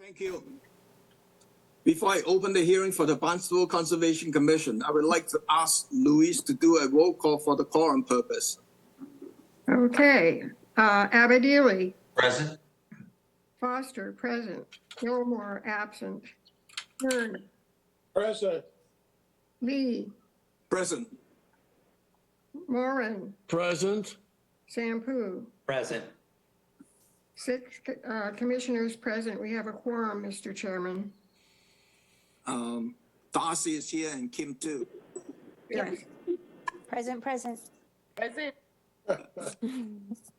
Thank you. Before I open the hearing for the Barnstable Conservation Commission, I would like to ask Louise to do a roll call for the quorum purpose. Okay, Abadili, Present. Foster, present. Gilmore, absent. Hearn, Present. Lee, Present. Moran, Present. Sampu. Present. 6 commissioners present. We have a quorum, Mr. Chairman. Darcy is here and Kim too. Yes. Present. Present.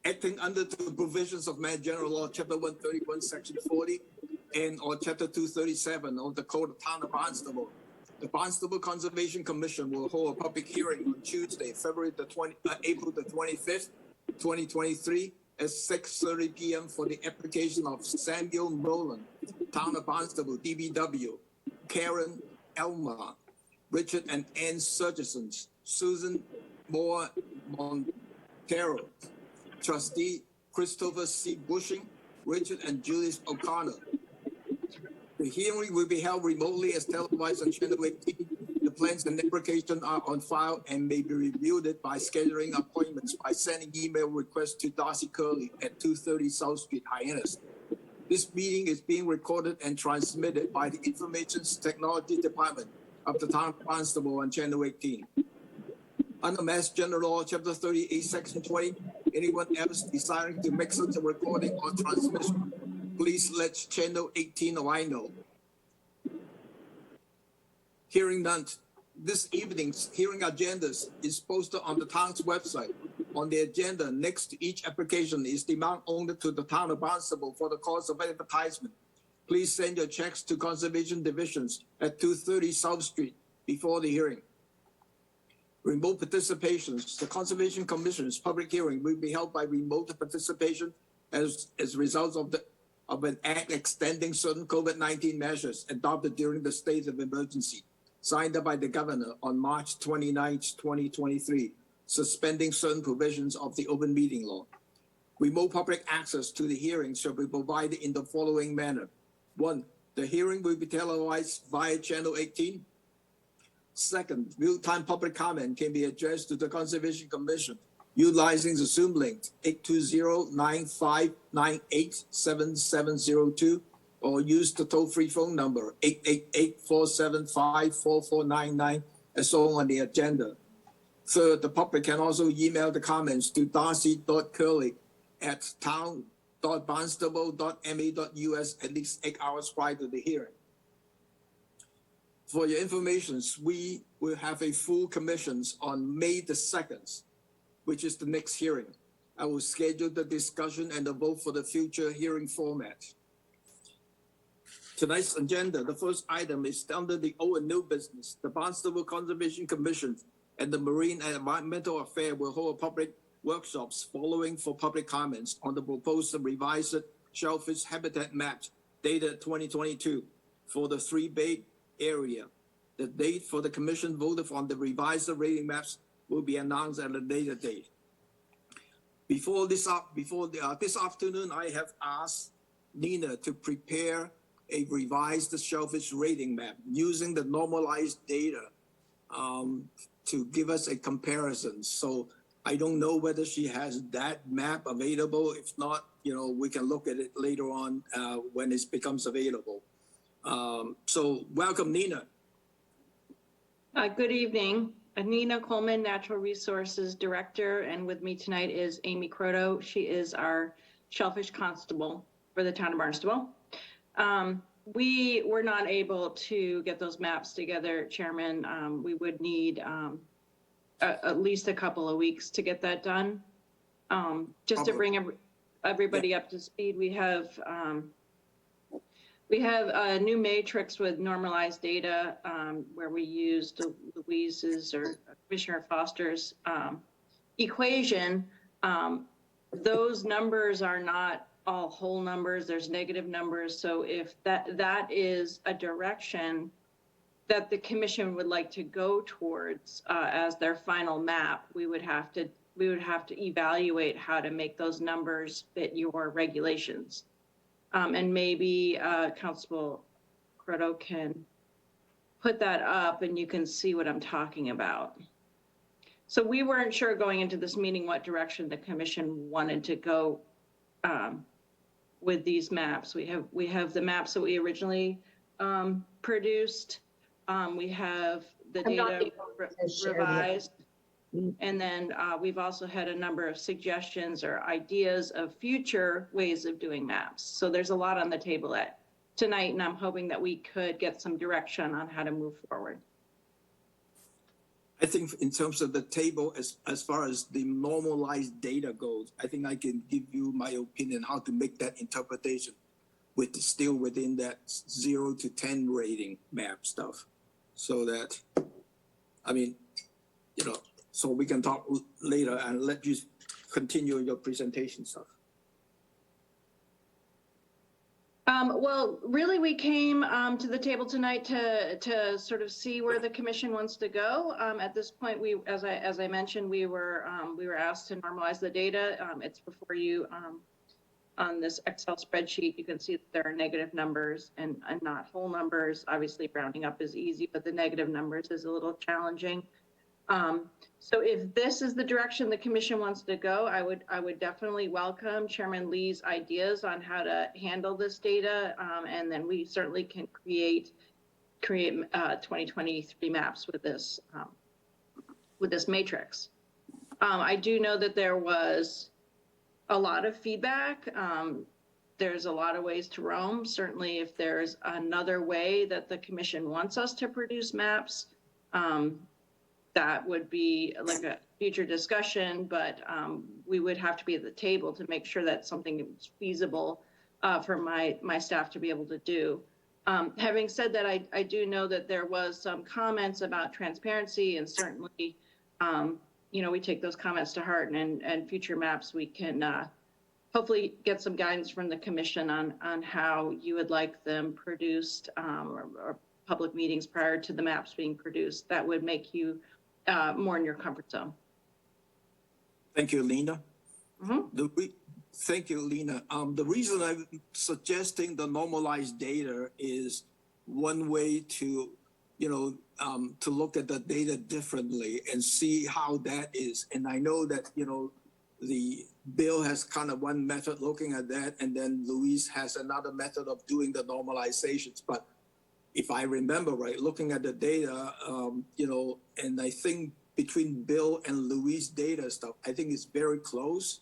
Acting under the provisions of Mass General Law, Chapter 131, Section 40, and or Chapter 237 of the Code of Town of Barnstable, the Barnstable Conservation Commission will hold a public hearing on Tuesday, April the 25th, 2023, at 6:30 p.m. for the application of Samuel Nolan, Town of Barnstable, DBW, Karen Elma, Richard and Ann Surgisons, Susan Moore Montero, Trustee Christopher C. Bushing, Richard and Julius O'Connor. The hearing will be held remotely as televised on Channel 18. The plans and application are on file and may be reviewed by scheduling appointments by sending email requests to Darcy Curley at 230 South Street, Hyannis. This meeting is being recorded and transmitted by the Information Technology Department of the Town of Barnstable on Channel 18. Under Mass General Law, Chapter 38, Section 20, anyone else desiring to make such a recording or transmission, please let Channel 18 know I know. Hearing none, this evening's hearing agendas is posted on the town's website. On the agenda next to each application is the amount owed to the Town of Barnstable for the cost of advertisement. Please send your checks to Conservation Divisions at 230 South Street before the hearing. Remote participations. The Conservation Commission's public hearing will be held by remote participation as a result of an act extending certain COVID-19 measures adopted during the state of emergency, signed by the governor on March 29, 2023, suspending certain provisions of the open meeting law. Remote public access to the hearing shall be provided in the following manner. 1, the hearing will be televised via Channel 18. Second, real-time public comment can be addressed to the Conservation Commission utilizing the Zoom link 820-9598-7702 or use the toll-free phone number 888-475-4499 as shown on the agenda. Third, the public can also email the comments to darcy.curley@town.barnstable.ma.us at least 8 hours prior to the hearing. For your information, we will have a full commissions on May the 2nd, which is the next hearing. I will schedule the discussion and the vote for the future hearing format. Tonight's agenda, the first item is under the old and new business. The Barnstable Conservation Commission and the Marine and Environmental Affairs will hold public workshops following for public comments on the proposed revised shellfish habitat map dated 2022 for the Three Bay area. The date for the commission voted on the revised rating maps will be announced at a later date. This afternoon, I have asked Nina to prepare a revised shellfish rating map using the normalized data to give us a comparison. So I don't know whether she has that map available. If not, we can look at it later on when it becomes available. So welcome, Nina. Good evening. Nina Coleman, Natural Resources Director, and with me tonight is Amy Croto. She is our shellfish constable for the town of Barnstable. We were not able to get those maps together, Chairman. We would need at least a couple of weeks to get that done. Just to bring everybody up to speed, we have a new matrix with normalized data where we used Louise's or Commissioner Foster's equation. Those numbers are not all whole numbers. There's negative numbers. So if that is a direction that the commission would like to go towards as their final map, we would have to evaluate how to make those numbers fit your regulations. And maybe Constable Crotto can put that up and you can see what I'm talking about. So we weren't sure going into this meeting what direction the commission wanted to go with these maps. We have the maps that we originally produced. We have the data revised. And then we've also had a number of suggestions or ideas of future ways of doing maps. So there's a lot on the table tonight, and I'm hoping that we could get some direction on how to move forward. I think in terms of the table, as far as the normalized data goes, I think I can give you my opinion how to make that interpretation with still within that 0 to 10 rating map stuff. So that, I mean, you know, so we can talk later and let you continue your presentation stuff. Well, really, we came to the table tonight to sort of see where the commission wants to go. At this point, as I mentioned, we were asked to normalize the data. It's before you on this Excel spreadsheet. You can see that there are negative numbers and not whole numbers. Obviously, rounding up is easy, but the negative numbers is a little challenging. So if this is the direction the commission wants to go, I would definitely welcome Chairman Lee's ideas on how to handle this data. And then we certainly can create 2023 maps with this matrix. I do know that there was a lot of feedback. There's a lot of ways to roam. Certainly if there's another way that the commission wants us to produce maps, that would be like a future discussion, but we would have to be at the table to make sure that something is feasible for my staff to be able to do. Having said that, I do know that there was some comments about transparency, and certainly, you know, we take those comments to heart, and future maps we can hopefully get some guidance from the commission on how you would like them produced, or public meetings prior to the maps being produced. That would make you more in your comfort zone. Thank you, Lena. Mm-hmm. Thank you, Lena. The reason I'm suggesting the normalized data is one way to, you know, to look at the data differently and see how that is. And I know that, you know, the Bill has kind of one method looking at that, and then Luis has another method of doing the normalizations. But if I remember right, looking at the data, you know, and I think between Bill and Luis' data stuff, I think it's very close.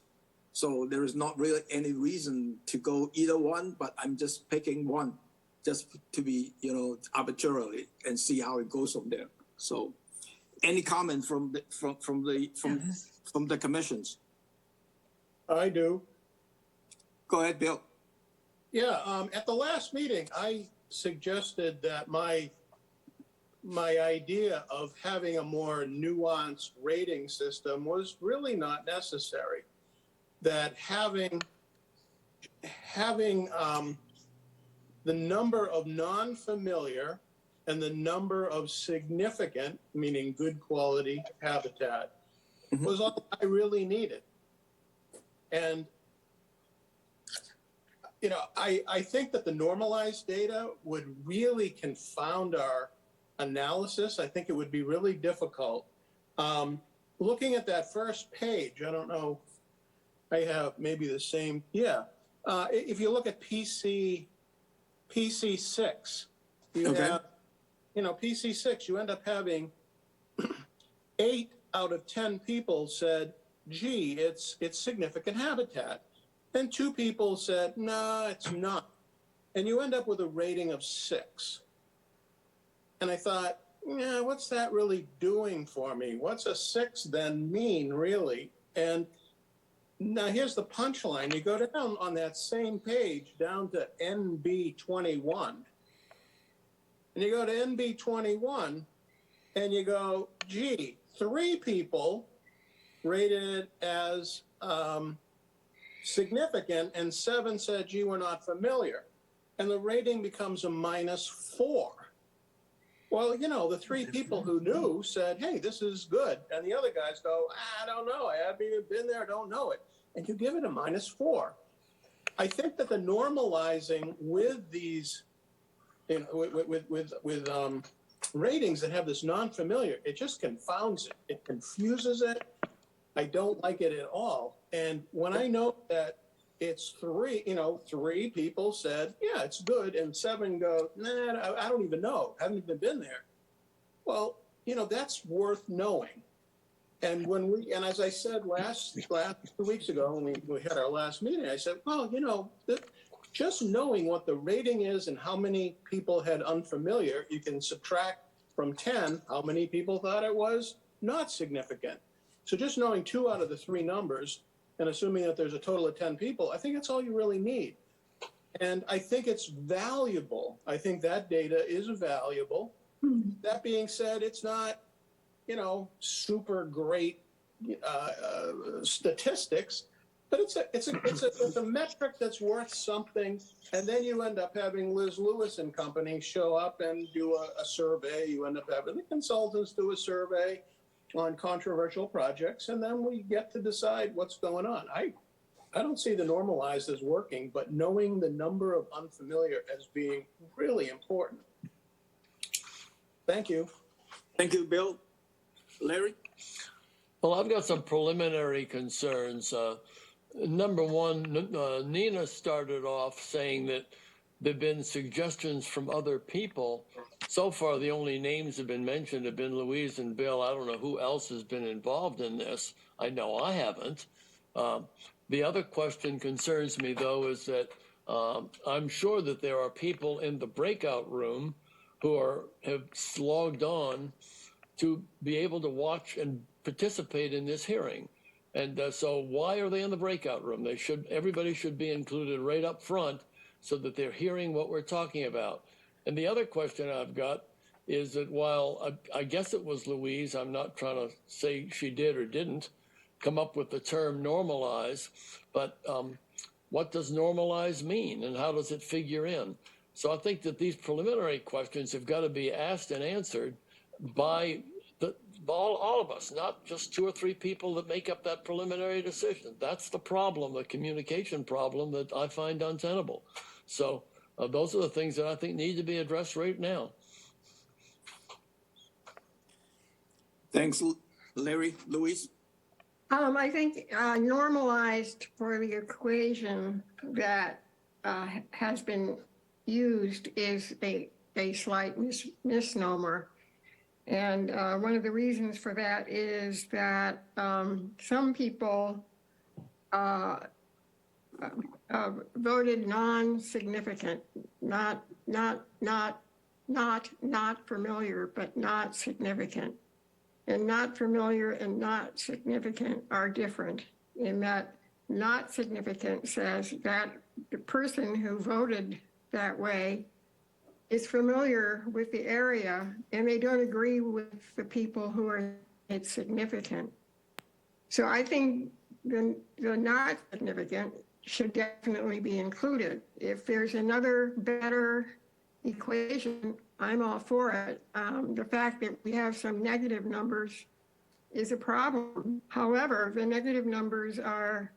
So there is not really any reason to go either one, but I'm just picking one just to be, you know, arbitrarily and see how it goes from there. So any comment from the commissions? I do. Go ahead, Bill. Yeah, at the last meeting, I suggested that my idea of having a more nuanced rating system was really not necessary. That having the number of non-familiar and the number of significant, meaning good quality habitat, was all I really needed. And you know, I think that the normalized data would really confound our analysis. I think it would be really difficult. Looking at that first page, I don't know, I have maybe the same, yeah. If you look at PC6, you have, you know, PC6, you end up having 8 out of 10 people said, gee, it's significant habitat. And 2 people said, no, it's not. And you end up with a rating of 6. And I thought, yeah, what's that really doing for me? What's a 6 then mean, really? And now here's the punchline. You go down on that same page, down to NB21. And you go to NB21, and you go, gee, 3 people rated it as significant, and 7 said, gee, we're not familiar. And the rating becomes a -4. Well, you know, the 3 people who knew said, hey, this is good. And the other guys go, I don't know. I haven't even been there, don't know it. And you give it a -4. I think that the normalizing with these, you know, with ratings that have this non-familiar, it just confounds it. It confuses it. I don't like it at all. And when I know that it's three, you know, 3 people said, yeah, it's good, and 7 go, nah, I don't even know, haven't even been there. Well, you know, that's worth knowing. And and as I said last 2 weeks ago when we had our last meeting, I said, well, you know, just knowing what the rating is and how many people had unfamiliar, you can subtract from 10 how many people thought it was not significant. So just knowing 2 out of the 3 numbers and assuming that there's a total of 10 people, I think that's all you really need. And I think it's valuable. I think that data is valuable. That being said, it's not, you know, super great statistics, but it's a metric that's worth something. And then you end up having Liz Lewis and company show up and do a survey. You end up having the consultants do a survey on controversial projects, and then we get to decide what's going on. I don't see the normalized as working, but knowing the number of unfamiliar as being really important. Thank you. Thank you, Bill. Larry? Well, I've got some preliminary concerns. Number one, Nina started off saying that there've been suggestions from other people. So far, the only names that have been mentioned have been Louise and Bill. I don't know who else has been involved in this. I know I haven't. The other question concerns me, though, is that I'm sure that there are people in the breakout room who have logged on to be able to watch and participate in this hearing. And so why are they in the breakout room? Everybody should be included right up front so that they're hearing what we're talking about. And the other question I've got is that while I guess it was Louise, I'm not trying to say she did or didn't come up with the term normalize, but what does normalize mean and how does it figure in? So I think that these preliminary questions have got to be asked and answered by all of us, not just 2 or 3 people that make up that preliminary decision. That's the problem, the communication problem that I find untenable. So those are the things that I think need to be addressed right now. Thanks, Larry. Louise? I think normalized for the equation that has been used is a slight misnomer. And one of the reasons for that is that some people voted non-significant, not familiar, but not significant. And not familiar and not significant are different in that not significant says that the person who voted that way is familiar with the area and they don't agree with the people who are it's significant. So I think the not significant should definitely be included. If there's another better equation, I'm all for it. The fact that we have some negative numbers is a problem. However, the negative numbers are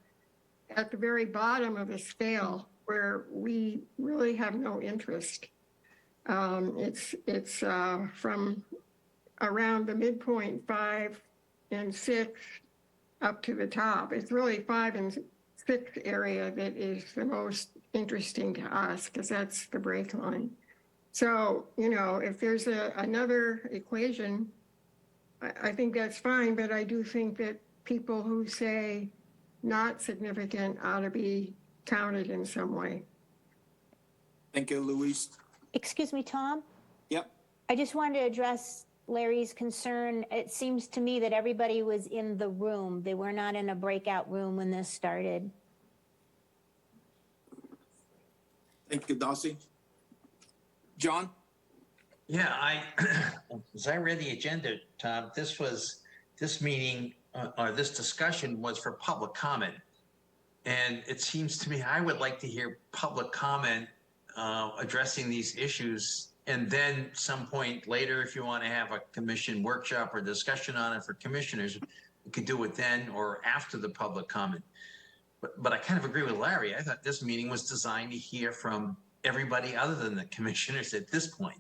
at the very bottom of the scale where we really have no interest. It's from around the midpoint 5 and 6 up to the top. It's really 5 and 6 area that is the most interesting to us because that's the break line. So, you know, if there's another equation, I think that's fine, but I do think that people who say not significant ought to be counted in some way. Thank you, Louise. Excuse me, Tom? Yep. I just wanted to address Larry's concern. It seems to me that everybody was in the room. They were not in a breakout room when this started. Thank you, Darcy. John? Yeah, as I read the agenda, Tom, this meeting or this discussion was for public comment. And it seems to me I would like to hear public comment addressing these issues. And then some point later, if you want to have a commission workshop or discussion on it for commissioners, we could do it then or after the public comment. But I kind of agree with Larry. I thought this meeting was designed to hear from everybody other than the commissioners at this point.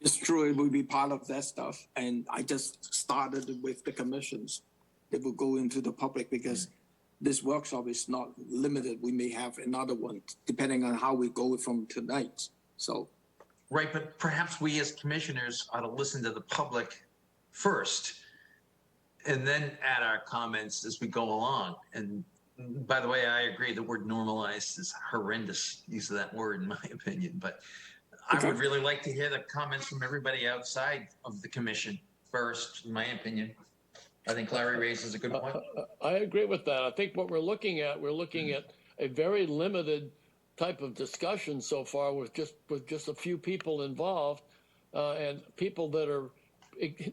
It's true, it will be part of that stuff. And I just started with the commissions. It will go into the public because this workshop is not limited. We may have another one depending on how we go from tonight. So. Right, but perhaps we as commissioners ought to listen to the public first and then add our comments as we go along. And by the way, I agree, the word normalized is horrendous use of that word in my opinion, but I would really like to hear the comments from everybody outside of the commission first, in my opinion. I think Larry raises a good point. I agree with that. I think what we're looking at a very limited type of discussion so far with just a few people involved, and people that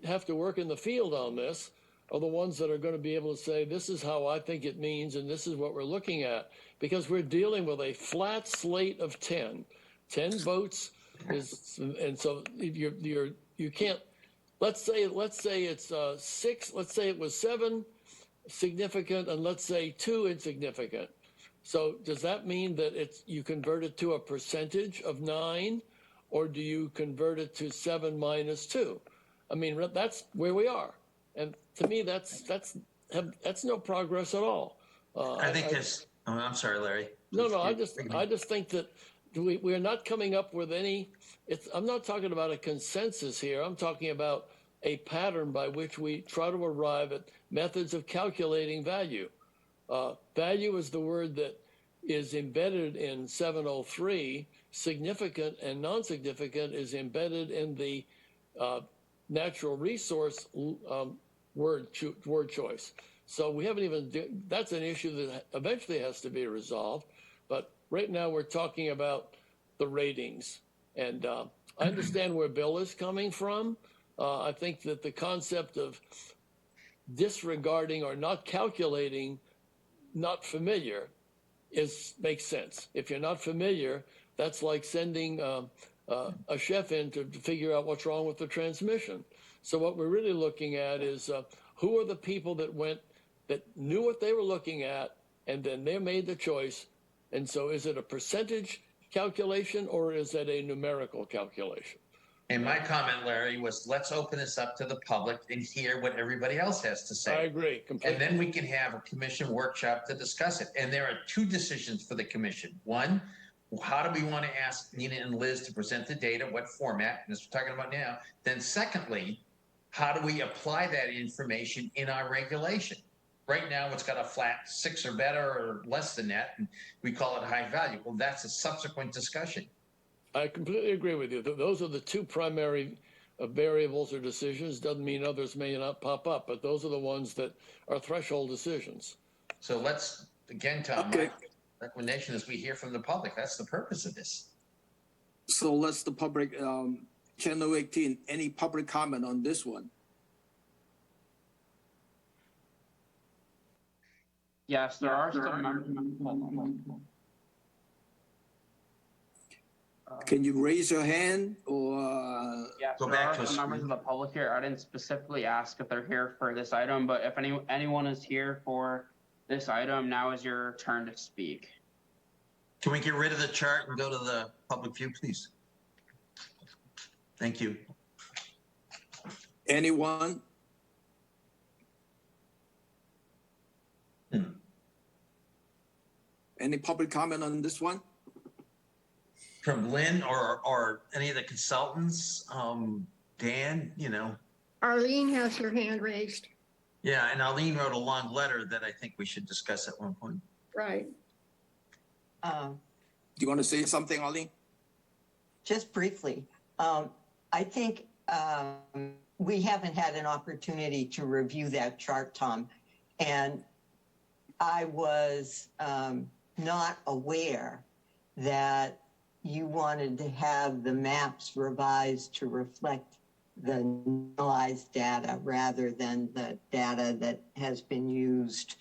have to work in the field on this are the ones that are going to be able to say, this is how I think it means, and this is what we're looking at, because we're dealing with a flat slate of 10 votes is, and so you can't, let's say it's 6, let's say it was 7 significant, and let's say 2 insignificant. So does that mean that you convert it to a percentage of 9, or do you convert it to 7 minus 2? I mean, that's where we are, and to me, that's no progress at all. I think I'm sorry, Larry. No, I just think that we're not coming up with any. I'm not talking about a consensus here. I'm talking about a pattern by which we try to arrive at methods of calculating value. Value is the word that is embedded in 703. Significant and non-significant is embedded in the natural resource word choice. So we haven't even, that's an issue that eventually has to be resolved. But right now we're talking about the ratings. And I understand where Bill is coming from. I think that the concept of disregarding or not calculating not familiar makes sense. If you're not familiar, that's like sending a chef in to figure out what's wrong with the transmission. So what we're really looking at is who are the people that knew what they were looking at, and then they made the choice. And so is it a percentage calculation or is it a numerical calculation? And my comment, Larry, was let's open this up to the public and hear what everybody else has to say. I agree completely. And then we can have a commission workshop to discuss it. And there are 2 decisions for the commission. One, how do we want to ask Nina and Liz to present the data, what format, and as we're talking about now. Then secondly, how do we apply that information in our regulation? Right now, it's got a flat 6 or better or less than that, and we call it high value. Well, that's a subsequent discussion. I completely agree with you. Those are the 2 primary variables or decisions. Doesn't mean others may not pop up, but those are the ones that are threshold decisions. So let's, again, Tom, Okay. my recommendation is we hear from the public. That's the purpose of this. So let's the public, channel 18, any public comment on this one? Yes, there are some members. Can you raise your hand or? Yes, Go there back are to some us. members of the public here. I didn't specifically ask if they're here for this item, but if anyone is here for this item, now is your turn to speak. Can we get rid of the chart and go to the public view, please? Thank you. Anyone? Any public comment on this one? From Lynn or any of the consultants, Dan, Arlene has her hand raised. Yeah, and Arlene wrote a long letter that I think we should discuss at one point. Right. Do you want to say something, Arlene? Just briefly, I think we haven't had an opportunity to review that chart, Tom, and I was not aware that you wanted to have the maps revised to reflect the normalized data rather than the data that has been used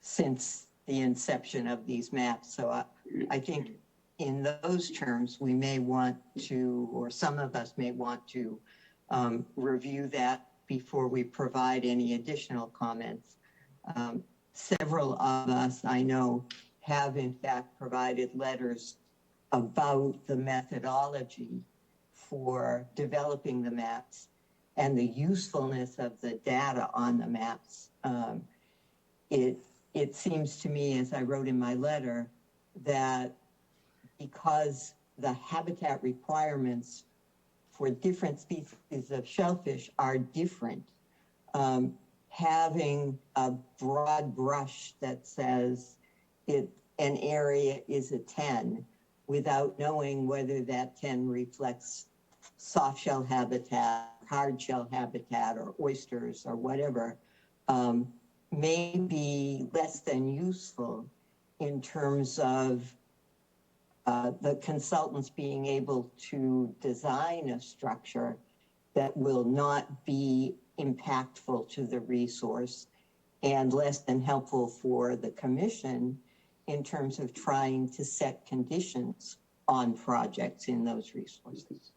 since the inception of these maps. So I think in those terms, we may want to, or some of us may want to review that before we provide any additional comments. Several of us, I know, have in fact provided letters about the methodology for developing the maps and the usefulness of the data on the maps. It seems to me, as I wrote in my letter, that because the habitat requirements for different species of shellfish are different, having a broad brush that says an area is a 10 without knowing whether that 10 reflects soft shell habitat, hard shell habitat, or oysters or whatever, may be less than useful in terms of the consultants being able to design a structure that will not be impactful to the resource and less than helpful for the commission in terms of trying to set conditions on projects in those resources.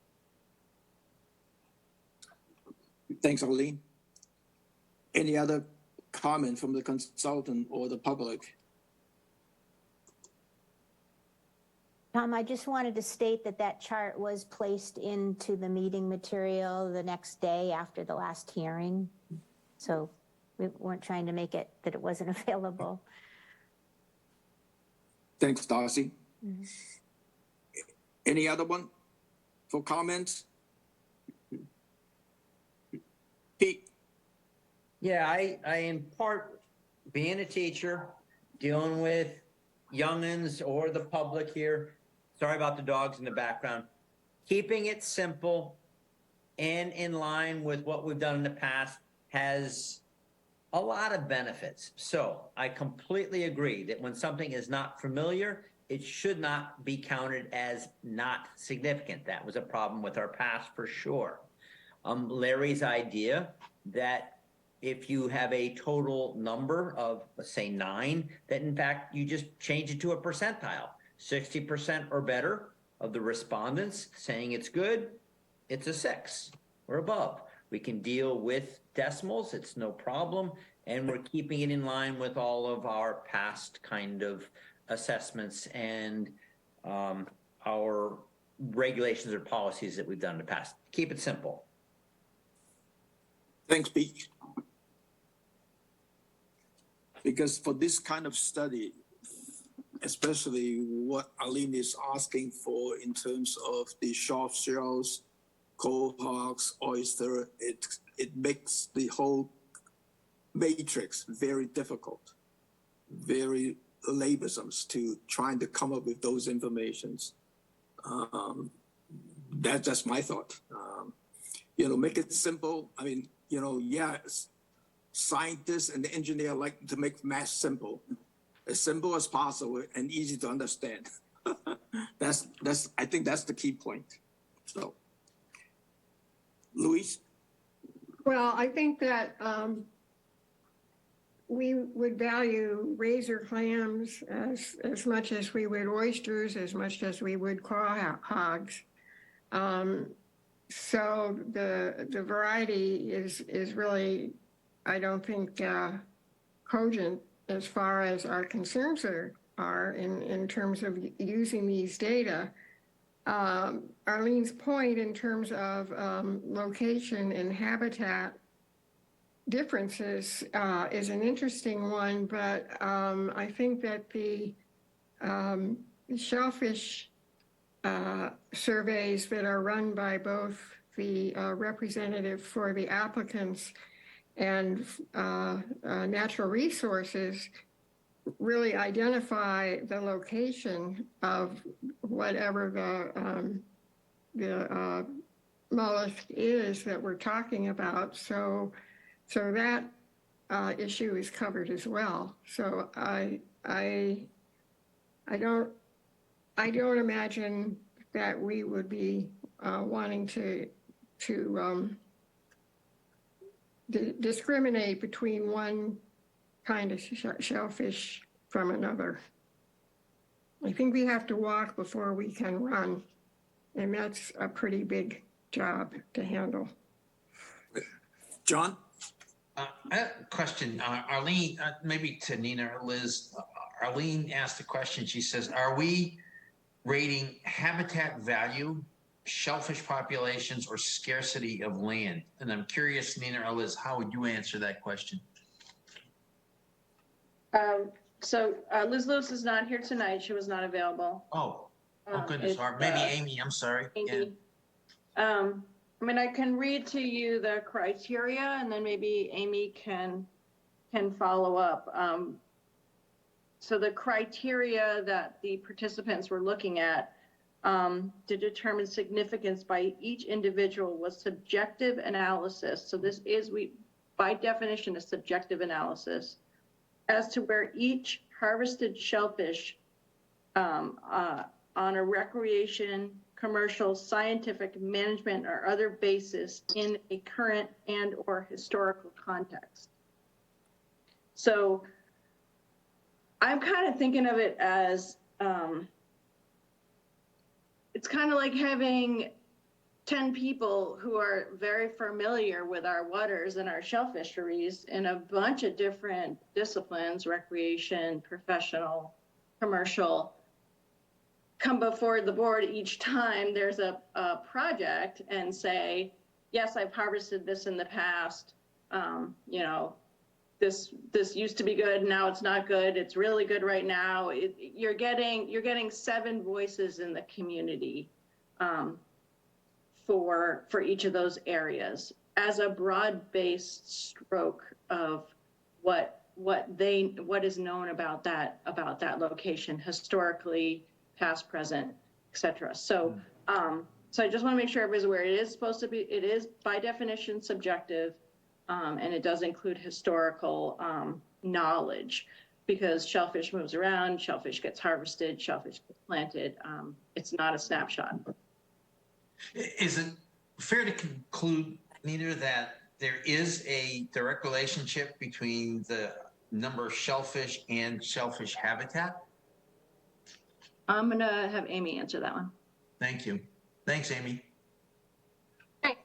Thanks, Arlene. Any other comment from the consultant or the public? Tom, I just wanted to state that that chart was placed into the meeting material the next day after the last hearing. So we weren't trying to make it that it wasn't available. Thanks, Darcy. Any other one for comments? Pete? Yeah, I in part, being a teacher, dealing with youngins or the public here, sorry about the dogs in the background, keeping it simple and in line with what we've done in the past has a lot of benefits. So I completely agree that when something is not familiar, it should not be counted as not significant. That was a problem with our past for sure. Larry's idea that if you have a total number of, let's say 9, that in fact you just change it to a percentile. 60% or better of the respondents saying it's good, it's a 6 or above. We can deal with decimals, it's no problem, and we're keeping it in line with all of our past kind of assessments and our regulations or policies that we've done in the past. Keep it simple. Thanks, Pete. Because for this kind of study, especially what Aline is asking for in terms of the soft shells, coal hogs, oyster, it makes the whole matrix very difficult, very laborsome to trying to come up with those informations. That's just my thought. Make it simple. I mean, yes, scientists and the engineer like to make math simple as possible and easy to understand. I think that's the key point. So, Louise? Well, I think that we would value razor clams as much as we would oysters, as much as we would claw hogs. So the variety is really, I don't think, cogent as far as our concerns are in terms of using these data. Arlene's point in terms of location and habitat differences is an interesting one, but I think that the shellfish surveys that are run by both the representative for the applicants and natural resources really identify the location of whatever the mollusk is that we're talking about. So that issue is covered as well. So I don't imagine that we would be wanting to discriminate between one kind of shellfish from another. I think we have to walk before we can run, and that's a pretty big job to handle. John? I have a question, Arlene, maybe to Nina or Liz. Arlene asked the question. She says, "Are we rating habitat value, shellfish populations, or scarcity of land?" And I'm curious, Nina or Liz, how would you answer that question? Liz Lewis is not here tonight. She was not available. Oh goodness, It's, maybe Amy. I'm sorry. Amy. I mean, I can read to you the criteria, and then maybe Amy can follow up. So the criteria that the participants were looking at to determine significance by each individual was subjective analysis. So this is, by definition, a subjective analysis as to where each harvested shellfish on a recreation, commercial, scientific, management, or other basis in a current and or historical context. So I'm kind of thinking of it as, it's kind of like having 10 people who are very familiar with our waters and our shellfisheries in a bunch of different disciplines, recreation, professional, commercial, come before the board each time there's a project and say, yes, I've harvested this in the past. You know, this used to be good, now it's not good. It's really good right now. You're getting 7 voices in the community for each of those areas as a broad-based stroke of what is known about that location historically, past, present, etc. So so I just want to make sure everybody's aware it is by definition subjective, and it does include historical knowledge, because shellfish moves around, shellfish gets harvested, shellfish gets planted. It's not a snapshot. Is it fair to conclude, Nina, that there is a direct relationship between the number of shellfish and shellfish habitat? I'm gonna have Amy answer that one. Thank you. Thanks, Amy. Okay.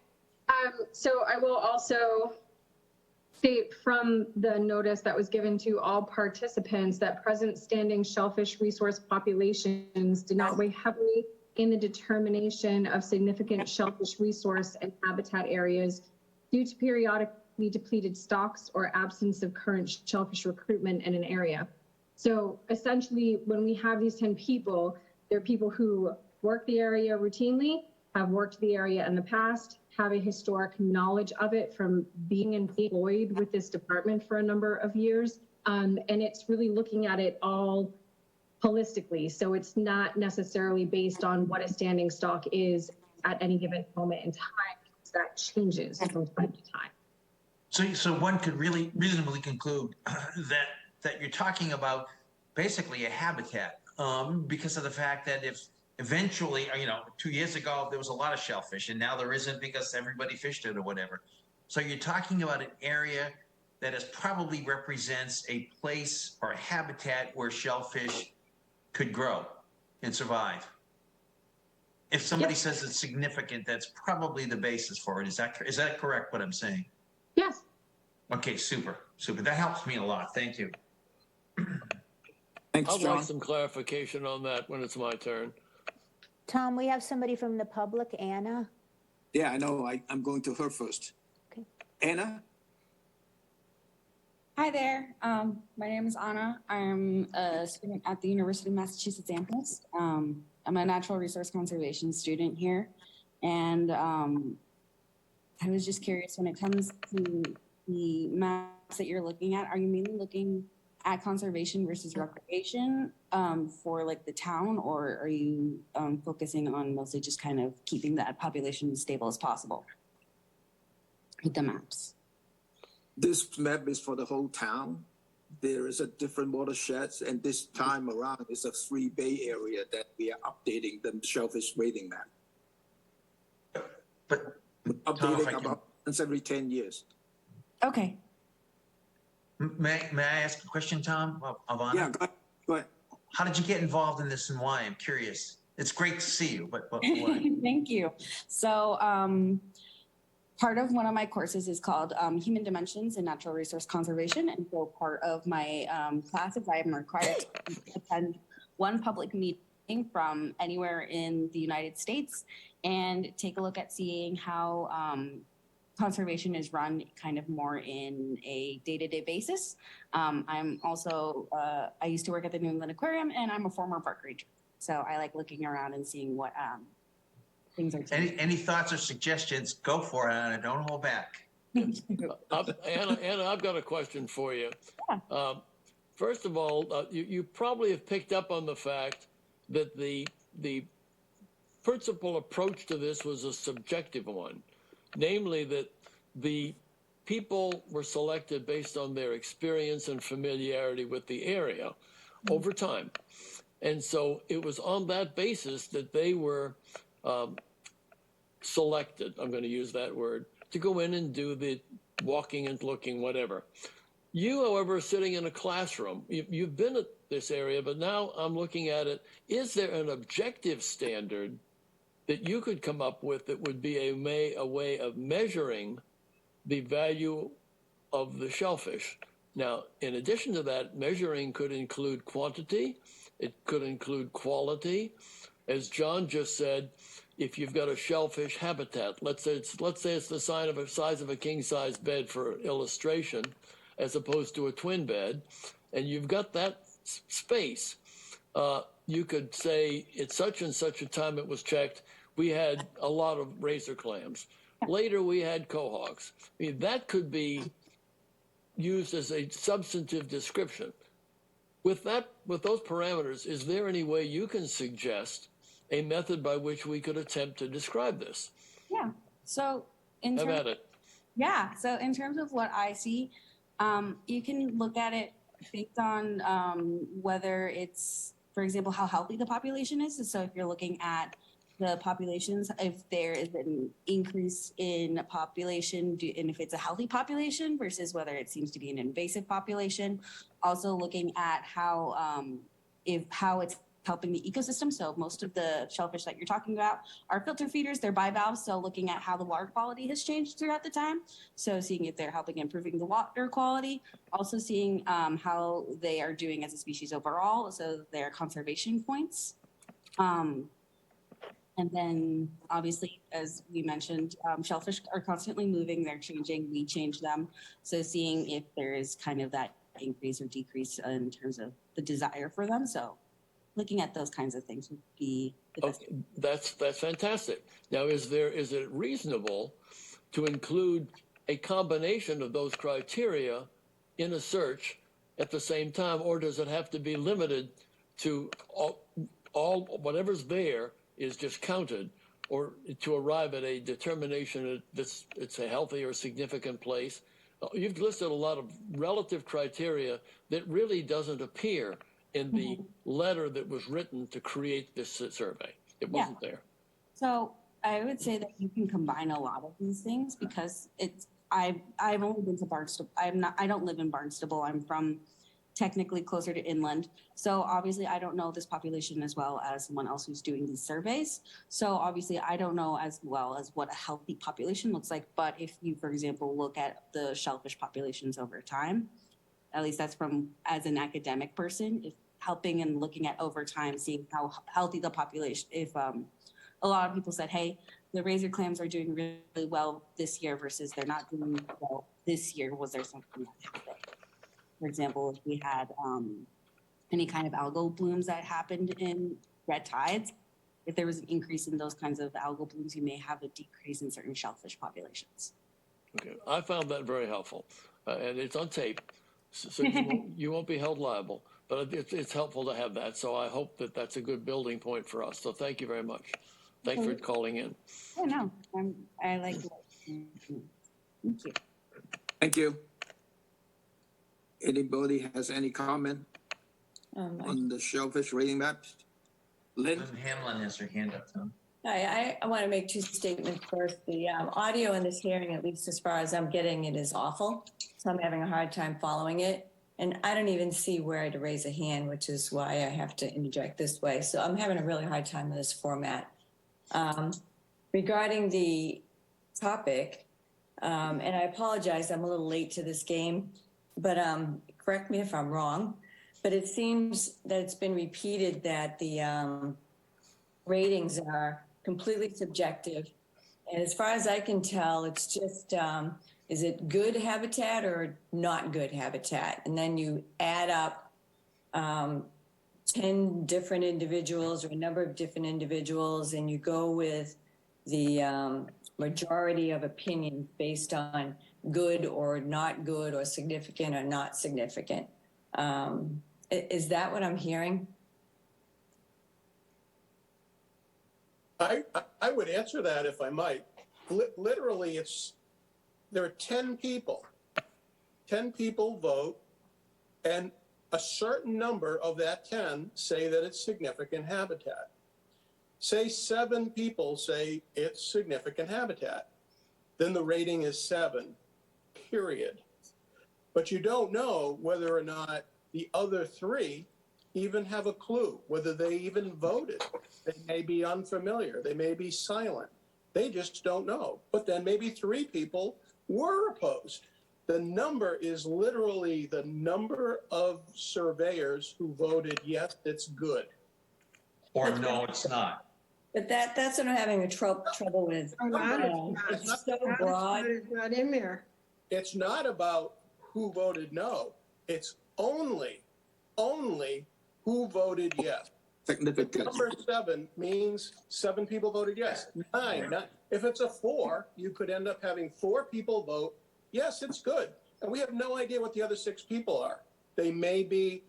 So I will also state from the notice that was given to all participants that present standing shellfish resource populations did not weigh heavily in the determination of significant shellfish resource and habitat areas due to periodically depleted stocks or absence of current shellfish recruitment in an area. So essentially, when we have these 10 people, they're people who work the area routinely, have worked the area in the past, have a historic knowledge of it from being employed with this department for a number of years. And it's really looking at it all holistically. So it's not necessarily based on what a standing stock is at any given moment in time, because that changes from time to time. So one could really reasonably conclude that you're talking about basically a habitat, because of the fact that if eventually, 2 years ago, there was a lot of shellfish and now there isn't because everybody fished it or whatever. So you're talking about an area that is probably represents a place or a habitat where shellfish could grow and survive. If somebody says it's significant, that's probably the basis for it. Is that correct, what I'm saying? Yes. Okay, super. That helps me a lot. Thank you. Thanks, I'd John. like some clarification on that when it's my turn. Tom, we have somebody from the public, Anna. Yeah, I know. I'm going to her first. Okay. Anna? Hi there. My name is Anna. I'm a student at the University of Massachusetts Amherst. I'm a natural resource conservation student here. And I was just curious, when it comes to the maps that you're looking at, are you mainly looking at conservation versus recreation for like the town, or are you focusing on mostly just kind of keeping that population as stable as possible with the maps? This map is for the whole town. There is a different watersheds, and this time around it's a 3 bay area that we are updating the shellfish rating map. But Updating about once every 10 years. Okay. may I ask a question, Tom, of Anna? Yeah, go ahead. How did you get involved in this and why? I'm curious. It's great to see you, but why? Thank you. So part of one of my courses is called Human Dimensions in Natural Resource Conservation. And so part of my classes, I am required to attend one public meeting from anywhere in the United States and take a look at seeing how conservation is run kind of more in a day-to-day basis. I'm also, I used to work at the New England Aquarium, and I'm a former park ranger. So I like looking around and seeing what things are changing. Any thoughts or suggestions? Go for it, Anna. Don't hold back. Anna, I've got a question for you. First of all, you probably have picked up on the fact that the principal approach to this was a subjective one, namely that the people were selected based on their experience and familiarity with the area over time. And so it was on that basis that they were selected, I'm going to use that word, to go in and do the walking and looking, whatever. You, however, are sitting in a classroom. You've been at this area, but now I'm looking at it. Is there an objective standard that you could come up with that would be a way of measuring the value of the shellfish? Now, in addition to that, measuring could include quantity. It could include quality. As John just said, if you've got a shellfish habitat, let's say it's the size of a king-size bed for illustration, as opposed to a twin bed, and you've got that space, you could say at such and such a time it was checked, we had a lot of razor clams. Later we had quahogs. I mean, that could be used as a substantive description. With those parameters, is there any way you can suggest a method by which we could attempt to describe this? Yeah. So Have at it. Yeah. So in terms of what I see, you can look at it based on whether it's, for example, how healthy the population is. So if you're looking at the populations, if there is an increase in population and if it's a healthy population versus whether it seems to be an invasive population. Also looking at how it's helping the ecosystem. So most of the shellfish that you're talking about are filter feeders, they're bivalves. So looking at how the water quality has changed throughout the time. So seeing if they're helping improving the water quality, also seeing how they are doing as a species overall. So their conservation points. And then obviously, as we mentioned, shellfish are constantly moving, they're changing, we change them. So seeing if there is kind of that increase or decrease in terms of the desire for them. So looking at those kinds of things would be the best. Okay, that's fantastic. Now, is it reasonable to include a combination of those criteria in a search at the same time, or does it have to be limited to all whatever's there is just counted, or to arrive at a determination that it's a healthy or significant place? You've listed a lot of relative criteria that really doesn't appear in the letter that was written to create this survey. It wasn't there. So I would say that you can combine a lot of these things because I've only been to Barnstable. I don't live in Barnstable. I'm from technically closer to inland. So obviously I don't know this population as well as someone else who's doing these surveys. So obviously I don't know as well as what a healthy population looks like. But if you, for example, look at the shellfish populations over time, at least that's from as an academic person, if helping and looking at over time, seeing how healthy the population, if a lot of people said, hey, the razor clams are doing really well this year versus they're not doing well this year, was there something that happened? For example, if we had any kind of algal blooms that happened in red tides, if there was an increase in those kinds of algal blooms, you may have a decrease in certain shellfish populations. Okay, I found that very helpful, and it's on tape, so you won't be held liable. But it's helpful to have that, so I hope that that's a good building point for us. So thank you very much. Thanks for calling in. Oh no, I like it. Thank you. Thank you. Anybody has any comment on the shellfish rating maps? Lynn? Lynn Hamlin has her hand up, Tom. Hi, I want to make two statements. First, the audio in this hearing, at least as far as I'm getting it, is awful. So I'm having a hard time following it. And I don't even see where to raise a hand, which is why I have to interject this way. So I'm having a really hard time with this format. Regarding the topic, And I apologize, I'm a little late to this game, but correct me if I'm wrong. But it seems that it's been repeated that the ratings are completely subjective. And as far as I can tell, it's just, is it good habitat or not good habitat? And then you add up 10 different individuals or a number of different individuals, and you go with the majority of opinions based on good or not good or significant or not significant. Is that what I'm hearing? I would answer that if I might. Literally, there are 10 people. 10 people vote, and a certain number of that 10 say that it's significant habitat. Say 7 people say it's significant habitat. Then the rating is 7, period. But you don't know whether or not the other 3 even have a clue, whether they even voted. They may be unfamiliar. They may be silent. They just don't know. But then maybe 3 people were opposed. The number is literally the number of surveyors who voted, yes, it's good. Or no, it's not. But that's what I'm having a trouble with. It's so broad. It's not in there. It's not about who voted no. It's only who voted yes. Significant. Number 7 means 7 people voted yes. 9. If it's a 4, you could end up having 4 people vote, yes, it's good. And we have no idea what the other 6 people are. They may be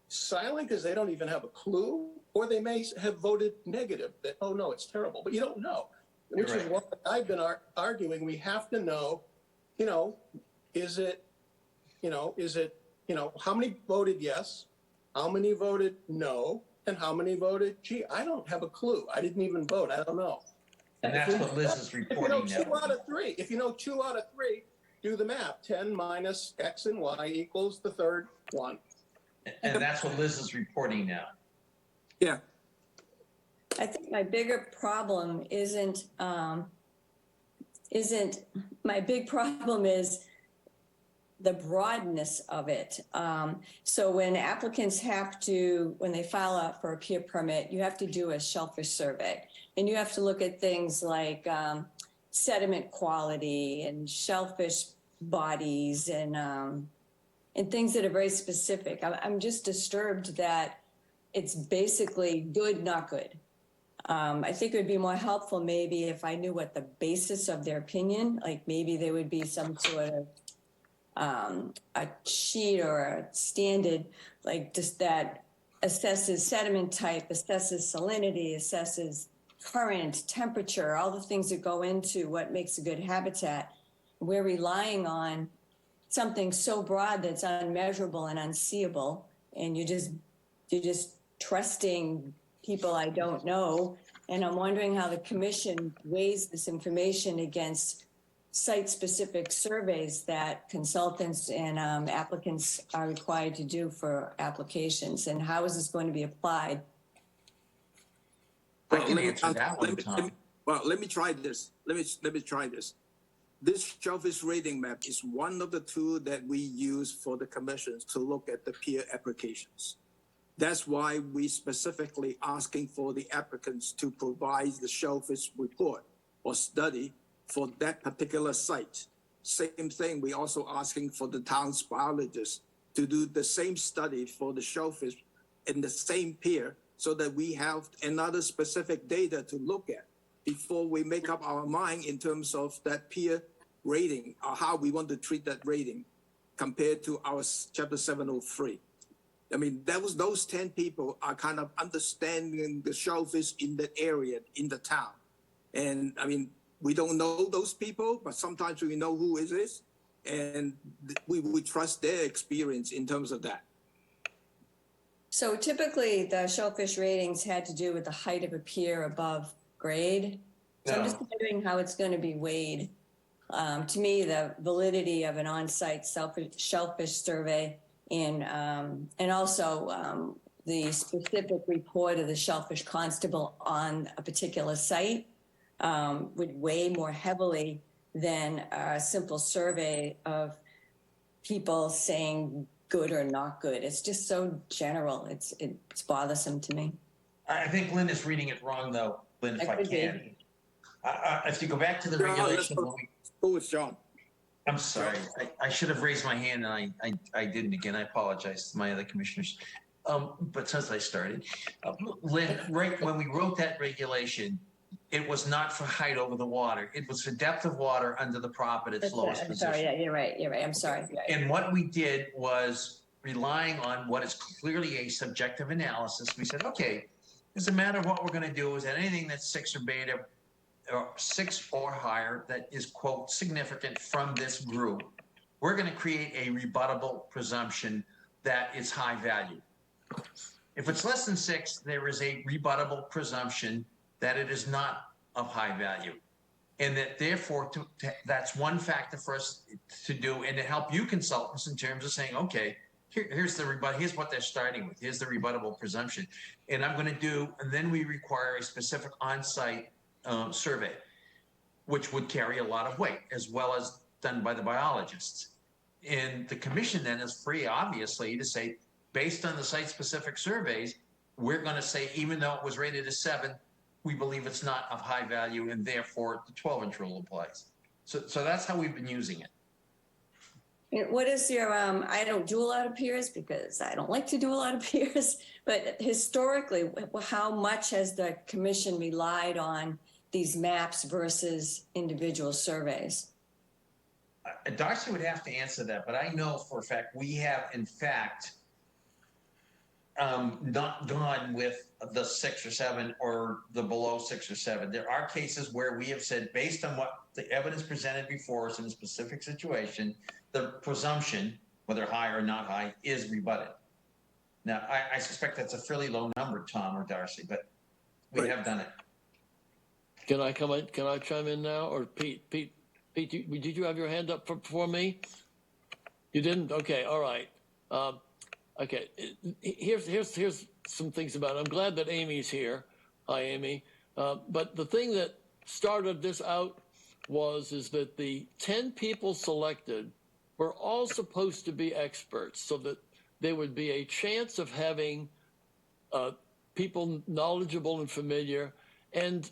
silent because they don't even have a clue, or they may have voted negative, that, oh no, it's terrible, but you don't know. Which is what I've been arguing. We have to know, is it, how many voted yes, how many voted no, and how many voted, gee, I don't have a clue. I didn't even vote. I don't know. And that's what Liz is reporting If you know 2 now. out of 3, if you know 2 out of 3, do the math. 10 minus X and Y equals the third one. And that's what Liz is reporting now. Yeah. I think my bigger problem isn't my big problem is the broadness of it. So when applicants when they file out for a peer permit, you have to do a shellfish survey, and you have to look at things like sediment quality and shellfish bodies and things that are very specific. I'm just disturbed that it's basically good, not good. I think it would be more helpful maybe if I knew what the basis of their opinion, like maybe there would be some sort of a sheet or a standard, like just that assesses sediment type, assesses salinity, assesses current, temperature, all the things that go into what makes a good habitat. We're relying on something so broad that's unmeasurable and unseeable, and you're just trusting people I don't know. And I'm wondering how the commission weighs this information against site-specific surveys that consultants and applicants are required to do for applications, and how is this going to be applied? I can answer that one, Tom. Let me try this. Let me try this. This shellfish rating map is one of the tools that we use for the commissions to look at the peer applications. That's why we specifically asking for the applicants to provide the shellfish report or study for that particular site. Same thing, we also asking for the town's biologists to do the same study for the shellfish in the same pier, so that we have another specific data to look at before we make up our mind in terms of that peer rating or how we want to treat that rating compared to our Chapter 703. I mean, those 10 people are kind of understanding the shellfish in the area, in the town. And I mean, we don't know those people, but sometimes we know who it is, and we trust their experience in terms of that. So typically the shellfish ratings had to do with the height of a pier above grade. So I'm just wondering how it's going to be weighed. To me, the validity of an on-site shellfish survey and also the specific report of the shellfish constable on a particular site would weigh more heavily than a simple survey of people saying good or not good. It's just so general. It's bothersome to me. I think Lynn is reading it wrong, though, Lynn, if That I could be. can. If you go back to the John, regulation, Who is John? I'm sorry, I should have raised my hand and I didn't again. I apologize to my other commissioners. But since I started, Lynn, right when we wrote that regulation, it was not for height over the water. It was for depth of water under the prop at its That's right. lowest I'm position. sorry. Yeah, you're right. You're right. I'm sorry. You're right. And what we did was relying on what is clearly a subjective analysis. We said, okay, it's a matter of what we're going to do is that anything that's 6 or beta or 6 or higher that is, quote, significant from this group, we're going to create a rebuttable presumption that it's high value. If it's less than 6, there is a rebuttable presumption that it is not of high value. And that therefore, that's one factor for us to do and to help you consultants in terms of saying, okay, here's what they're starting with. Here's the rebuttable presumption. And I'm going to do, and then we require a specific on-site survey, which would carry a lot of weight, as well as done by the biologists. And the commission then is free, obviously, to say, based on the site-specific surveys, we're going to say, even though it was rated a 7, we believe it's not of high value, and therefore the 12-inch rule applies. So that's how we've been using it. And what is your, I don't do a lot of peers because I don't like to do a lot of peers, but historically, how much has the commission relied on these maps versus individual surveys? Darcy would have to answer that, but I know for a fact we have, in fact, not gone with the 6 or 7 or the below 6 or 7. There are cases where we have said, based on what the evidence presented before us in a specific situation, the presumption, whether high or not high, is rebutted. Now, I suspect that's a fairly low number, Tom or Darcy, but we have done it. Can I come in? Can I chime in now? Or Pete, did you have your hand up for me? You didn't? Okay, all right. Okay, here's some things about it. I'm glad that Amy's here. Hi, Amy. But the thing that started this out is that the 10 people selected were all supposed to be experts, so that there would be a chance of having people knowledgeable and familiar. And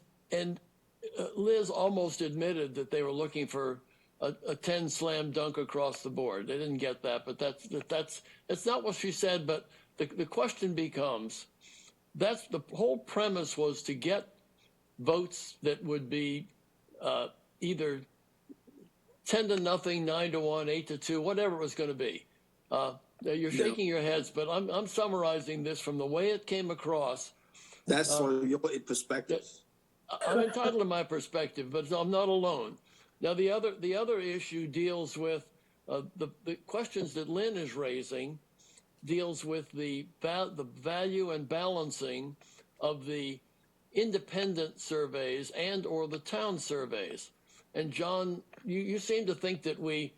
Liz almost admitted that they were looking for a 10 slam dunk across the board. They didn't get that, but that's not what she said. But the question becomes, that's the whole premise, was to get votes that would be either 10-0, 9-1, 8-2, whatever it was going to be. You're shaking your heads, but I'm summarizing this from the way it came across. That's for your perspective. I'm entitled to my perspective, but I'm not alone. Now, the other issue deals with the questions that Lynn is raising, deals with the value and balancing of the independent surveys and or the town surveys. And John, you seem to think that we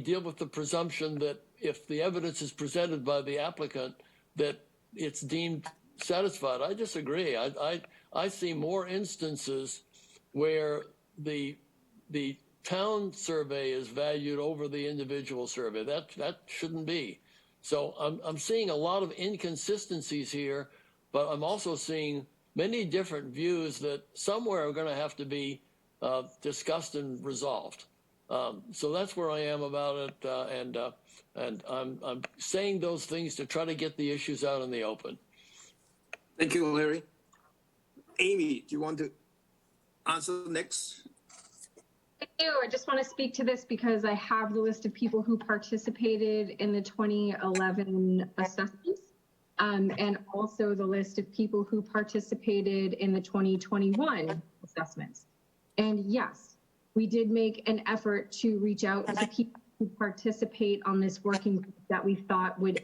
deal with the presumption that if the evidence is presented by the applicant, that it's deemed satisfied. I disagree. I see more instances where the town survey is valued over the individual survey. That shouldn't be. So I'm seeing a lot of inconsistencies here, but I'm also seeing many different views that somewhere are going to have to be discussed and resolved. So that's where I am about it, and I'm saying those things to try to get the issues out in the open. Thank you, Larry. Amy, do you want to answer next? I do. I just want to speak to this because I have the list of people who participated in the 2011 assessments, and also the list of people who participated in the 2021 assessments. And yes, we did make an effort to reach out to people who participate on this working group that we thought would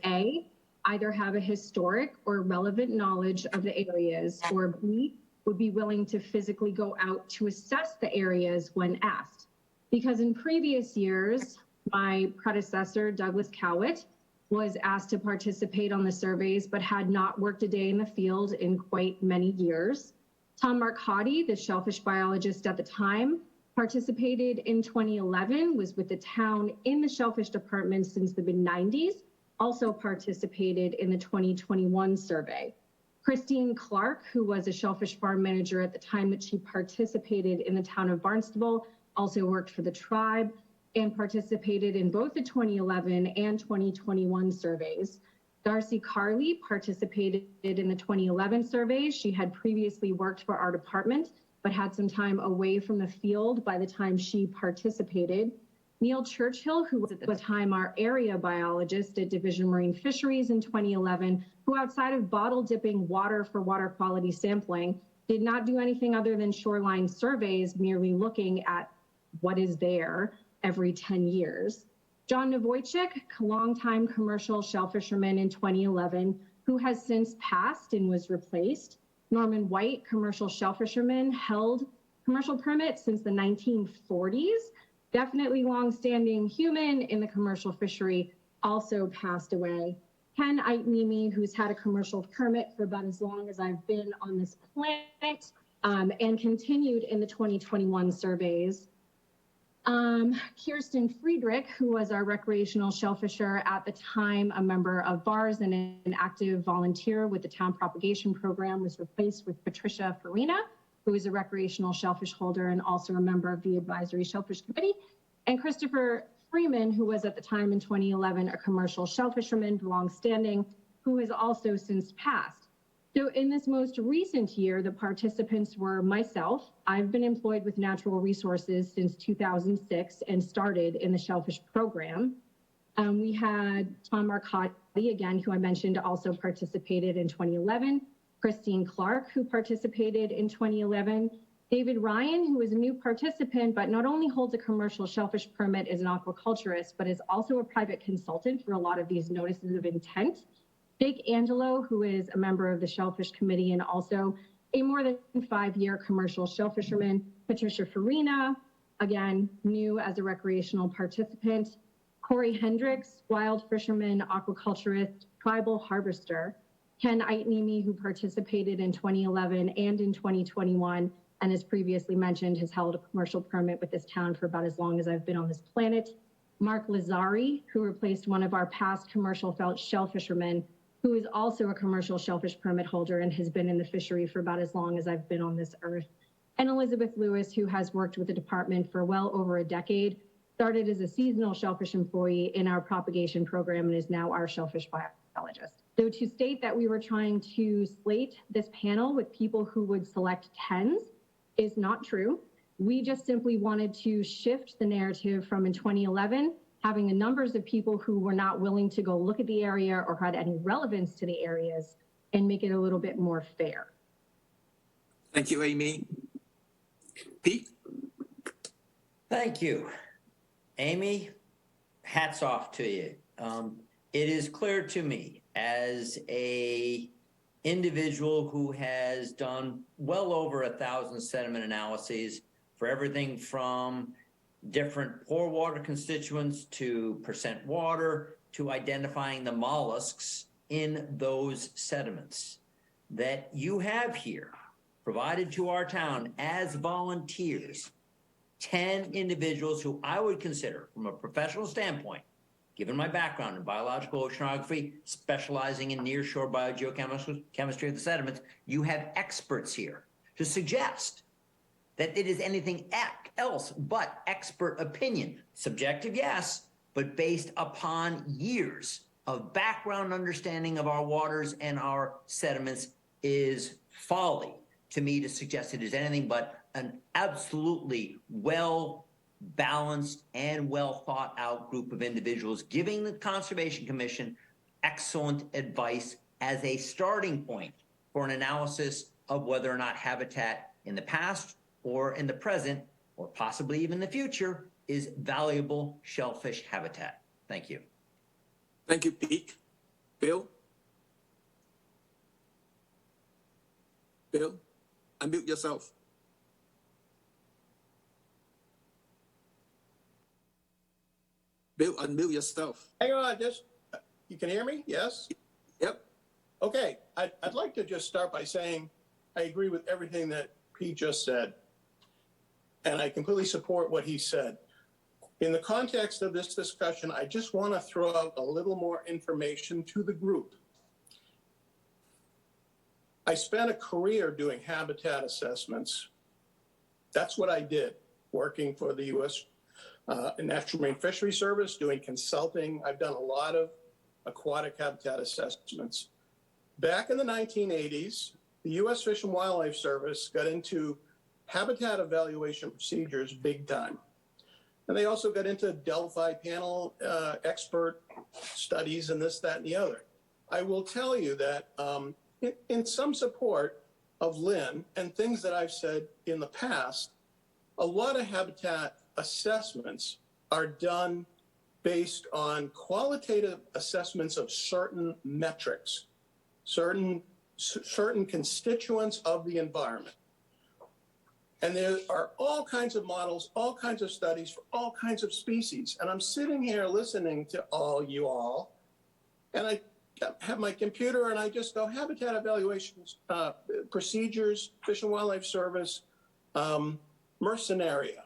either have a historic or relevant knowledge of the areas, or B, would be willing to physically go out to assess the areas when asked. Because in previous years, my predecessor, Douglas Cowett, was asked to participate on the surveys, but had not worked a day in the field in quite many years. Tom Marcotti, the shellfish biologist at the time, Participated in 2011, was with the town in the shellfish department since the mid-90s, also participated in the 2021 survey. Christine Clark, who was a shellfish farm manager at the time that she participated in the town of Barnstable, also worked for the tribe and participated in both the 2011 and 2021 surveys. Darcy Carley participated in the 2011 survey. She had previously worked for our department, but had some time away from the field by the time she participated. Neil Churchill, who was at the time our area biologist at Division Marine Fisheries in 2011, who outside of bottle dipping water for water quality sampling, did not do anything other than shoreline surveys, merely looking at what is there every 10 years. John Novojcik, longtime commercial shellfisherman in 2011, who has since passed and was replaced. Norman White, commercial shellfisherman, held commercial permits since the 1940s. Definitely longstanding human in the commercial fishery, also passed away. Ken Aitnimi, who's had a commercial permit for about as long as I've been on this planet, and continued in the 2021 surveys. Kirsten Friedrich, who was our recreational shellfisher at the time, a member of BARS and an active volunteer with the town propagation program, was replaced with Patricia Farina, who is a recreational shellfish holder and also a member of the advisory shellfish committee, and Christopher Freeman, who was at the time in 2011 a commercial shellfisherman, longstanding, who has also since passed. So in this most recent year, the participants were myself. I've been employed with Natural Resources since 2006 and started in the shellfish program. We had Tom Marcotti, again, who I mentioned, also participated in 2011. Christine Clark, who participated in 2011. David Ryan, who is a new participant, but not only holds a commercial shellfish permit as an aquaculturist, but is also a private consultant for a lot of these notices of intent. Jake Angelo, who is a member of the Shellfish Committee and also a more than 5-year commercial shellfisherman. Patricia Farina, again, new as a recreational participant. Corey Hendricks, wild fisherman, aquaculturist, tribal harvester. Ken Aitnimi, who participated in 2011 and in 2021, and as previously mentioned, has held a commercial permit with this town for about as long as I've been on this planet. Mark Lazari, who replaced one of our past commercial shellfishermen, who is also a commercial shellfish permit holder and has been in the fishery for about as long as I've been on this earth. And Elizabeth Lewis, who has worked with the department for well over a decade, started as a seasonal shellfish employee in our propagation program and is now our shellfish biologist. So to state that we were trying to slate this panel with people who would select 10s is not true. We just simply wanted to shift the narrative from in 2011, having the numbers of people who were not willing to go look at the area or had any relevance to the areas, and make it a little bit more fair. Thank you, Amy. Pete? Thank you. Amy, hats off to you. It is clear to me as a individual who has done well over 1,000 sediment analyses for everything from different pore water constituents to percent water to identifying the mollusks in those sediments that you have here provided to our town as volunteers, 10 individuals who I would consider from a professional standpoint, given my background in biological oceanography, specializing in nearshore biogeochemistry of the sediments, you have experts here to suggest that it is anything else but expert opinion. Subjective, yes, but based upon years of background understanding of our waters and our sediments is folly to me to suggest it is anything but an absolutely well-balanced and well-thought-out group of individuals giving the Conservation Commission excellent advice as a starting point for an analysis of whether or not habitat in the past or in the present, or possibly even the future, is valuable shellfish habitat. Thank you. Thank you, Pete. Bill? Bill, unmute yourself. Bill, unmute yourself. Hang on, you can hear me? Yes? Yep. Okay, I'd like to just start by saying I agree with everything that Pete just said. and I completely support what he said. In the context of this discussion, I just want to throw out a little more information to the group. I spent a career doing habitat assessments. That's what I did, working for the U.S. National Marine Fisheries Service, doing consulting. I've done a lot of aquatic habitat assessments. Back in the 1980s, the U.S. Fish and Wildlife Service got into habitat evaluation procedures big time. And they also got into Delphi panel expert studies and this, that, and the other. I will tell you that in some support of Lynn and things that I've said in the past, a lot of habitat assessments are done based on qualitative assessments of certain metrics, certain constituents of the environment. And there are all kinds of models, all kinds of studies for all kinds of species. And I'm sitting here listening to all you all, and I have my computer and I just go habitat evaluations, procedures, Fish and Wildlife Service, Mercenaria.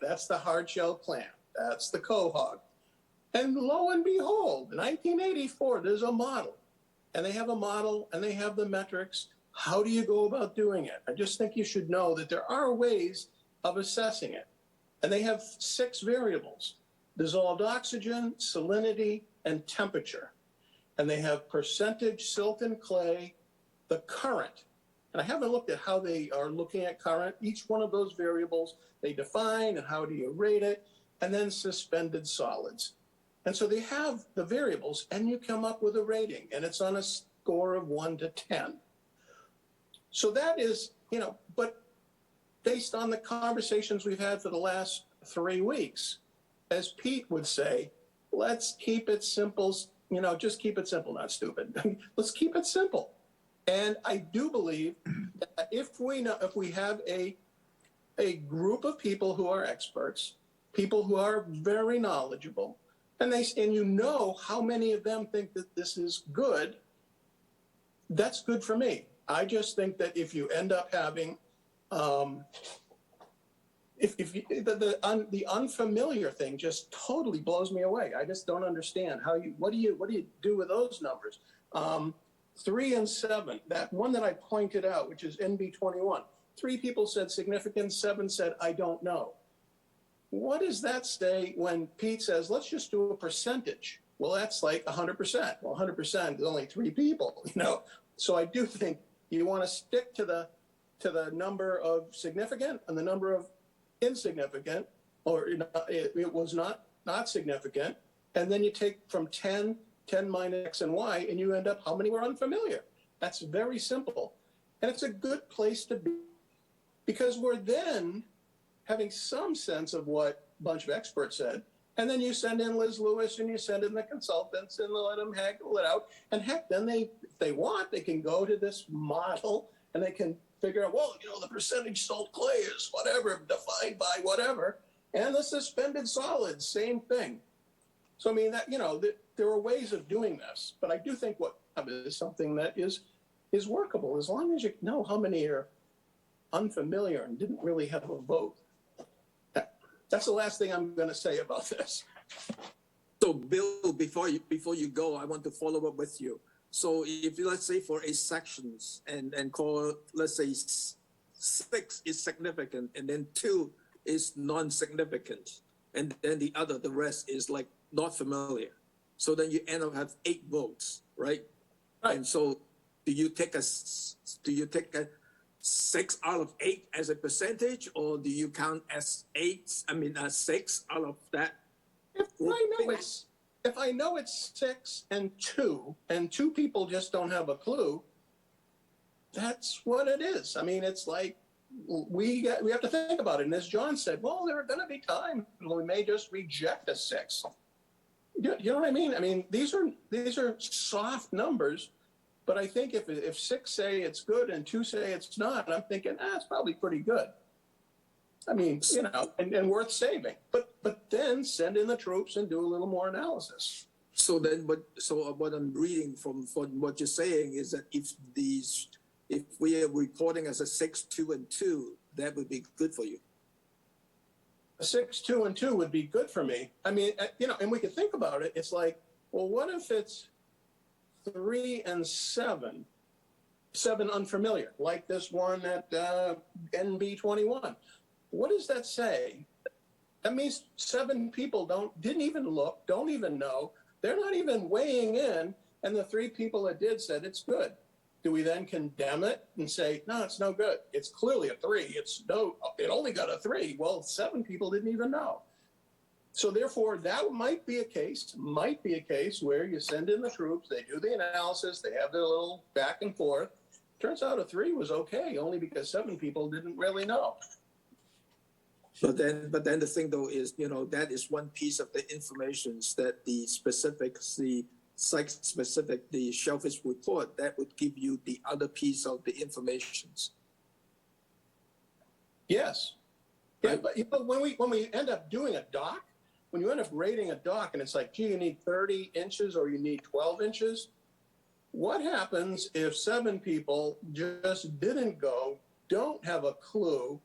That's the hard-shell clam. That's the quahog. And lo and behold, in 1984, there's a model. And they have a model and they have the metrics. How do you go about doing it? I just think you should know that there are ways of assessing it. And they have 6 variables: dissolved oxygen, salinity, and temperature. And they have percentage silt and clay, the current. And I haven't looked at how they are looking at current. Each one of those variables they define and how do you rate it, and then suspended solids. And so they have the variables and you come up with a rating, and it's on a score of 1 to 10. So that is, but based on the conversations we've had for the last 3 weeks, as Pete would say, let's keep it simple, just keep it simple, not stupid. Let's keep it simple. And I do believe that if we have a group of people who are experts, people who are very knowledgeable, and how many of them think that this is good, that's good for me. I just think that if you end up having, the unfamiliar thing just totally blows me away. I just don't understand what do you do with those numbers? 3 and 7, that one that I pointed out, which is NB21, 3 people said significant, 7 said, I don't know. What does that say when Pete says, let's just do a percentage? Well, that's like 100%. Well, 100% is only 3 people, So I do think you want to stick to the number of significant and the number of insignificant, or it was not significant. And then you take from 10 minus X and Y, and you end up how many were unfamiliar. That's very simple. And it's a good place to be, because we're then having some sense of what a bunch of experts said. And then you send in Liz Lewis and you send in the consultants and let them haggle it out. And heck, then if they want, they can go to this model and they can figure out, well, the percentage salt clay is whatever, defined by whatever. And the suspended solids, same thing. So, I mean, there are ways of doing this, but I do think what is something that is workable, as long as you know how many are unfamiliar and didn't really have a vote. That's the last thing I'm going to say about this. So, Bill, before you go, I want to follow up with you. So, if let's say for a sections and call, let's say 6 is significant, and then 2 is non-significant, and then the rest is like not familiar. So then you end up have 8 votes, right? Right. And so, do you take a 6 out of 8 as a percentage, or do you count as 6 out of that? If I know it's 6 and 2, and 2 people just don't have a clue, that's what it is. I mean, it's like we have to think about it. And as John said, well, there are going to be times when we may just reject a 6. You know what I mean? I mean, these are soft numbers. But I think if 6 say it's good and 2 say it's not, I'm thinking, it's probably pretty good. I mean, and worth saving. But then send in the troops and do a little more analysis. So what I'm reading from what you're saying is that if we are reporting as a 6, 2, and 2, that would be good for you. 6, 2, and 2 would be good for me. I mean, and we could think about it. It's like, well, what if it's 3 and 7? 7 unfamiliar, like this one at NB 21. What does that say? That means 7 people didn't even look, don't even know. They're not even weighing in, and the 3 people that did said it's good. Do we then condemn it and say, no, it's no good? It's clearly a 3. It only got a 3. Well, 7 people didn't even know. So therefore, that might be a case where you send in the troops, they do the analysis, they have their little back and forth. Turns out a 3 was okay, only because 7 people didn't really know. But then the thing though is, that is one piece of the information that the site-specific, the shellfish report, that would give you the other piece of the information. Yes. Yeah, but when we end up doing a dock, when you end up rating a dock and it's like, gee, you need 30 inches or you need 12 inches, what happens if 7 people just didn't go, don't have a clue?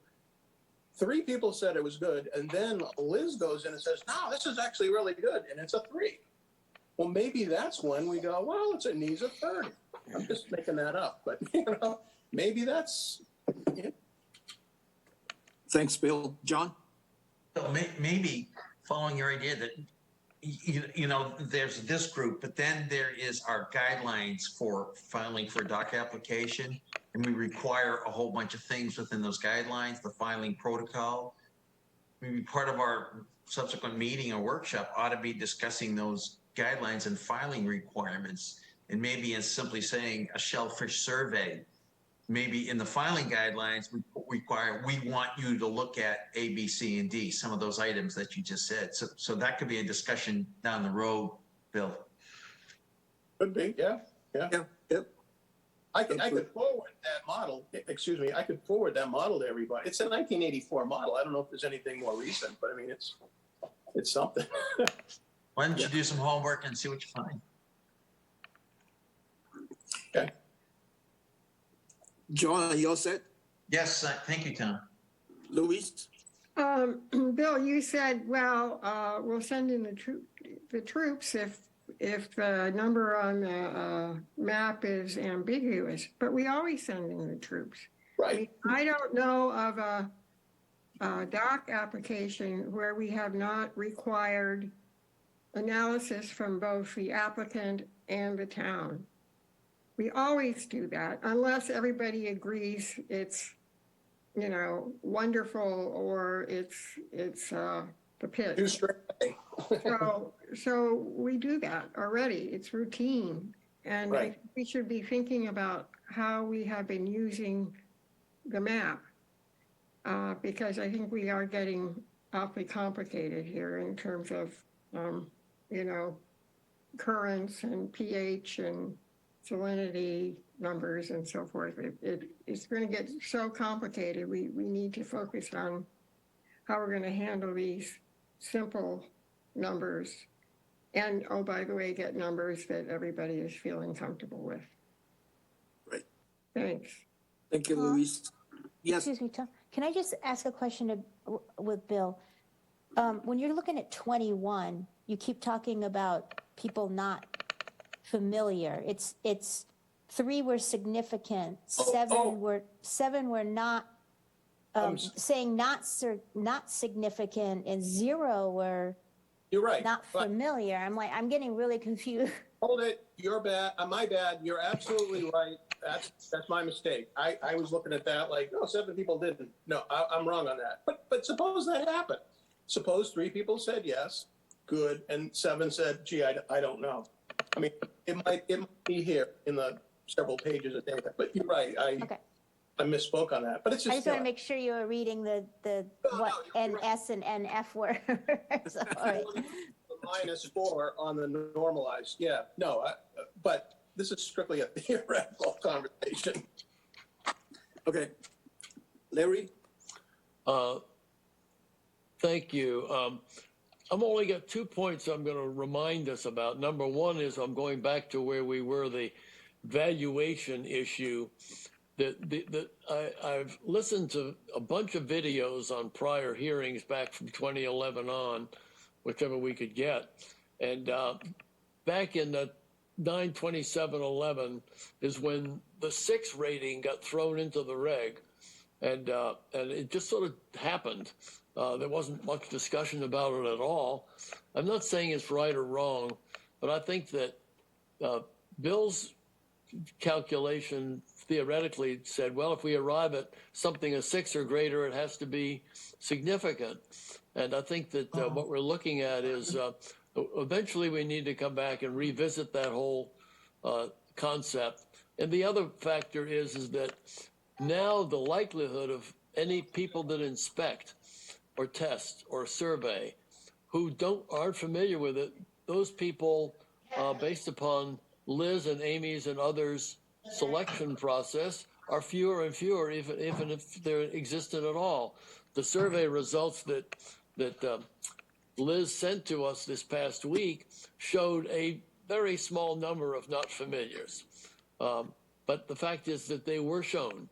3 people said it was good, and then Liz goes in and says, no, this is actually really good, and it's a 3. Well, maybe that's when we go, well, it needs a 30. I'm just making that up, but maybe that's. Yeah. Thanks, Bill. John? So maybe following your idea that, there's this group, but then there is our guidelines for filing for a doc application, and we require a whole bunch of things within those guidelines, the filing protocol. Maybe part of our subsequent meeting or workshop ought to be discussing those guidelines and filing requirements, and maybe in simply saying a shellfish survey. Maybe in the filing guidelines, we want you to look at A, B, C, and D, some of those items that you just said. So that could be a discussion down the road, Bill. Could be, yeah. I could forward that model. Excuse me, I could forward that model to everybody. It's a 1984 model. I don't know if there's anything more recent, but I mean, it's something. Why don't you do some homework and see what you find? Okay. John, are you all set? Yes, thank you, Tom. Louise? Bill, you said, well, we'll send in the troops if the number on the map is ambiguous, but we always send in the troops. Right. I mean, I don't know of a doc application where we have not required analysis from both the applicant and the town. We always do that unless everybody agrees it's, wonderful or it's the pit. Too straight. So we do that already. It's routine. And Right. I think we should be thinking about how we have been using the map because I think we are getting awfully complicated here in terms of, currents and pH and salinity numbers and so forth. It's going to get so complicated. We need to focus on how we're going to handle these simple numbers. And, oh, by the way, get numbers that everybody is feeling comfortable with. Right. Thanks. Thank you, Louise. Yes. Excuse me, Tom. Can I just ask a question with Bill? When you're looking at 21, you keep talking about people not familiar. It's 3 were significant, 7 were not saying not significant, and 0 were You're right. not familiar. I'm getting really confused. Hold it. You're bad. My bad. You're absolutely right. That's my mistake. I was looking at that like, 7 people didn't. No, I'm wrong on that. But suppose that happened. Suppose 3 people said yes, good, and 7 said, gee, I don't know. I mean, it might be here in the several pages of data. But you're right. I misspoke on that. But it's just. I just want to make sure you were reading the what NS and NF were. So, all right. -4 on the normalized. Yeah. No. But this is strictly a theoretical conversation. Okay. Larry? Thank you. I've only got 2 points I'm going to remind us about. Number one is I'm going back to where we were, the valuation issue. I've listened to a bunch of videos on prior hearings back from 2011 on, whichever we could get. And back in the 9/27/11 is when the 6 rating got thrown into the reg. And it just sort of happened. There wasn't much discussion about it at all. I'm not saying it's right or wrong, but I think that Bill's calculation theoretically said, well, if we arrive at something a 6 or greater, it has to be significant. And I think that what we're looking at is eventually we need to come back and revisit that whole concept. And the other factor is that now the likelihood of any people that inspect or test or survey who aren't familiar with it, those people, based upon Liz and Amy's and others' selection process, are fewer and fewer, even if they're existent at all. The survey results that Liz sent to us this past week showed a very small number of not familiars. But the fact is that they were shown.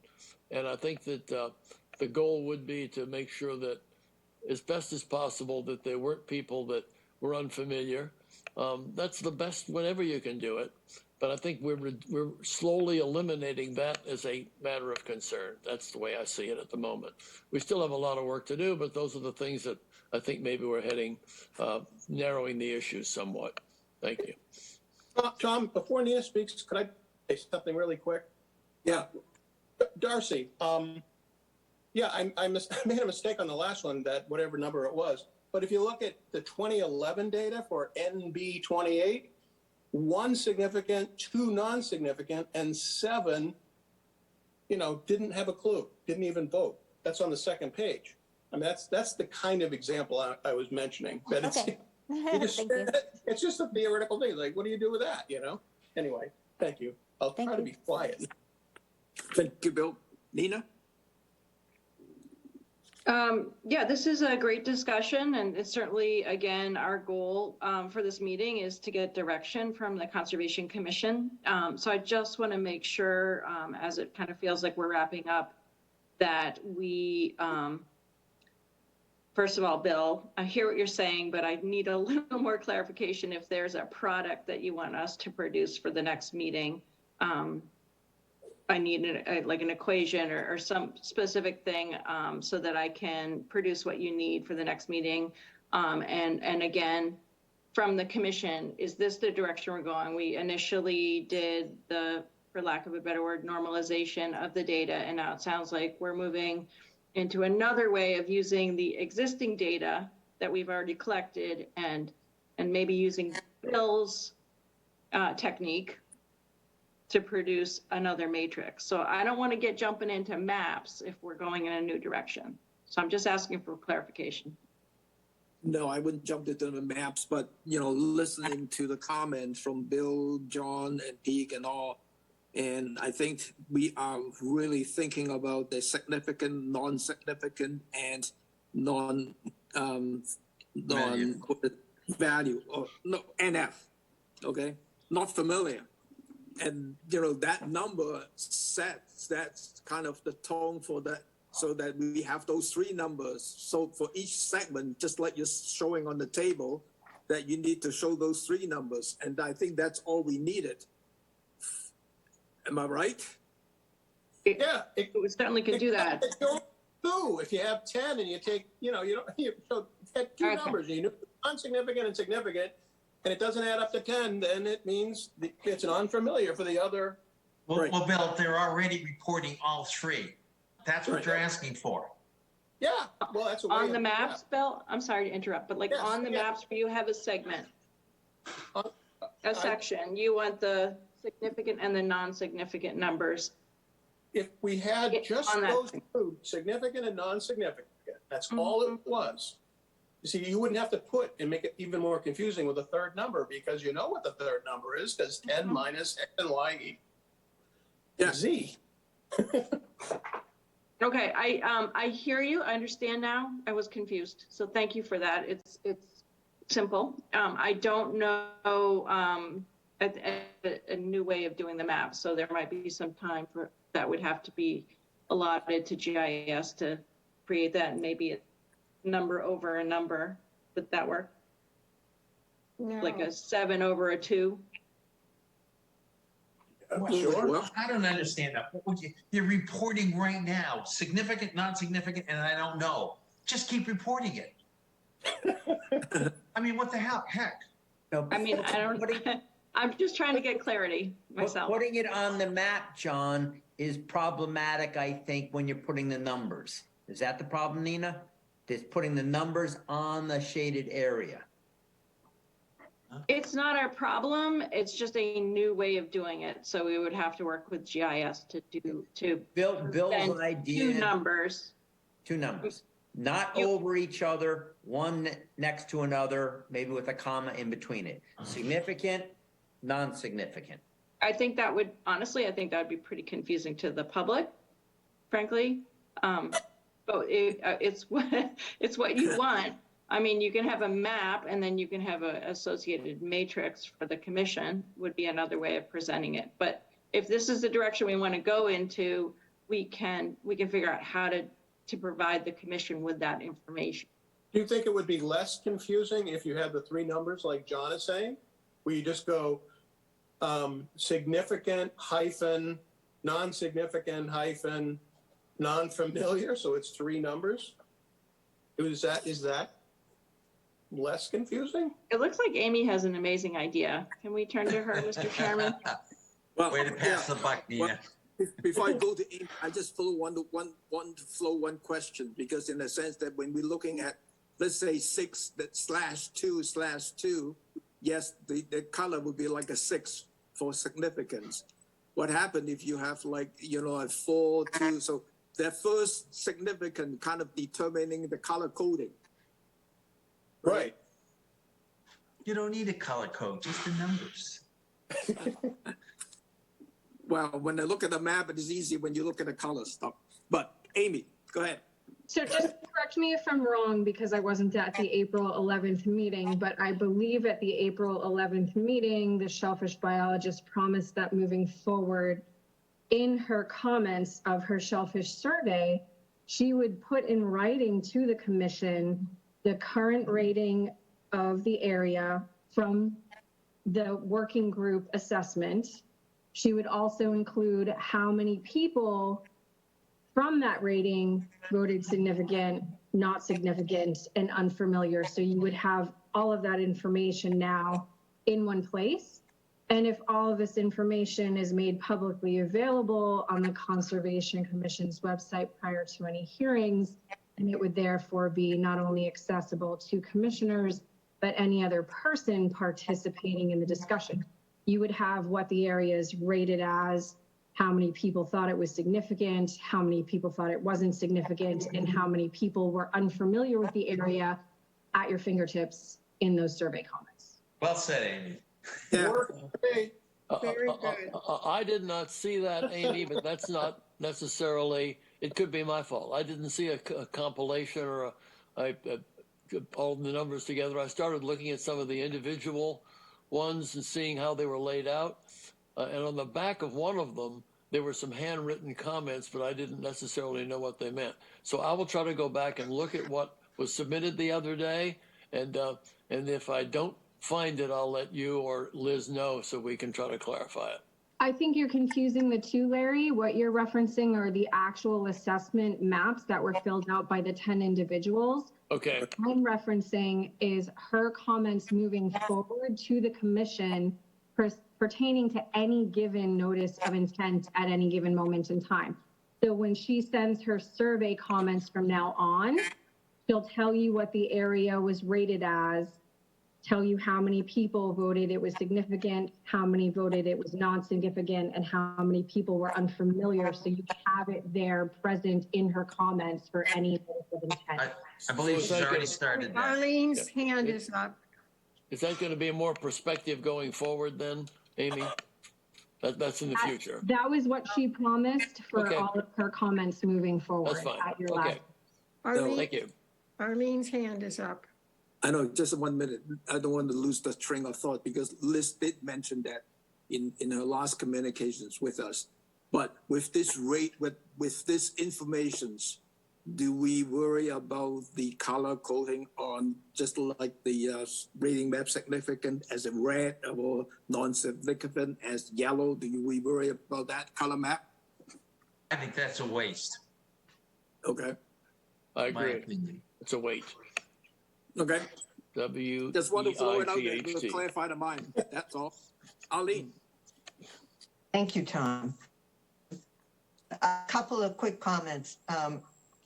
And I think that the goal would be to make sure that as best as possible that there weren't people that were unfamiliar. That's the best whenever you can do it. But I think we're slowly eliminating that as a matter of concern. That's the way I see it at the moment. We still have a lot of work to do, but those are the things that I think maybe we're heading, narrowing the issues somewhat. Thank you. Tom, before Nina speaks, could I say something really quick? Yeah. Darcy, yeah, I made a mistake on the last one, that whatever number it was. But if you look at the 2011 data for NB28, 1 significant, 2 non-significant, and 7, didn't have a clue, didn't even vote. That's on the second page. I mean, that's the kind of example I was mentioning. That Okay. it's just a theoretical thing. Like, what do you do with that? Anyway, thank you. I'll try to be quiet. Thank you, Bill. Nina? Yeah, this is a great discussion, and it's certainly, again, our goal for this meeting is to get direction from the Conservation Commission. So I just want to make sure, as it kind of feels like we're wrapping up, that we, first of all, Bill, I hear what you're saying, but I need a little more clarification if there's a product that you want us to produce for the next meeting. I need like an equation or some specific thing so that I can produce what you need for the next meeting. And again, from the commission, is this the direction we're going? We initially did the, for lack of a better word, normalization of the data, and now it sounds like we're moving into another way of using the existing data that we've already collected and maybe using Bill's technique to produce another matrix. So I don't want to get jumping into maps if we're going in a new direction. So I'm just asking for clarification. No, I wouldn't jump into the maps, but listening to the comments from Bill, John, and Pete and all, and I think we are really thinking about the significant, non-significant, and value, or no, NF, okay, not familiar. And that number that's kind of the tone for that, so that we have those 3 numbers. So for each segment, just like you're showing on the table, that you need to show those 3 numbers. And I think that's all we needed. Am I right? Yeah, We certainly could do that. If you have 10 and you take, you get 2 numbers, unsignificant and significant, and it doesn't add up to 10, then it means it's an unfamiliar for the other. Well, Bill, they're already reporting all 3. That's what you're asking for. Yeah, well, that's on the maps, Bill. I'm sorry to interrupt, but like on the maps where you have a segment, a section, you want the significant and the non-significant numbers. If we had just those 2, significant and non-significant, that's all it was. You see, you wouldn't have to put and make it even more confusing with a 3rd number, because you know what the 3rd number is, because 10 minus X and Y Z. Okay, I hear you. I understand now. I was confused, so thank you for that. It's simple. I don't know a new way of doing the map, so there might be some time that would have to be allotted to GIS to create that, and maybe a number over a number. Would that work? No. Like a 7 over a 2? Sure. Well, I don't understand that. What would you're reporting right now, significant, non-significant, and I don't know. Just keep reporting it. I mean, what the hell, heck? No, I mean, I don't, I'm just trying to get clarity myself. Putting it on the map, John, is problematic, I think, when you're putting the numbers. Is that the problem, Nina? Just putting the numbers on the shaded area. It's not our problem. It's just a new way of doing it. So we would have to work with GIS to Bill's send idea. two numbers. Two numbers, not You- over each other, one next to another, maybe with a comma in between it. Significant, non-significant. I think that would, honestly, I think that would be pretty confusing to the public, frankly. But it's what you want. I mean, you can have a map and then you can have an associated matrix for the commission would be another way of presenting it. But if this is the direction we want to go into, we can figure out how to provide the commission with that information. Do you think it would be less confusing if you had the three numbers like John is saying, where you just go significant hyphen, non-significant hyphen, non-familiar, so it's three numbers? Is that less confusing? It looks like Amy has an amazing idea. Can we turn to her, Mr. Chairman? Well, Way to pass the buck, Nina. Well, before I go to Amy, I just want one question, because in the sense that when we're looking at, let's say 6/2/2, yes, the color would be like a 6 for significance. What happened if you have like, a 4/2? So that first significant kind of determining the color coding. Right. You don't need a color code, just the numbers. Well, when I look at the map, it is easy when you look at the color stuff. But Amy, go ahead. So just correct me if I'm wrong, because I wasn't at the April 11th meeting, but I believe at the April 11th meeting, the shellfish biologist promised that moving forward, in her comments of her shellfish survey, she would put in writing to the commission the current rating of the area from the working group assessment. She would also include how many people from that rating voted significant, not significant, and unfamiliar. So you would have all of that information now in one place. And if all of this information is made publicly available on the Conservation Commission's website prior to any hearings, and it would therefore be not only accessible to commissioners, but any other person participating in the discussion. You would have what the area is rated as, how many people thought it was significant, how many people thought it wasn't significant, and how many people were unfamiliar with the area at your fingertips in those survey comments. Well said, Amy. Yeah. Very good. I did not see that, Amy, but that's not necessarily, it could be my fault. I didn't see a compilation or all the numbers together. I started looking at some of the individual ones and seeing how they were laid out. And on the back of one of them, there were some handwritten comments, but I didn't necessarily know what they meant. So I will try to go back and look at what was submitted the other day. And if I don't find it, I'll let you or Liz know so we can try to clarify it. I think you're confusing the two, Larry. What you're referencing are the actual assessment maps that were filled out by the 10 individuals. Okay. What I'm referencing is her comments moving forward to the commission pertaining to any given notice of intent at any given moment in time. So when she sends her survey comments from now on, she'll tell you what the area was rated as, tell you how many people voted it was significant, how many voted it was non-significant, and how many people were unfamiliar. So you have it there present in her comments for any notice of intent. I believe she's already started that. Arlene's hand is up. Is that going to be more perspective going forward then, Amy? That's in the future. That was what she promised for Okay. all of her comments moving forward. That's fine. At your Okay. last. Arlene, Thank you. Arlene's hand is up. I know, just 1 minute. I don't want to lose the train of thought, because Liz did mention that in her last communications with us, But with this rate, with this informations, do we worry about the color coding on just like the rating map significant as a red or non-significant as yellow? Do we worry about that color map? I think that's a waste. Okay. I in my agree. opinion. It's a wait. Okay. W Just want to throw it out E I there G H to T. clarify the mind. That's all. Arlene. Thank you, Tom. A couple of quick comments.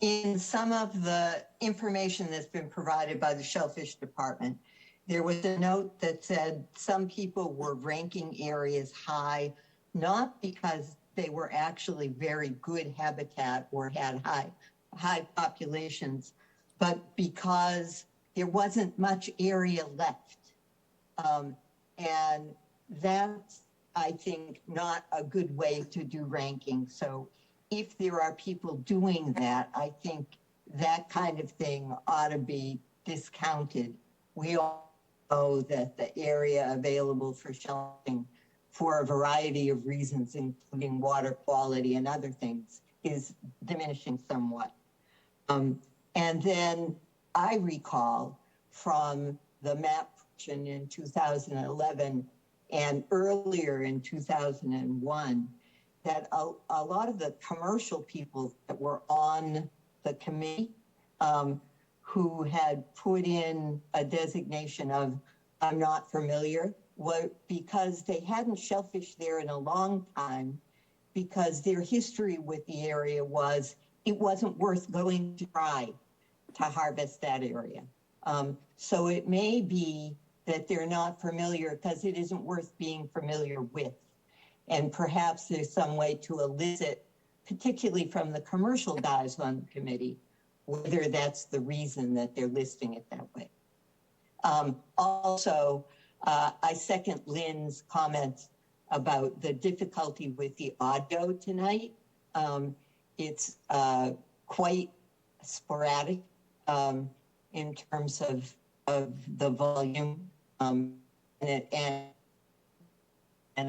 In some of the information that's been provided by the Shellfish Department, there was a note that said some people were ranking areas high, not because they were actually very good habitat or had high populations, but because there wasn't much area left. And that's, I think, not a good way to do ranking. So if there are people doing that, I think that kind of thing ought to be discounted. We all know that the area available for sheltering for a variety of reasons, including water quality and other things, is diminishing somewhat. And then I recall from the map in 2011 and earlier in 2001 that a lot of the commercial people that were on the committee who had put in a designation of I'm not familiar, were because they hadn't shellfished there in a long time, because their history with the area was it wasn't worth going to try to harvest that area. So it may be that they're not familiar because it isn't worth being familiar with. And perhaps there's some way to elicit, particularly from the commercial guys on the committee, whether that's the reason that they're listing it that way. Also, I second Lynn's comments about the difficulty with the audio tonight. It's quite sporadic in terms of the volume and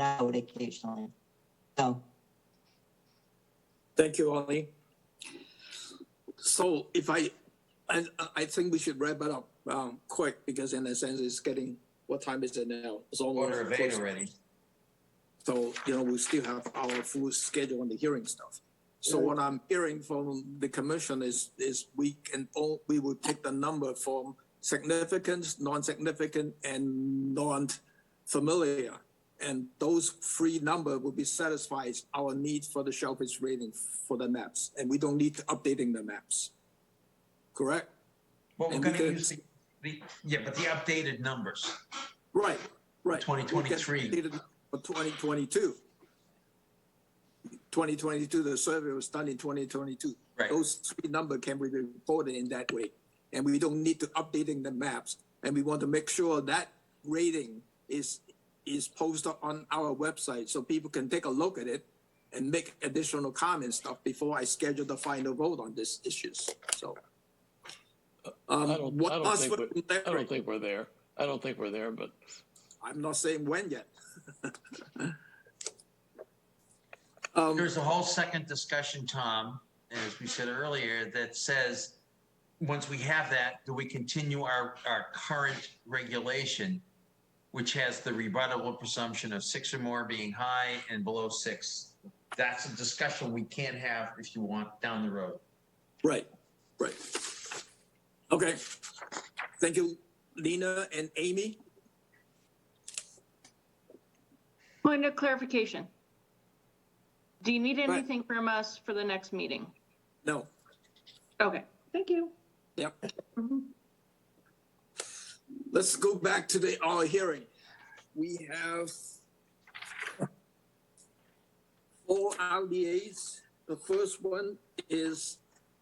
out occasionally. So. Thank you, Arlene. So if I think we should wrap it up quick, because in a sense it's getting, what time is it now? It's almost Order of 8 already. So, we still have our full schedule on the hearing stuff. So what I'm hearing from the commission is we will take the number from significant, non-significant, and non-familiar. And those three numbers will be satisfied our need for the shellfish rating for the maps. And we don't need to updating the maps. Correct? Well, we're going to use the updated numbers. Right. 2023. For 2022. 2022, the survey was done in 2022. Right. Those three numbers can be reported in that way. And we don't need to updating the maps. And we want to make sure that rating is posted on our website so people can take a look at it and make additional comments stuff before I schedule the final vote on these issues. So I don't think we're there. I don't think we're there, but I'm not saying when yet. There's a whole second discussion, Tom, as we said earlier, that says, once we have that, do we continue our current regulation, which has the rebuttable presumption of 6 or more being high and below 6? That's a discussion we can't have, if you want, down the road. Right. Okay. Thank you, Lena and Amy. Point of clarification. Do you need anything from us for the next meeting? No. Okay, thank you. Yep. Let's go back to our hearing. We have 4 RDAs. The first one is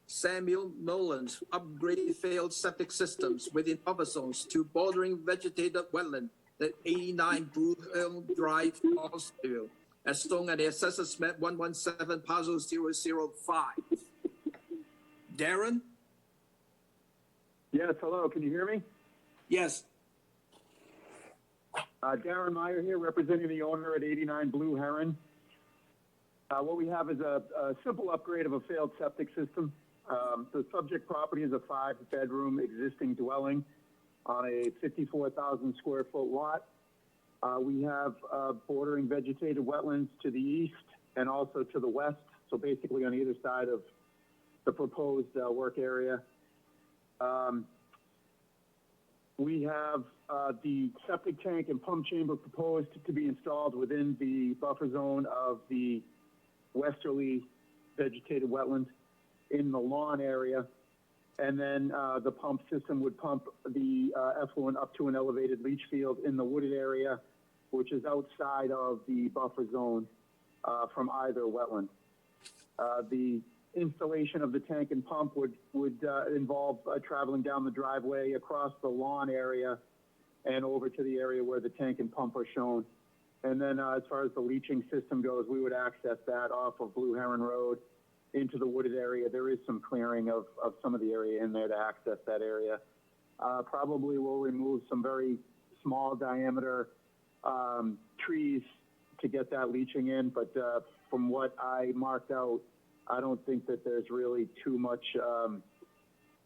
Samuel Nolan's upgrade failed septic systems within buffer zones to bordering vegetated wetland at 89 Blue Hill Drive, Barnstable, as shown at the Assessors Map 117 parcel 005. Darren? Yes, hello, can you hear me? Yes. Darren Meyer here, representing the owner at 89 Blue Heron. What we have is a simple upgrade of a failed septic system. The subject property is a 5-bedroom existing dwelling on a 54,000 square foot lot. We have bordering vegetated wetlands to the east and also to the west, so basically on either side of the proposed work area. We have the septic tank and pump chamber proposed to be installed within the buffer zone of the westerly vegetated wetland in the lawn area. And then the pump system would pump the effluent up to an elevated leach field in the wooded area, which is outside of the buffer zone from either wetland. The installation of the tank and pump would involve traveling down the driveway across the lawn area and over to the area where the tank and pump are shown. And then as far as the leaching system goes, we would access that off of Blue Heron Road into the wooded area. There is some clearing of some of the area in there to access that area. Probably we'll remove some very small diameter trees to get that leaching in, but from what I marked out, I don't think that there's really too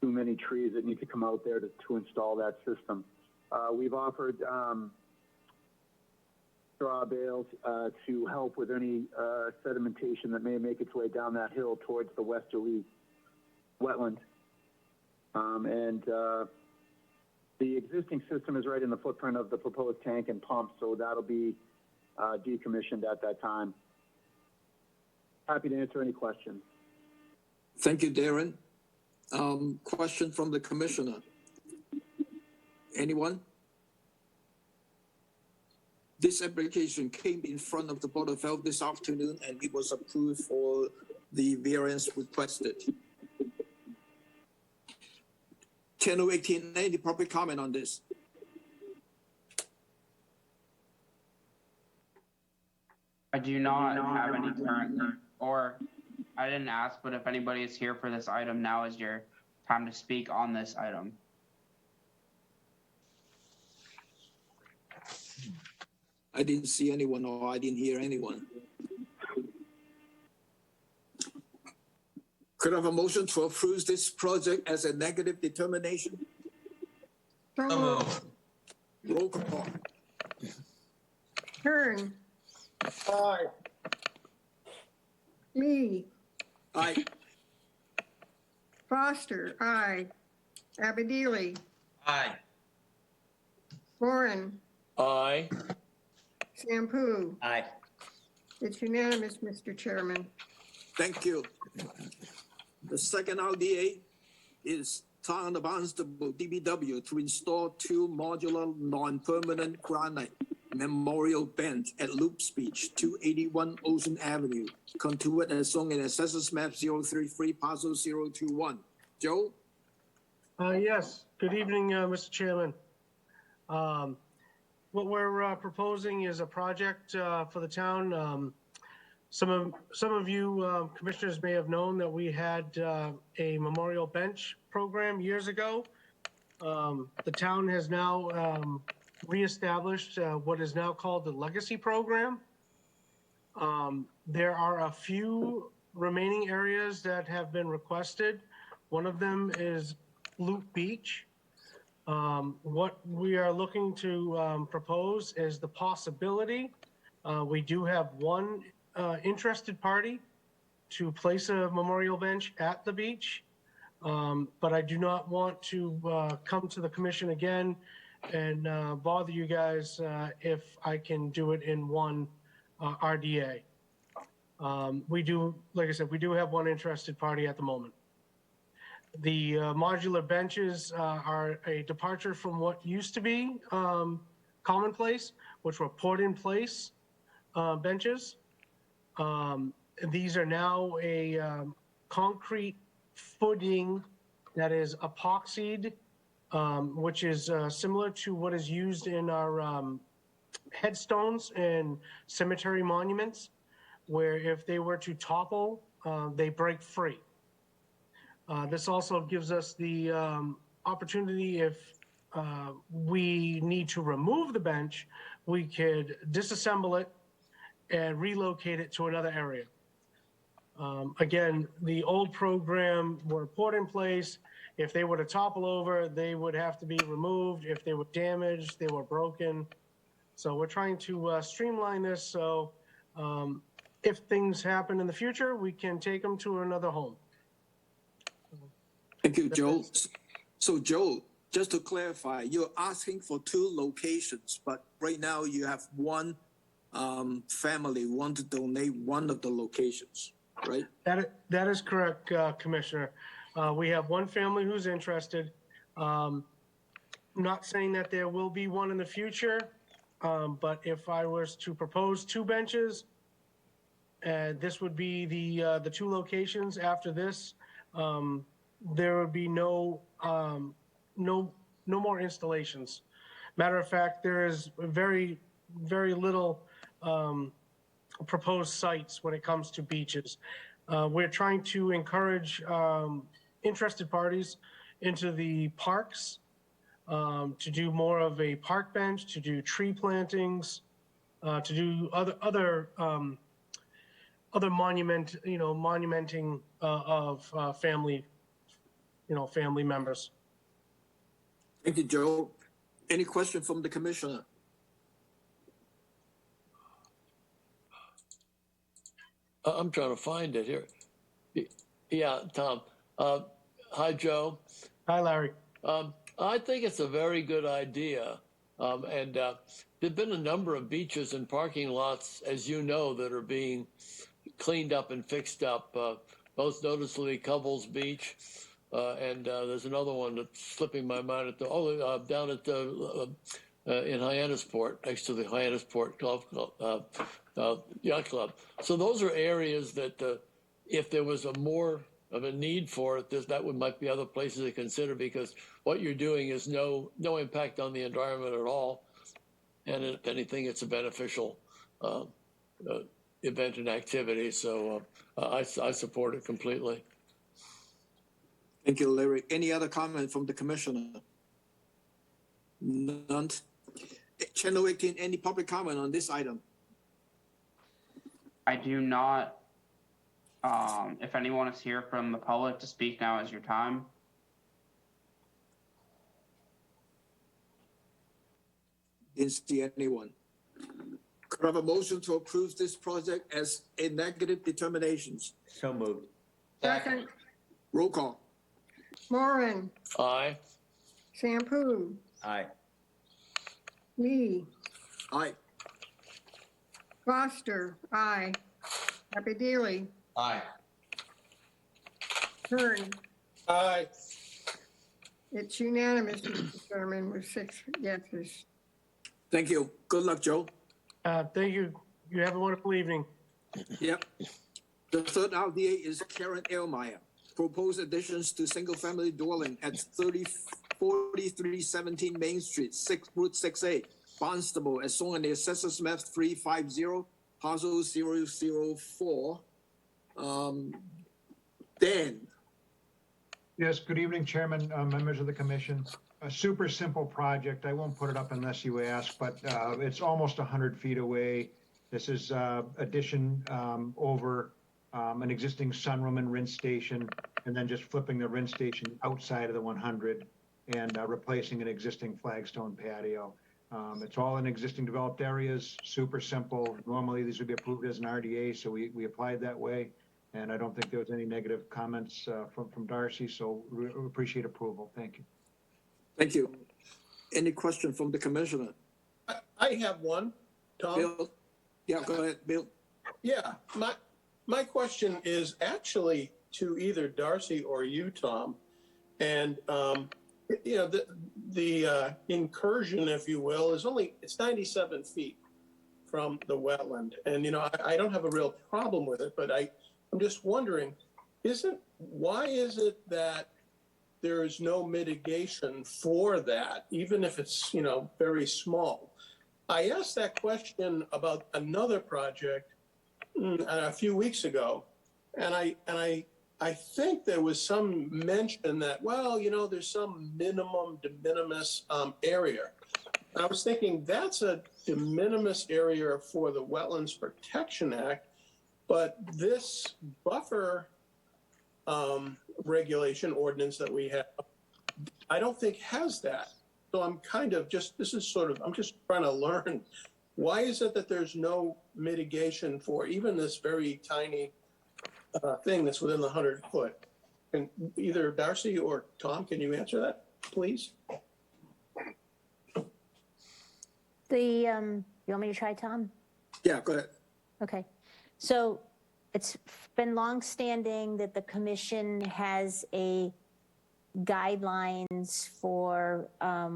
many trees that need to come out there to install that system. We've offered straw bales to help with any sedimentation that may make its way down that hill towards the westerly wetland. The existing system is right in the footprint of the proposed tank and pump, so that'll be decommissioned at that time. Happy to answer any questions. Thank you, Darren. Question from the commissioner. Anyone? This application came in front of the Board of Health this afternoon and it was approved for the variance requested. 10:18, any public comment on this? I do not have any currently, or I didn't ask, but if anybody is here for this item, now is your time to speak on this item. I didn't see anyone or I didn't hear anyone. Could I have a motion to approve this project as a negative determination? So Roll call. Kern, Aye. Lee, Aye. Foster, aye. Abedili, Aye. Warren, Aye. Sampu. Aye. It's unanimous, Mr. Chairman. Thank you. The second RDA is Town of Barnstable, DBW, to install 2 modular non-permanent granite memorial bench at Loops Beach, 281 Ocean Avenue, contoured as shown in Assessors Map 033, Parcel 021. Joe? Yes, good evening, Mr. Chairman. What we're proposing is a project for the town. Some of you commissioners may have known that we had a memorial bench program years ago. The town has now reestablished what is now called the Legacy Program. There are a few remaining areas that have been requested. One of them is Loop Beach. What we are looking to propose is the possibility. We do have one interested party to place a memorial bench at the beach, but I do not want to come to the commission again and bother you guys if I can do it in one RDA. We do, like I said, we do have one interested party at the moment. The modular benches are a departure from what used to be commonplace, which were put-in-place benches. These are now a concrete footing that is epoxied, which is similar to what is used in our headstones and cemetery monuments, where if they were to topple, they break free. This also gives us the opportunity, if we need to remove the bench, we could disassemble it and relocate it to another area. Again, the old program were put in place. If they were to topple over, they would have to be removed. If they were damaged, they were broken. So we're trying to streamline this so if things happen in the future, we can take them to another home. Thank you, Joe. So Joe, just to clarify, you're asking for 2 locations, but right now you have one family want to donate one of the locations, right? That is correct, Commissioner. We have one family who's interested. Not saying that there will be one in the future, but if I was to propose 2 benches, this would be the 2 locations after this. There would be no more installations. Matter of fact, there is very little proposed sites when it comes to beaches. We're trying to encourage interested parties into the parks to do more of a park bench, to do tree plantings, to do other monumenting of family, family members. Thank you, Joe. Any question from the commissioner? I'm trying to find it here. Yeah, Tom. Hi, Joe. Hi, Larry. I think it's a very good idea. And there've been a number of beaches and parking lots, as you know, that are being cleaned up and fixed up. Most noticeably Covell's Beach. And there's another one that's slipping my mind down at in Hyannisport, next to the Hyannisport Golf Club, Yacht Club. So those are areas that if there was a more of a need for it, that might be other places to consider, because what you're doing is no impact on the environment at all. And if anything, it's a beneficial event and activity. So I support it completely. Thank you, Larry. Any other comment from the commissioner? None. Channel 18, any public comment on this item? I do not. If anyone is here from the public to speak, now is your time. Didn't see anyone. Could I have a motion to approve this project as a negative determinations? So moved. Second, Roll call. Moran, Aye. Sampoon, Aye. Lee, Aye. Foster, aye. Capidili, Aye. Kern. Aye. It's unanimous, Mr. Chairman, with 6 yeses. Thank you. Good luck, Joe. Thank you. You have a wonderful evening. Yep. The third RDA is Karen Elmeyer. Proposed additions to single-family dwelling at 4317 Main Street, Route 6A, Barnstable, as shown on the Assessors Map 350, parcel 004. Dan. Yes, good evening, Chairman, members of the commission. A super simple project. I won't put it up unless you ask, but it's almost 100 feet away. This is addition over an existing sunroom and rinse station, and then just flipping the rinse station outside of the 100 and replacing an existing flagstone patio. It's all in existing developed areas, super simple. Normally these would be approved as an RDA, so we applied that way. And I don't think there was any negative comments from Darcy, so we appreciate approval. Thank you. Thank you. Any question from the commissioner? I have one, Tom. Bill? Yeah, go ahead, Bill. Yeah, my question is actually to either Darcy or you, Tom. And, the incursion, if you will, it's 97 feet from the wetland. And, I don't have a real problem with it, but I'm just wondering, why is it that there is no mitigation for that, even if it's, very small? I asked that question about another project a few weeks ago, and I think there was some mention that, well, there's some minimum de minimis area. I was thinking that's a de minimis area for the Wetlands Protection Act. But this buffer regulation ordinance that we have, I don't think has that. So I'm kind of just, I'm just trying to learn, why is it that there's no mitigation for even this very tiny thing that's within the 100-foot? And either Darcy or Tom, can you answer that, please? You want me to try, Tom? Yeah, go ahead. Okay. So it's been longstanding that the commission has a guidelines for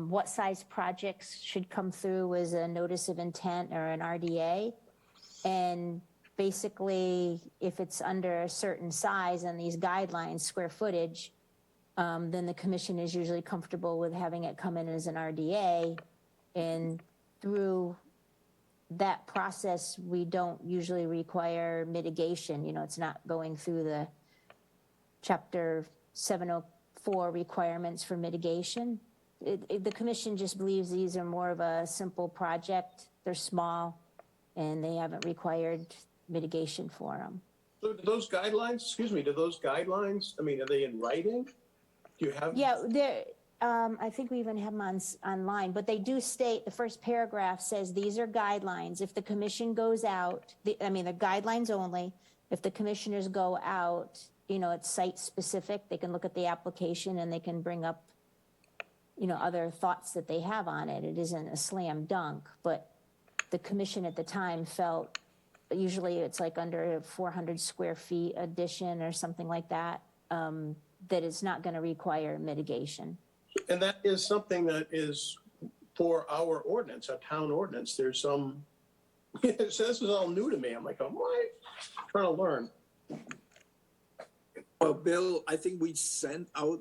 what size projects should come through as a notice of intent or an RDA. And basically, if it's under a certain size and these guidelines, square footage, then the commission is usually comfortable with having it come in as an RDA. And through that process, we don't usually require mitigation. You know, it's not going through the Chapter 704 requirements for mitigation. The commission just believes these are more of a simple project. They're small, and they haven't required mitigation for them. So do those guidelines, excuse me, do those guidelines, I mean, are they in writing? Do you have? Yeah, I think we even have them online, but they do state, the first paragraph says these are guidelines. If the commission goes out, the guidelines only. If the commissioners go out, you know, it's site specific. They can look at the application and they can bring up, you know, other thoughts that they have on it. It isn't a slam dunk, but the commission at the time felt, usually it's like under 400 square feet addition or something like that, that it's not going to require mitigation. And that is something that is for our ordinance, our town ordinance. There's some, so this is all new to me. I'm like, what? I'm trying to learn. Well, Bill, I think we sent out,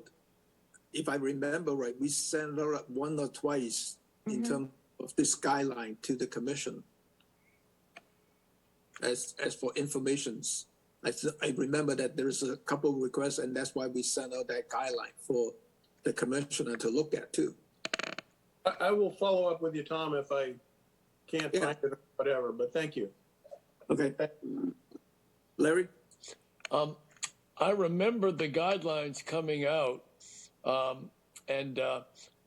if I remember right, we sent out one or twice in terms of this guideline to the commission. As for informations, I remember that there's a couple of requests, and that's why we sent out that guideline for the commissioner to look at too. I will follow up with you, Tom, if I can't find it or whatever, but thank you. Okay. Larry? I remember the guidelines coming out, and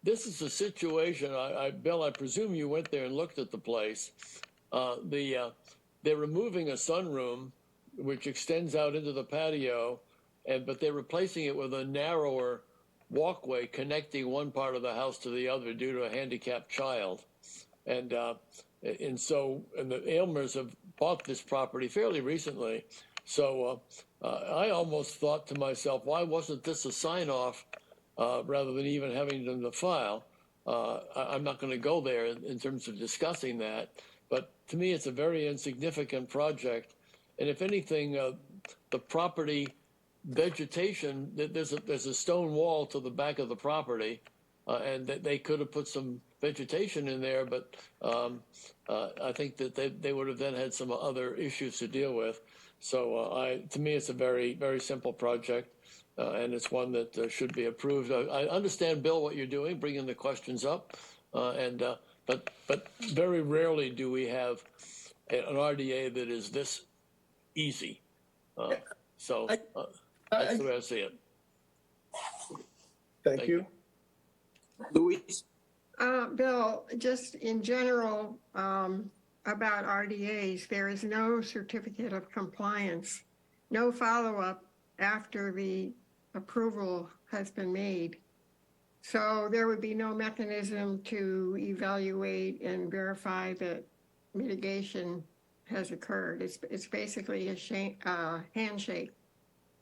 this is a situation, Bill, I presume you went there and looked at the place. They're removing a sunroom, which extends out into the patio, but they're replacing it with a narrower walkway connecting one part of the house to the other due to a handicapped child. And so the Aylmers have bought this property fairly recently. So I almost thought to myself, why wasn't this a sign off rather than even having them to file? I'm not going to go there in terms of discussing that. But to me, it's a very insignificant project. And if anything, the property vegetation, there's a stone wall to the back of the property, and they could have put some vegetation in there, but I think that they would have then had some other issues to deal with. So to me, it's a very, very simple project, and it's one that should be approved. I understand, Bill, what you're doing, bringing the questions up, but very rarely do we have an RDA that is this easy. So that's the way I see it. Thank you. Louise? Bill, just in general, about RDAs, there is no certificate of compliance, no follow-up after the approval has been made. So there would be no mechanism to evaluate and verify that mitigation has occurred. It's basically a handshake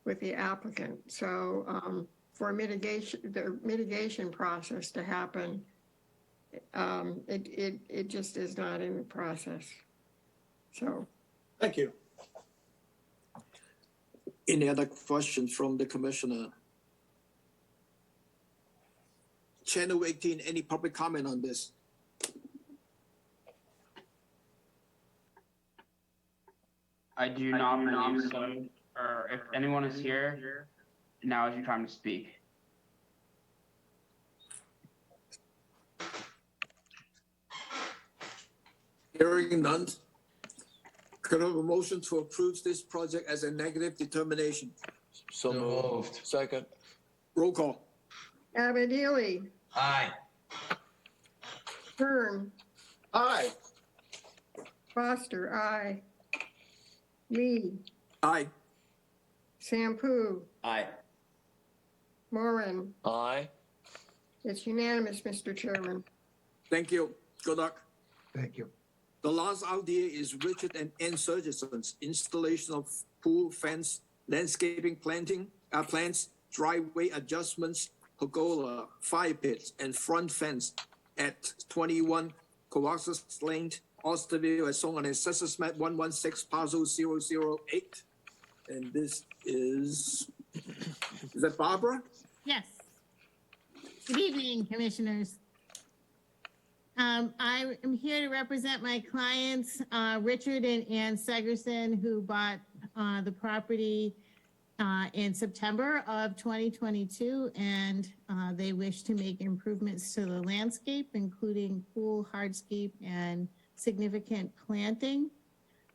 with the applicant. So for the mitigation process to happen, it just is not in the process. So. Thank you. Any other questions from the commissioner? Channel 18, any public comment on this? I do not believe so. Or if anyone is here, now is your time to speak. Hearing none. Could I have a motion to approve this project as a negative determination? So moved. Second. Roll call. Abedili, Aye. Kern, Aye. Foster, aye. Lee, Aye. Sampu, Aye. Moran. Aye. It's unanimous, Mr. Chairman. Thank you. Good luck. Thank you. The last idea is Richard and Ann Surgison's installation of pool fence, landscaping plants, driveway adjustments, pergola, fire pits, and front fence at 21 Coaxus Lane, Osterville, as shown on Assessors Map 116, parcel 008. And this is that Barbara? Yes. Good evening, commissioners. I am here to represent my clients, Richard and Ann Segerson, who bought the property in September of 2022, and they wish to make improvements to the landscape, including pool, hardscape, and significant planting.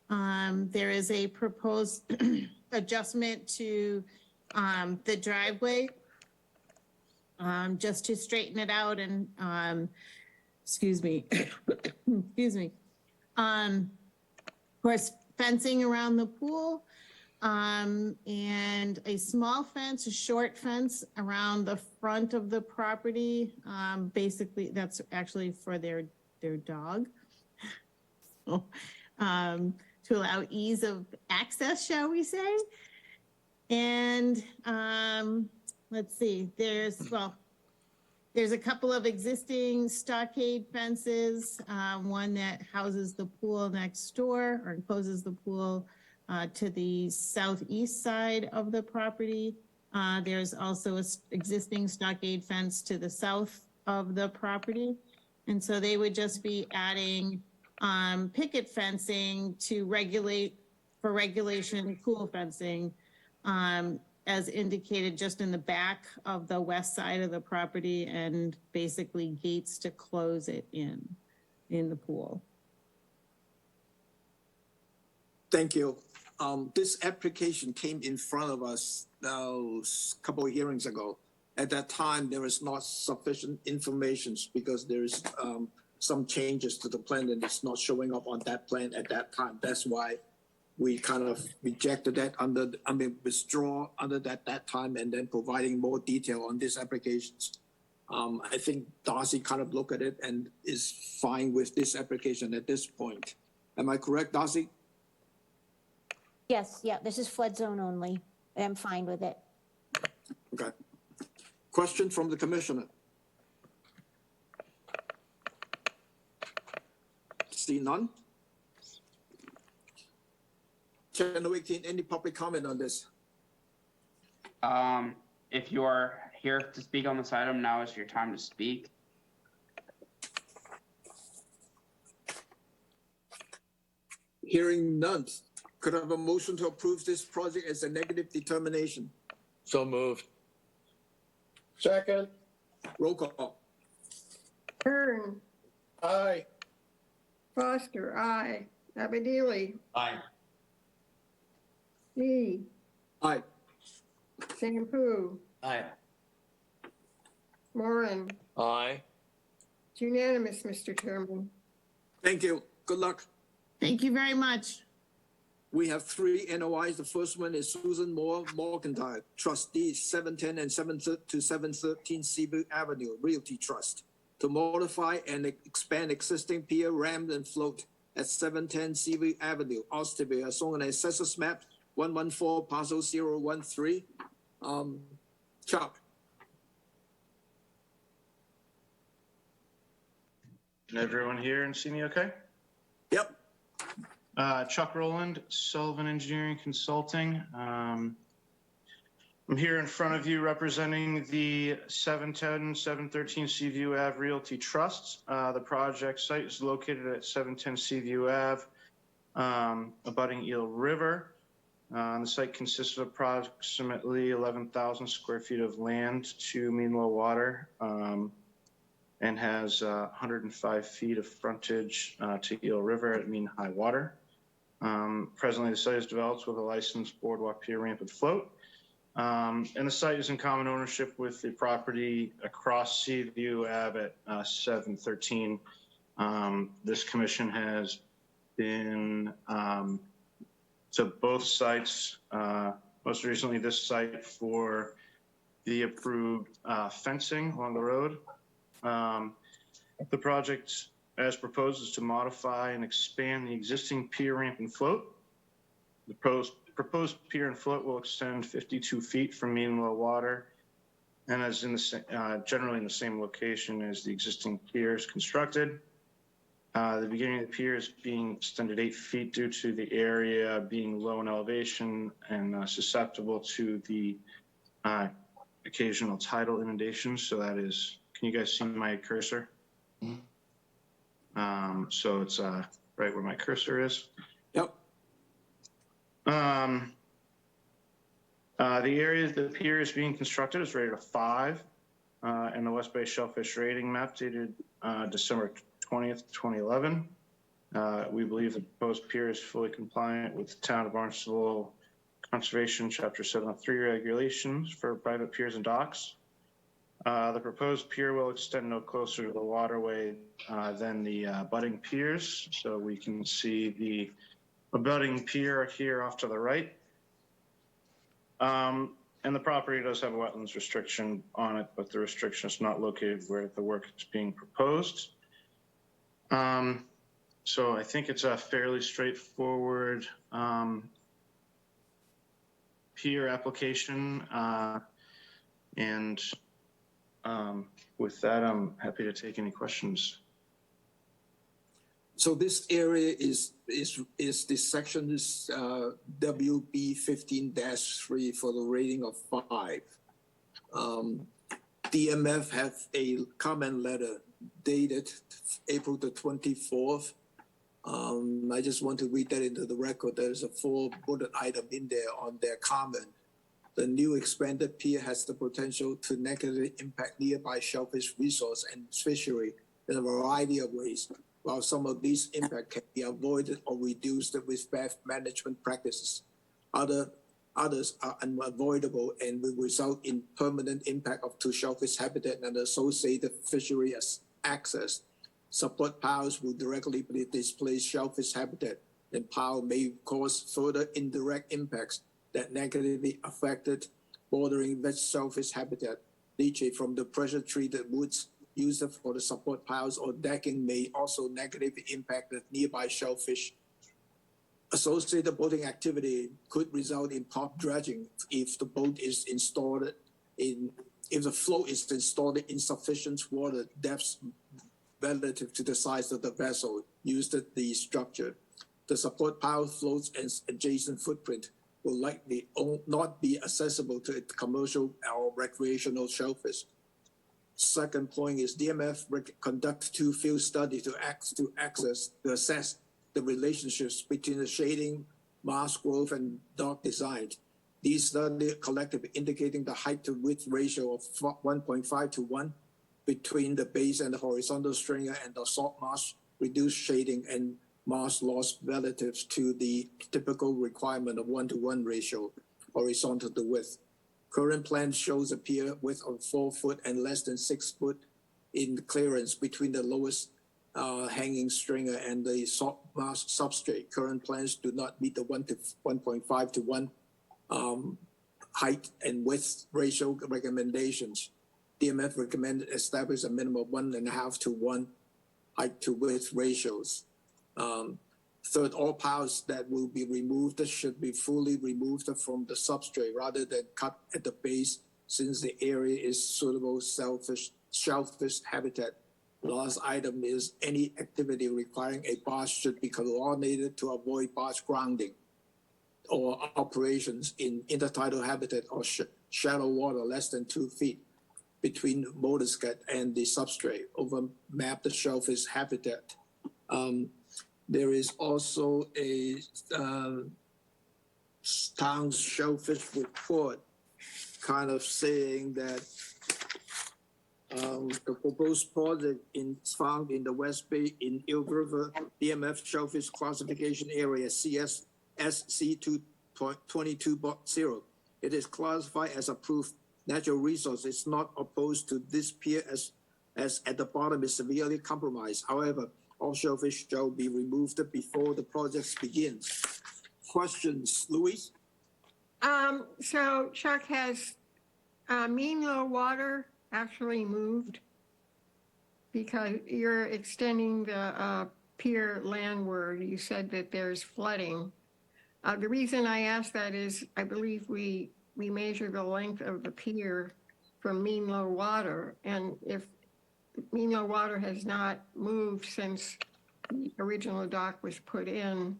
There is a proposed adjustment to the driveway just to straighten it out and excuse me, excuse me. Of course, fencing around the pool, and a small fence, a short fence around the front of the property. Basically, that's actually for their dog. To allow ease of access, shall we say. And let's see, there's a couple of existing stockade fences, one that houses the pool next door or encloses the pool to the southeast side of the property. There's also an existing stockade fence to the south of the property. And so they would just be adding picket fencing to regulation pool fencing, as indicated just in the back of the west side of the property, and basically gates to close it in the pool. Thank you. This application came in front of us a couple of hearings ago. At that time, there was not sufficient information because there's some changes to the plan and it's not showing up on that plan at that time. That's why we kind of rejected that withdraw under that time, and then providing more detail on these applications. I think Darcy kind of looked at it and is fine with this application at this point. Am I correct, Darcy? Yes, yeah, this is flood zone only. I'm fine with it. Okay. Question from the commissioner. See none? Channel 18, any public comment on this? If you are here to speak on this item, now is your time to speak. Hearing none. Could I have a motion to approve this project as a negative determination? So moved. Second. Roll call. Kern, Aye. Foster, aye. Abedili, Aye. Lee, Aye. Sampu, Aye. Moran. Aye. It's unanimous, Mr. Chairman. Thank you. Good luck. Thank you very much. We have 3 NOIs. The first one is Susan Moore Morgantyre, trustee, 710 and 713 Seaboot Avenue, Realty Trust, to modify and expand existing pier, ramp, and float at 710 Seaboot Avenue, Osterville, as shown on Assessors Map 114, parcel 013. Chuck. Can everyone hear and see me okay? Yep. Chuck Rowland, Sullivan Engineering Consulting. I'm here in front of you representing the 710, 713 Seaview Ave Realty Trusts. The project site is located at 710 Seaview Ave, abutting Eel River. The site consists of approximately 11,000 square feet of land to mean low water, and has 105 feet of frontage to Eel River at mean high water. Presently, the site is developed with a licensed boardwalk, pier, ramp, and float. And the site is in common ownership with the property across Seaview Ave at 713. This commission has been to both sites, most recently this site for the approved fencing along the road. The project as proposed is to modify and expand the existing pier, ramp, and float. The proposed pier and float will extend 52 feet from mean low water and is in the generally in the same location as the existing pier is constructed. The beginning of the pier is being extended 8 feet due to the area being low in elevation and susceptible to the occasional tidal inundations. So that is, can you guys see my cursor? So it's right where my cursor is. Yep. The area the pier is being constructed is rated a 5, and the West Bay Shellfish Rating Map dated December 20th, 2011. We believe the proposed pier is fully compliant with the Town of Barnstable Conservation Chapter 703 regulations for private piers and docks. The proposed pier will extend no closer to the waterway than the abutting piers. So we can see the abutting pier here off to the right. And the property does have a wetlands restriction on it, but the restriction is not located where the work is being proposed. So I think it's a fairly straightforward pier application. And with that, I'm happy to take any questions. So this area is this section is WB 15-3 for the rating of 5. DMF have a comment letter dated April the 24th. I just want to read that into the record. There's a 4-bullet item in there on their comment. The new expanded pier has the potential to negatively impact nearby shellfish resource and fishery in a variety of ways. While some of these impacts can be avoided or reduced with best management practices, others are unavoidable and will result in permanent impact to shellfish habitat and associated fishery access. Support piles will directly displace shellfish habitat, and pile may cause further indirect impacts that negatively affected bordering shellfish habitat. Leachate from the pressure-treated woods used for the support piles or decking may also negatively impact the nearby shellfish. Associated boating activity could result in pop dredging if the boat is installed if the float is installed in insufficient water depths relative to the size of the vessel used at the structure. The support pile, floats, and adjacent footprint will likely not be accessible to commercial or recreational shellfish. Second point is DMF conduct 2 field studies to assess the relationships between the shading, mass growth, and dock design. These studies collectively indicating the height to width ratio of 1.5 to 1 between the base and the horizontal stringer and the salt marsh, reduced shading and mass loss relative to the typical requirement of 1-to-1 ratio horizontal to width. Current plan shows a pier width of 4 foot and less than 6 foot in clearance between the lowest hanging stringer and the salt marsh substrate. Current plans do not meet the 1.5 to 1 height and width ratio recommendations. DMF recommended establish a minimum of 1.5 to 1 height to width ratios. Third, all piles that will be removed should be fully removed from the substrate rather than cut at the base, since the area is suitable shellfish habitat. The last item is any activity requiring a barge should be coordinated to avoid barge grounding or operations in intertidal habitat or shallow water less than 2 feet between molluscat and the substrate. Over map the shellfish habitat. There is also a town shellfish report kind of saying that The proposed project is found in the West Bay in Eel River DMF Shellfish Classification Area CS SC 2.22.0. It is classified as approved natural resource. It's not opposed to this pier as at the bottom is severely compromised. However, all shellfish shall be removed before the project begins. Questions, Louise? So Chuck, has mean low water actually moved? Because you're extending the pier landward, you said that there's flooding. The reason I ask that is I believe we measure the length of the pier from mean low water, and if mean low water has not moved since the original dock was put in,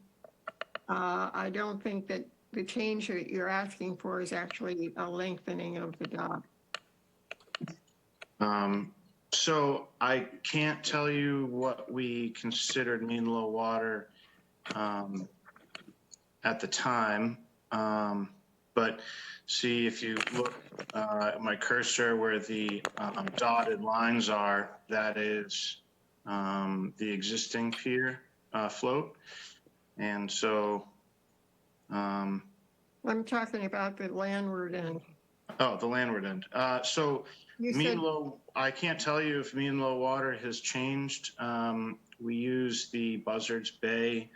I don't think that the change that you're asking for is actually a lengthening of the dock. So I can't tell you what we considered mean low water at the time. But see, if you look at my cursor where the dotted lines are, that is the existing pier float. And so I'm talking about the landward end. Oh, the landward end. So mean low, I can't tell you if mean low water has changed. We use the Buzzards Bay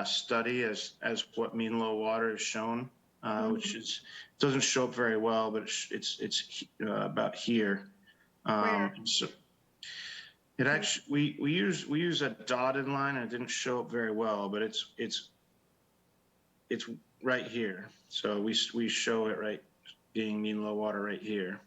study as what mean low water is shown, which doesn't show up very well, but it's about here. So it actually we use a dotted line, and it didn't show up very well, but it's right here. So we show it right being mean low water right here.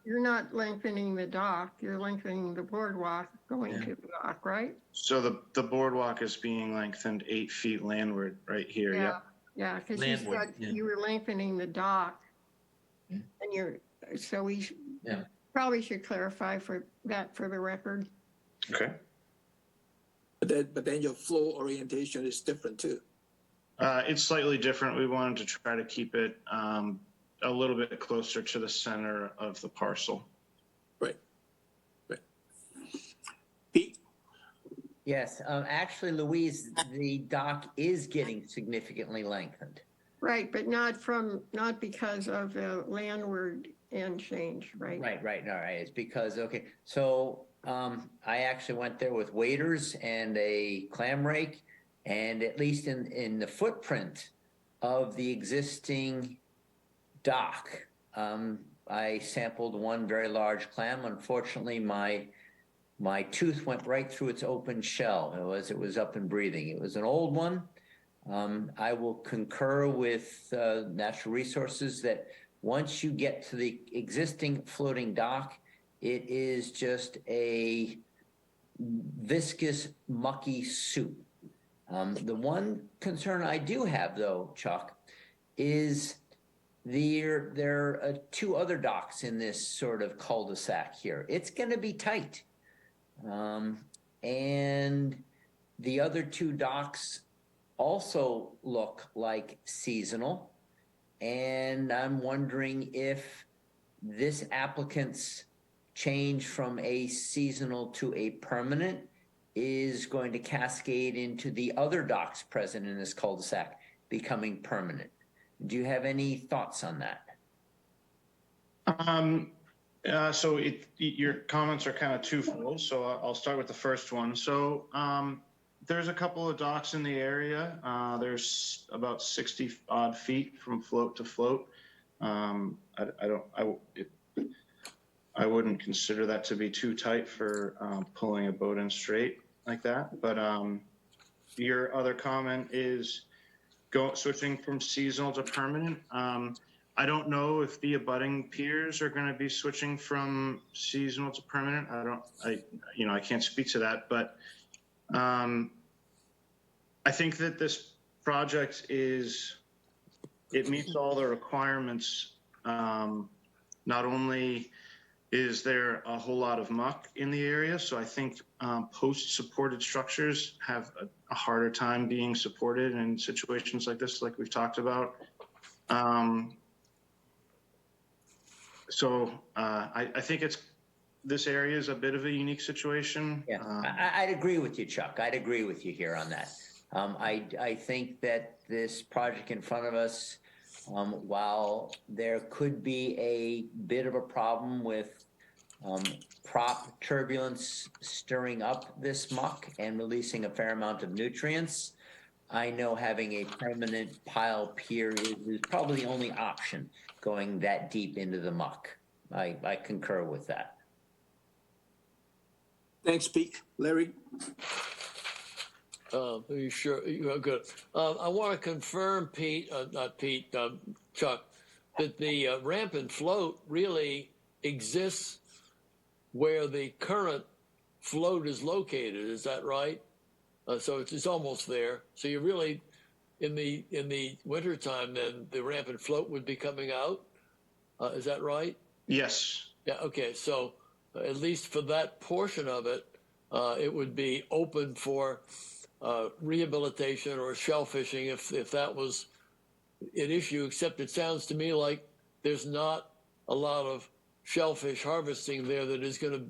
You're not lengthening the dock, you're lengthening the boardwalk going to the dock, right? So the boardwalk is being lengthened 8 feet landward right here. Yeah, yeah, because you said you were lengthening the dock, and so we probably should clarify for that for the record. Okay. But then your flow orientation is different too. It's slightly different. We wanted to try to keep it a little bit closer to the center of the parcel. Right. Right. Pete? Yes, actually, Louise, the dock is getting significantly lengthened. Right, but not because of the landward end change, right? Right. It's because, okay, so I actually went there with waders and a clam rake, and at least in the footprint of the existing dock, I sampled one very large clam. Unfortunately, my tooth went right through its open shell. It was up and breathing. It was an old one. I will concur with Natural Resources that once you get to the existing floating dock, it is just a viscous, mucky soup. The one concern I do have, though, Chuck, is there are 2 other docks in this sort of cul-de-sac here. It's going to be tight. And the other 2 docks also look like seasonal. And I'm wondering if this applicant's change from a seasonal to a permanent is going to cascade into the other docks present in this cul-de-sac becoming permanent. Do you have any thoughts on that? So your comments are kind of twofold. So I'll start with the first one. So there's a couple of docks in the area. There's about 60 odd feet from float to float. I wouldn't consider that to be too tight for pulling a boat in straight like that. But your other comment is switching from seasonal to permanent. I don't know if the abutting piers are going to be switching from seasonal to permanent. I can't speak to that, but I think that this project meets all the requirements. Not only is there a whole lot of muck in the area, so I think post-supported structures have a harder time being supported in situations like this, like we've talked about. So I think this area is a bit of a unique situation. Yeah, I'd agree with you, Chuck. I'd agree with you here on that. I think that this project in front of us, while there could be a bit of a problem with prop turbulence stirring up this muck and releasing a fair amount of nutrients, I know having a permanent pile pier is probably the only option going that deep into the muck. I concur with that. Thanks, Pete. Larry? Are you sure? You're good. I want to confirm, Pete, not Pete, Chuck, that the ramp and float really exists where the current float is located. Is that right? So it's almost there. So you really, in the wintertime, then the ramp and float would be coming out. Is that right? Yes. Yeah. Okay. So at least for that portion of it, it would be open for rehabilitation or shellfishing if that was an issue. Except it sounds to me like there's not a lot of shellfish harvesting there that is going to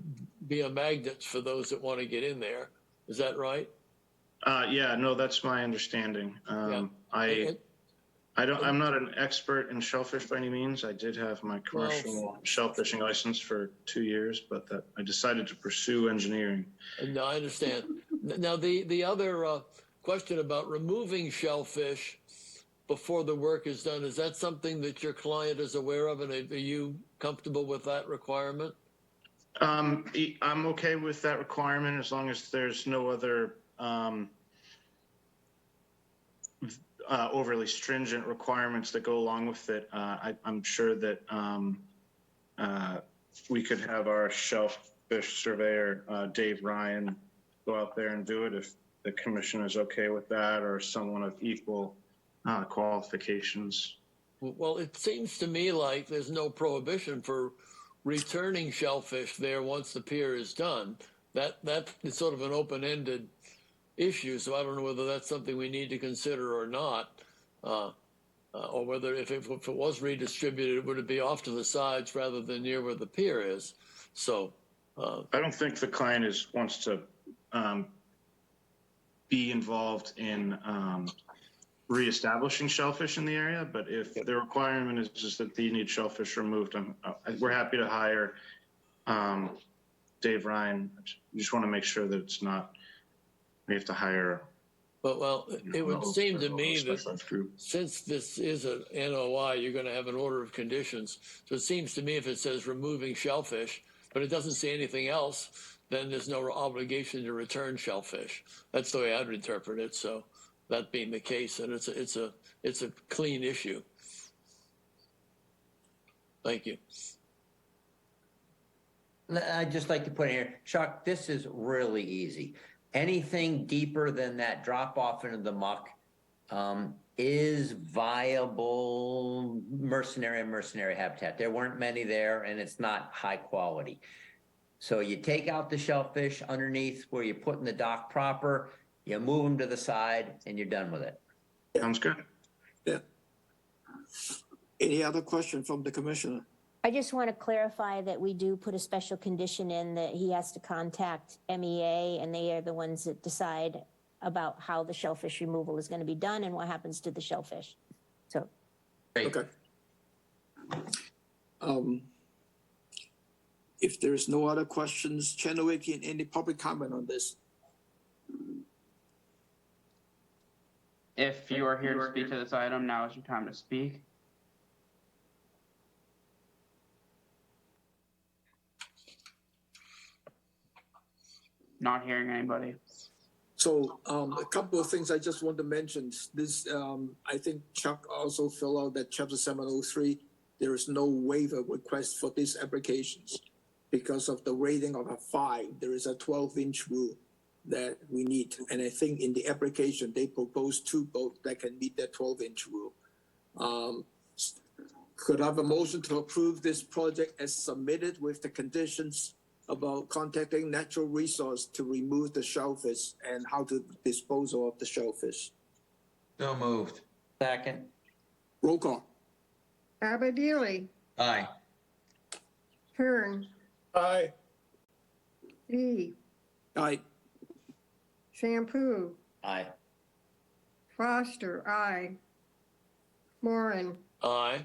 be a magnet for those that want to get in there. Is that right? Yeah, no, that's my understanding. Yeah. I'm not an expert in shellfish by any means. I did have my commercial shellfishing license for 2 years, but I decided to pursue engineering. No, I understand. Now, the other question about removing shellfish before the work is done, is that something that your client is aware of, and are you comfortable with that requirement? I'm okay with that requirement as long as there's no other overly stringent requirements that go along with it. I'm sure that we could have our shellfish surveyor, Dave Ryan, go out there and do it if the commission is okay with that, or someone of equal qualifications. Well, it seems to me like there's no prohibition for returning shellfish there once the pier is done. That is sort of an open-ended issue, so I don't know whether that's something we need to consider or not, or whether if it was redistributed, would it be off to the sides rather than near where the pier is? So I don't think the client wants to be involved in reestablishing shellfish in the area, but if the requirement is just that they need shellfish removed, we're happy to hire Dave Ryan. We just want to make sure that it's not, we have to hire. Well, it would seem to me that since this is an NOI, you're going to have an order of conditions. So it seems to me if it says removing shellfish, but it doesn't say anything else, then there's no obligation to return shellfish. That's the way I'd interpret it. So that being the case, and it's a clean issue. Thank you. I'd just like to put in here, Chuck, this is really easy. Anything deeper than that drop off into the muck is viable mercenary habitat. There weren't many there, and it's not high quality. So you take out the shellfish underneath where you're putting the dock proper, you move them to the side, and you're done with it. Sounds good. Yeah. Any other question from the commissioner? I just want to clarify that we do put a special condition in that he has to contact MEA, and they are the ones that decide about how the shellfish removal is going to be done and what happens to the shellfish. So. Okay. If there's no other questions, Chanowick, any public comment on this? If you are here to speak to this item, now is your time to speak. Not hearing anybody. So a couple of things I just want to mention. This, I think Chuck also filled out that Chapter 703. There is no waiver request for these applications because of the rating of a 5. There is a 12-inch rule that we need. And I think in the application, they propose 2 boats that can meet that 12-inch rule. Could I have a motion to approve this project as submitted with the conditions about contacting natural resource to remove the shellfish and how to dispose of the shellfish? So moved. Second. Roll call. Abadili, Aye. Kern, Aye. Lee, Aye. Shampoo, Aye. Foster, aye. Moran. Aye.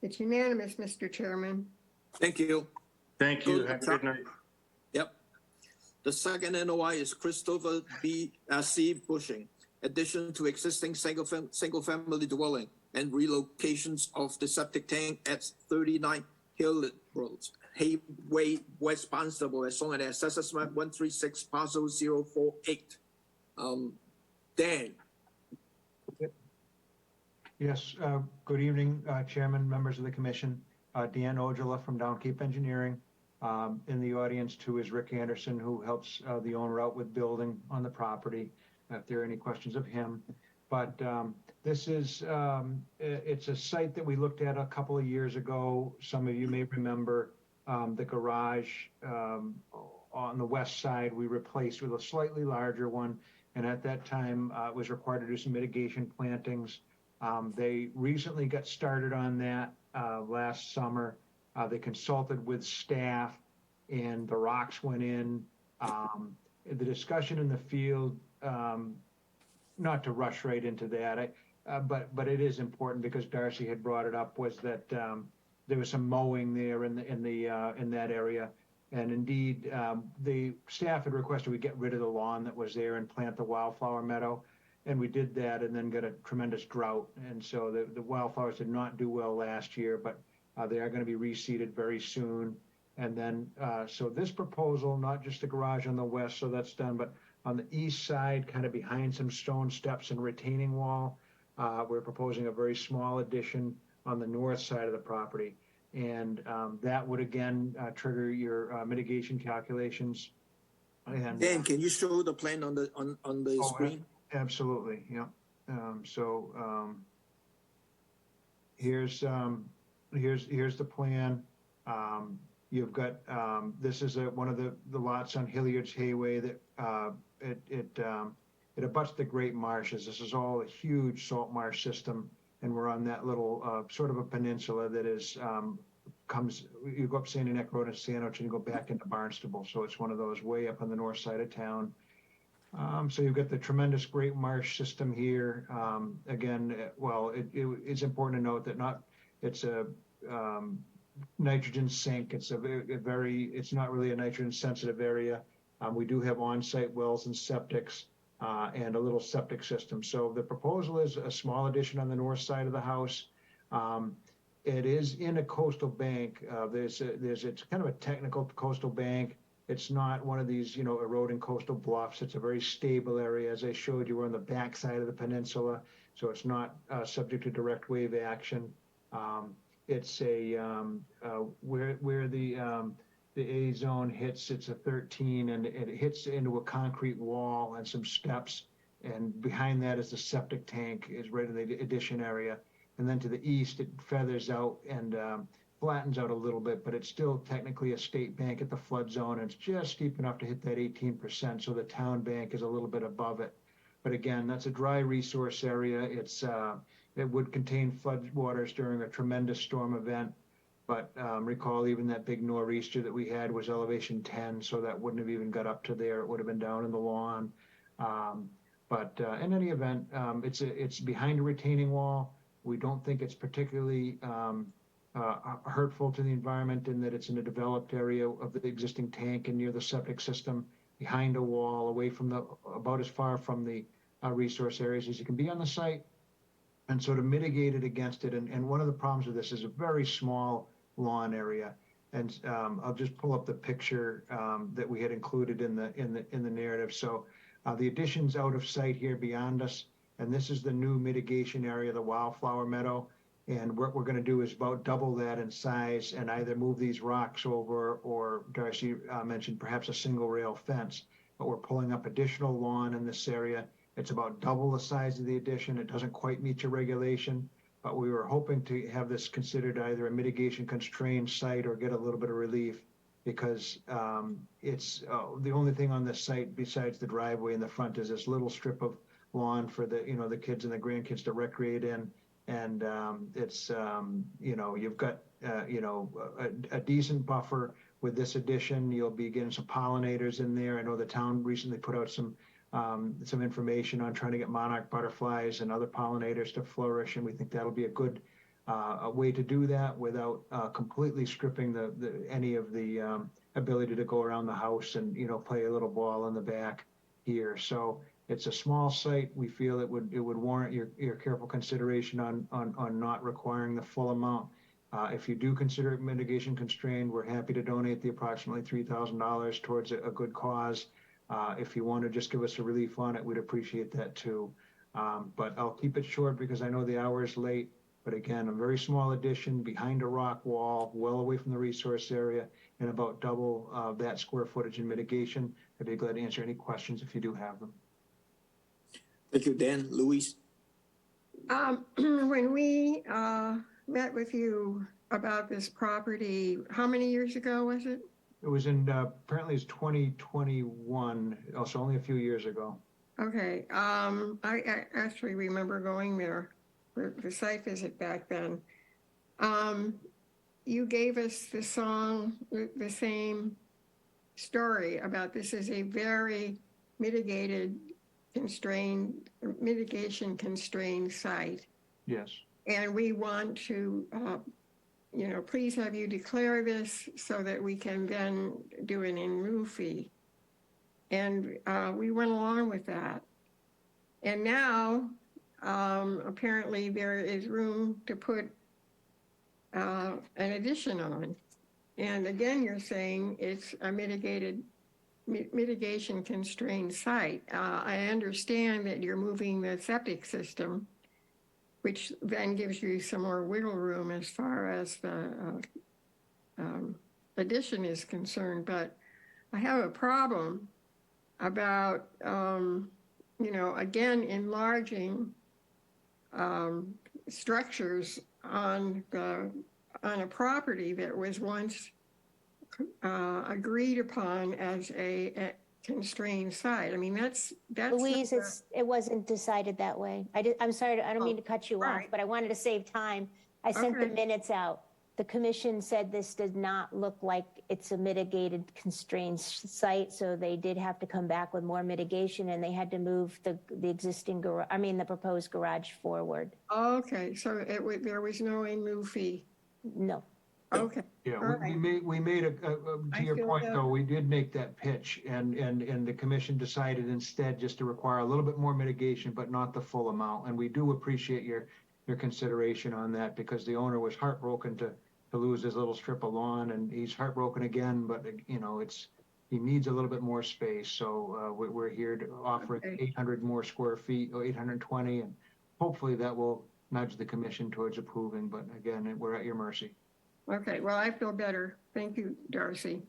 It's unanimous, Mr. Chairman. Thank you. Thank you. Have a good night. Yep. The second NOI is Christopher C. Bushing, addition to existing single-family dwelling and relocations of the septic tank at 39 Hill Road, Hayway, West Barnstable, as shown at Assessors Map 136, parcel 048. Dan. Yes, good evening, Chairman, members of the commission. Dan Ojala from Downkeep Engineering. In the audience too is Rick Anderson, who helps the owner out with building on the property, if there are any questions of him. But this is, it's a site that we looked at a couple of years ago. Some of you may remember the garage on the west side we replaced with a slightly larger one. And at that time, it was required to do some mitigation plantings. They recently got started on that last summer. They consulted with staff and the rocks went in. The discussion in the field, not to rush right into that, but it is important because Darcy had brought it up, was that there was some mowing there in that area. And indeed, the staff had requested we get rid of the lawn that was there and plant the wildflower meadow. And we did that and then got a tremendous drought. And so the wildflowers did not do well last year, but they are going to be reseeded very soon. And then, so this proposal, not just the garage on the west, so that's done, but on the east side, kind of behind some stone steps and retaining wall, we're proposing a very small addition on the north side of the property. And that would again trigger your mitigation calculations. And Dan, can you show the plan on the screen? Absolutely, yeah. Here's the plan. You've got this is one of the lots on Hilliard's Hayway that it abuts the Great Marshes. This is all a huge salt marsh system, and we're on that little sort of a peninsula that is you go up Sandy Neck Road in Sandwich and you go back into Barnstable. So it's one of those way up on the north side of town. So you've got the tremendous Great Marsh system here. Again, well, it's important to note that it's a nitrogen sink. It's it's not really a nitrogen sensitive area. We do have on-site wells and septics and a little septic system. So the proposal is a small addition on the north side of the house. It is in a coastal bank. It's kind of a technical coastal bank. It's not one of these, eroding coastal bluffs. It's a very stable area. As I showed you, we're on the back side of the peninsula, so it's not subject to direct wave action. It's where the A zone hits, it's a 13, and it hits into a concrete wall and some steps. And behind that is the septic tank, is right in the addition area. And then to the east, it feathers out and flattens out a little bit, but it's still technically a state bank at the flood zone. And it's just steep enough to hit that 18%. So the town bank is a little bit above it. But again, that's a dry resource area. It would contain flood waters during a tremendous storm event. But recall even that big nor'easter that we had was elevation 10, so that wouldn't have even got up to there. It would have been down in the lawn. But in any event, it's behind a retaining wall. We don't think it's particularly hurtful to the environment in that it's in a developed area of the existing tank and near the septic system, behind a wall, away from about as far from the resource areas as you can be on the site. And so to mitigate it against it, and one of the problems with this is a very small lawn area. And I'll just pull up the picture that we had included in the narrative. So the addition's out of sight here beyond us, and this is the new mitigation area, the wildflower meadow. And what we're going to do is about double that in size and either move these rocks over, or Darcy mentioned perhaps a single rail fence. But we're pulling up additional lawn in this area. It's about double the size of the addition. It doesn't quite meet your regulation, but we were hoping to have this considered either a mitigation constrained site or get a little bit of relief, because it's the only thing on this site besides the driveway in the front is this little strip of lawn for the kids and the grandkids to recreate in. And it's, you've got, a decent buffer with this addition. You'll be getting some pollinators in there. I know the town recently put out some information on trying to get monarch butterflies and other pollinators to flourish. And we think that'll be a good a way to do that without completely stripping any of the ability to go around the house and, play a little ball in the back here. So it's a small site. We feel it would warrant your careful consideration on not requiring the full amount. If you do consider it mitigation constrained, we're happy to donate the approximately $3,000 towards a good cause. If you want to just give us a relief on it, we'd appreciate that too. But I'll keep it short because I know the hour is late. But again, a very small addition behind a rock wall, well away from the resource area, and about double that square footage in mitigation. I'd be glad to answer any questions if you do have them. Thank you, Dan. Louise? When we met with you about this property, how many years ago was it? It was in, apparently it's 2021, also only a few years ago. Okay, I actually remember going there for the site visit back then. You gave us the same story about this is a very mitigation constrained site. Yes. And we want to, please have you declare this so that we can then do an in lieu fee. And we went along with that. And now, apparently there is room to put an addition on. And again, you're saying it's a mitigation constrained site. I understand that you're moving the septic system, which then gives you some more wiggle room as far as the addition is concerned. But I have a problem about, again, enlarging structures on a property that was once agreed upon as a constrained site. I mean, that's Louise, it wasn't decided that way. I'm sorry, I don't mean to cut you off, but I wanted to save time. I sent the minutes out. The commission said this did not look like it's a mitigated constrained site, so they did have to come back with more mitigation, and they had to move the existing garage, the proposed garage forward. Okay, so there was no in lieu fee. No. Okay. Yeah, we made to your point though, we did make that pitch, and the commission decided instead just to require a little bit more mitigation, but not the full amount. And we do appreciate your consideration on that, because the owner was heartbroken to lose his little strip of lawn, and he's heartbroken again, but he needs a little bit more space. So we're here to offer 800 more square feet, or 820, and hopefully that will nudge the commission towards approving. But again, we're at your mercy. Okay, well, I feel better. Thank you, Darcy.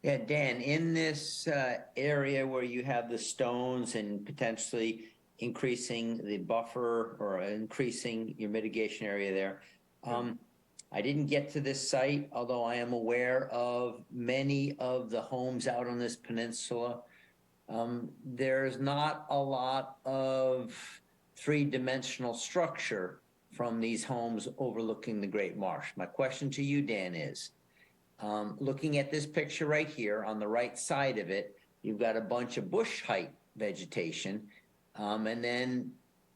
Yeah, Dan, in this area where you have the stones and potentially increasing the buffer or increasing your mitigation area there, I didn't get to this site, although I am aware of many of the homes out on this peninsula. There's not a lot of three-dimensional structure from these homes overlooking the Great Marsh. My question to you, Dan, is looking at this picture right here, on the right side of it, you've got a bunch of bush height vegetation, and then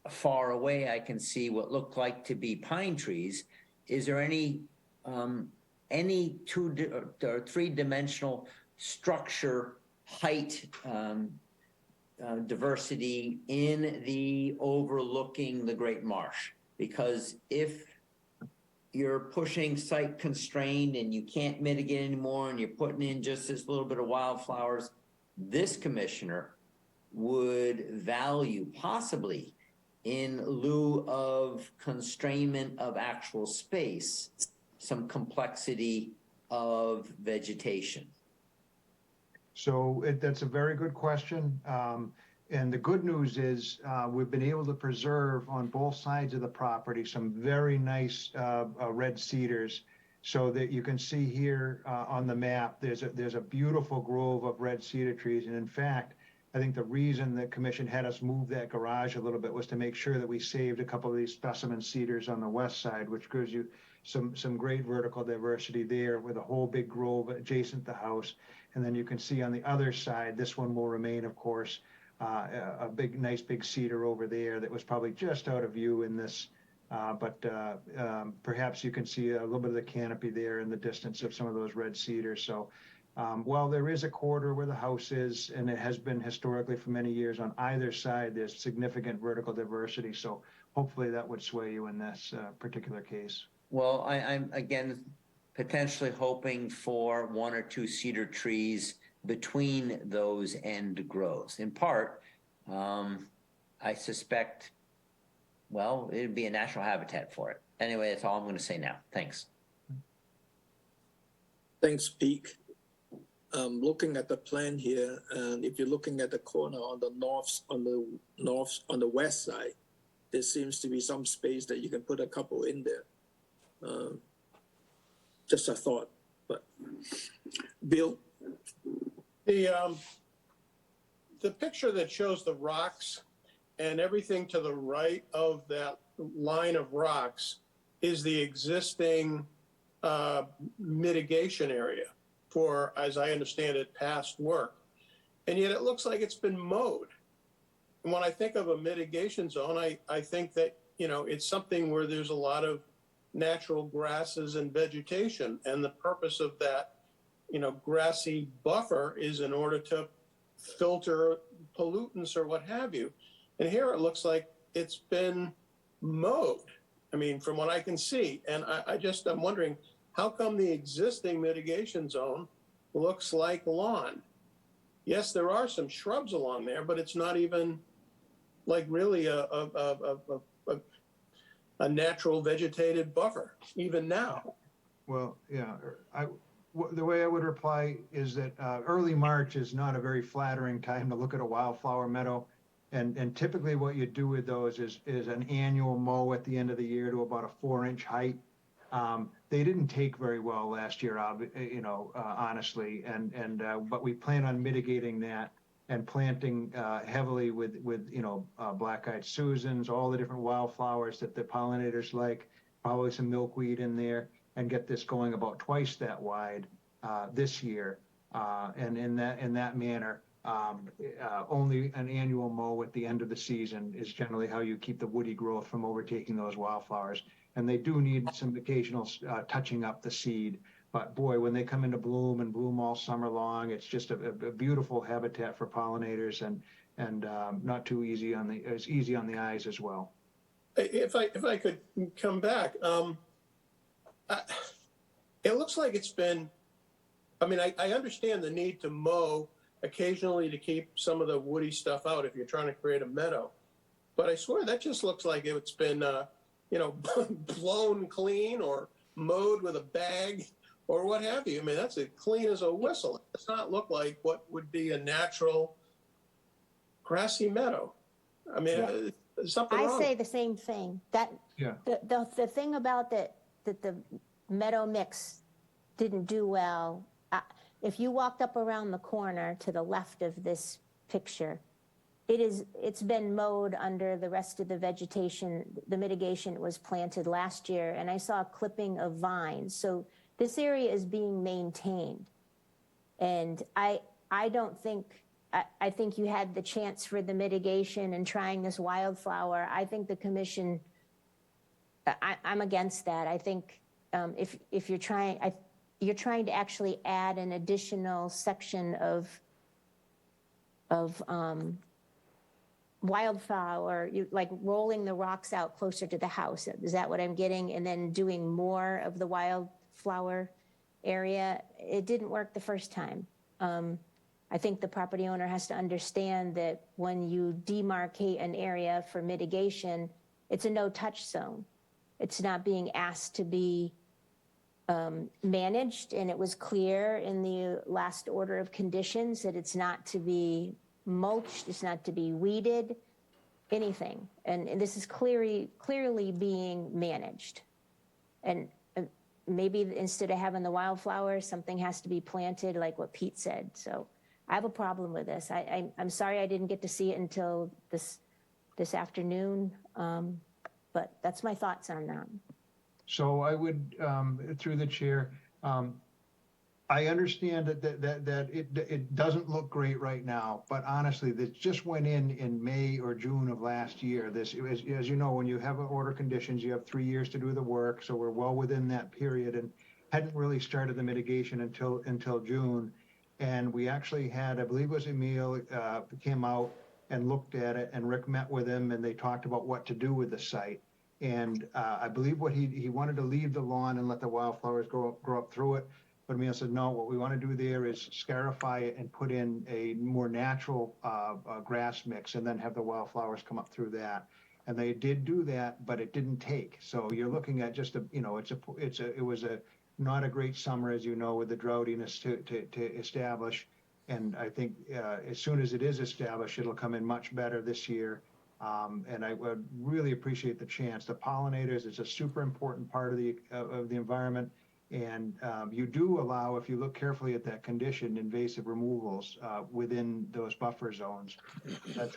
far away I can see what look like to be pine trees. Is there any two or three-dimensional structure height diversity in the overlooking the Great Marsh? Because if you're pushing site constrained and you can't mitigate anymore and you're putting in just this little bit of wildflowers, this commissioner would value possibly in lieu of constrainment of actual space, some complexity of vegetation. So that's a very good question. And the good news is we've been able to preserve on both sides of the property some very nice red cedars, so that you can see here on the map, there's a beautiful grove of red cedar trees. And in fact, I think the reason the commission had us move that garage a little bit was to make sure that we saved a couple of these specimen cedars on the west side, which gives you some great vertical diversity there with a whole big grove adjacent to the house. And then you can see on the other side, this one will remain, of course, a nice big cedar over there that was probably just out of view in this. But perhaps you can see a little bit of the canopy there in the distance of some of those red cedars. So while there is a corridor where the house is, and it has been historically for many years, on either side, there's significant vertical diversity. So hopefully that would sway you in this particular case. Well, I'm again potentially hoping for 1 or 2 cedar trees between those end grows. In part, I suspect, well, it'd be a natural habitat for it. Anyway, that's all I'm going to say now. Thanks. Thanks, Pete. Looking at the plan here, and if you're looking at the corner on the west side, there seems to be some space that you can put a couple in there. Just a thought, but Bill? The picture that shows the rocks and everything to the right of that line of rocks is the existing mitigation area for, as I understand it, past work. And yet it looks like it's been mowed. And when I think of a mitigation zone, I think that, it's something where there's a lot of natural grasses and vegetation. And the purpose of that, grassy buffer is in order to filter pollutants or what have you. And here it looks like it's been mowed. I mean, from what I can see. And I'm wondering, how come the existing mitigation zone looks like lawn? Yes, there are some shrubs along there, but it's not even like really a natural vegetated buffer, even now. Well, yeah, the way I would reply is that early March is not a very flattering time to look at a wildflower meadow. And typically what you do with those is an annual mow at the end of the year to about a 4-inch height. They didn't take very well last year, honestly. But we plan on mitigating that and planting heavily with black-eyed Susans, all the different wildflowers that the pollinators like, probably some milkweed in there, and get this going about twice that wide this year. And in that manner, only an annual mow at the end of the season is generally how you keep the woody growth from overtaking those wildflowers. And they do need some occasional touching up the seed. But boy, when they come into bloom and bloom all summer long, it's just a beautiful habitat for pollinators and not too easy on the eyes as well. If I could come back, it looks like it's been. I mean, I understand the need to mow occasionally to keep some of the woody stuff out if you're trying to create a meadow, but I swear that just looks like it's been blown clean or mowed with a bag or what have you. I mean, that's as clean as a whistle. It does not look like what would be a natural grassy meadow. I mean, Yeah. there's something wrong. I say the same thing. That the thing about that the meadow mix didn't do well. If you walked up around the corner to the left of this picture, it's been mowed under the rest of the vegetation. The mitigation was planted last year, and I saw a clipping of vines. So this area is being maintained. And I don't think, I think you had the chance for the mitigation and trying this wildflower. I think the commission, I'm against that. I think if you're trying to actually add an additional section of wildflower, like rolling the rocks out closer to the house. Is that what I'm getting? And then doing more of the wildflower area. It didn't work the first time. I think the property owner has to understand that when you demarcate an area for mitigation, it's a no-touch zone. It's not being asked to be managed, and it was clear in the last order of conditions that it's not to be mulched, it's not to be weeded, anything. And this is clearly being managed. And maybe instead of having the wildflowers, something has to be planted, like what Pete said. So I have a problem with this. I'm sorry I didn't get to see it until this afternoon, but that's my thoughts on that. So I would, through the chair, I understand that it doesn't look great right now, but honestly, this just went in May or June of last year. This, as you know, when you have order conditions, you have 3 years to do the work, so we're well within that period and hadn't really started the mitigation until June. And we actually had, I believe it was Emil, came out and looked at it, and Rick met with him, and they talked about what to do with the site. And I believe what he wanted to leave the lawn and let the wildflowers grow up through it. But Emil said, no, what we want to do there is scarify it and put in a more natural grass mix and then have the wildflowers come up through that. And they did do that, but it didn't take. So you're looking at just it was not a great summer, as you know, with the droughtiness to establish. And I think as soon as it is established, it'll come in much better this year. And I would really appreciate the chance. The pollinators is a super important part of the environment. And you do allow, if you look carefully at that condition, invasive removals within those buffer zones.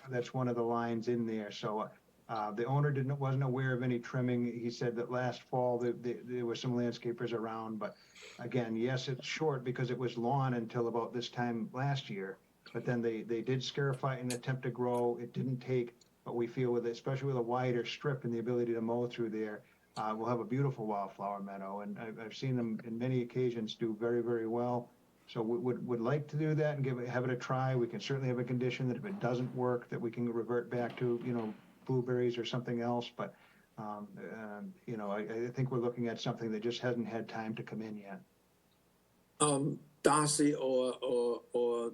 That's one of the lines in there. So the owner wasn't aware of any trimming. He said that last fall there were some landscapers around, but again, yes, it's short because it was lawn until about this time last year. But then they did scarify it and attempt to grow. It didn't take, but we feel especially with a wider strip and the ability to mow through there, we'll have a beautiful wildflower meadow, and I've seen them in many occasions do very, very well. So we would like to do that and have it a try. We can certainly have a condition that if it doesn't work, that we can revert back to, blueberries or something else. But, I think we're looking at something that just hasn't had time to come in yet. Darcy or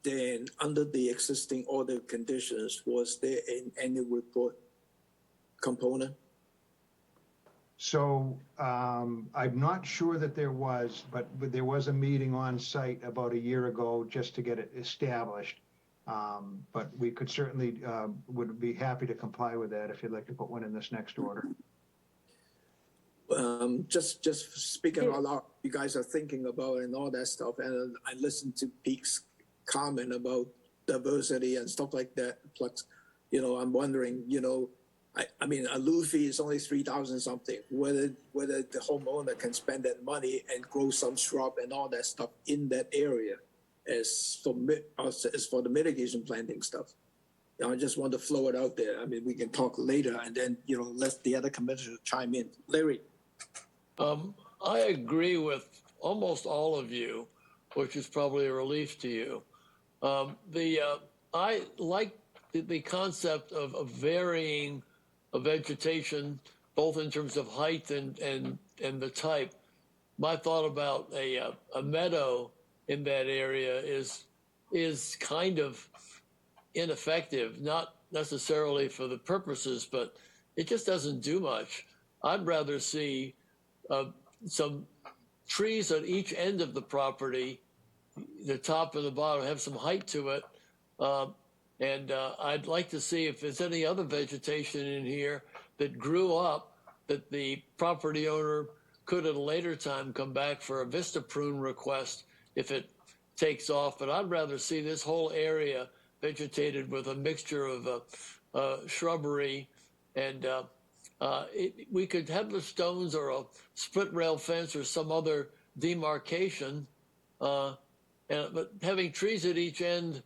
Dan, under the existing order conditions, was there an annual report component? So I'm not sure that there was, but there was a meeting on site about a year ago just to get it established. But we could certainly would be happy to comply with that if you'd like to put one in this next order. Just speaking out loud, you guys are thinking about and all that stuff, and I listened to Pete's comment about diversity and stuff like that. Plus, I'm wondering, I mean, a Luffy is only 3,000 something. Whether the homeowner can spend that money and grow some shrub and all that stuff in that area, as for the mitigation planting stuff. I just want to flow it out there. I mean, we can talk later, and then let the other commissioners chime in. Larry. I agree with almost all of you, which is probably a relief to you. I like the concept of varying a vegetation, both in terms of height and the type. My thought about a meadow in that area is kind of ineffective, not necessarily for the purposes, but it just doesn't do much. I'd rather see some trees at each end of the property, the top and the bottom, have some height to it. And I'd like to see if there's any other vegetation in here that grew up that the property owner could at a later time come back for a vista prune request if it takes off. But I'd rather see this whole area vegetated with a mixture of shrubbery, and we could have the stones or a split rail fence or some other demarcation, but having trees at each end,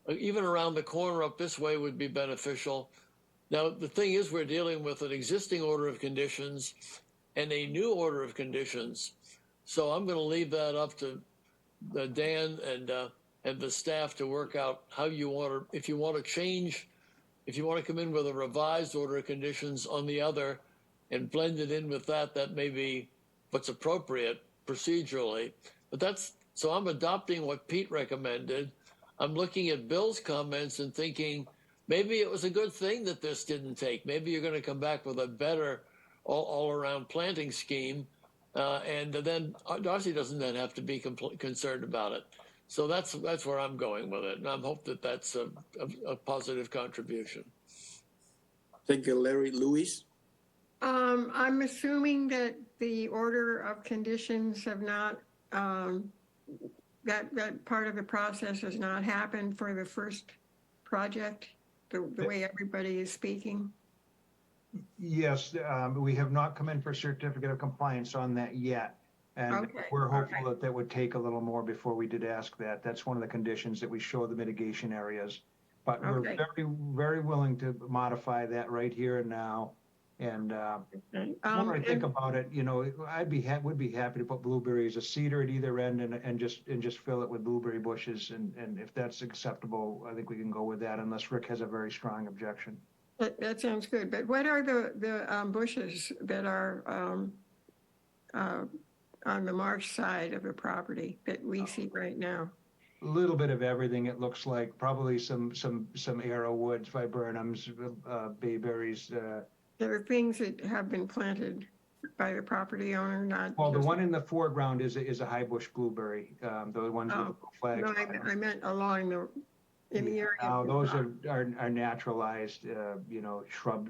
even around the corner up this way, would be beneficial. Now, the thing is, we're dealing with an existing order of conditions and a new order of conditions. So I'm going to leave that up to Dan and the staff to work out how you want to, if you want to change, if you want to come in with a revised order of conditions on the other and blend it in with that, that may be what's appropriate procedurally. But so I'm adopting what Pete recommended. I'm looking at Bill's comments and thinking, maybe it was a good thing that this didn't take. Maybe you're going to come back with a better all-around planting scheme, and then Darcy doesn't then have to be concerned about it. So that's where I'm going with it, and I hope that that's a positive contribution. Thank you, Larry. Louise? I'm assuming that the order of conditions have not that part of the process has not happened for the first project, the way everybody is speaking? Yes, we have not come in for certificate of compliance on that yet. And Okay, we're hopeful that that would take a little more before we did ask that. That's one of the conditions, that we show the mitigation areas. But we're Okay. very, very willing to modify that right here and now. And the more I think about it, you know, would be happy to put blueberries, a cedar at either end, and just fill it with blueberry bushes. And if that's acceptable, I think we can go with that, unless Rick has a very strong objection. That sounds good. But what are the bushes that are on the marsh side of the property that we see right now? A little bit of everything, it looks like. Probably some arrowwoods, viburnums, bayberries. There are things that have been planted by the property owner, not. Well, the one in the foreground is a high bush blueberry. The ones with the flags. No, I meant along in the area. Now, those are naturalized, you know, shrub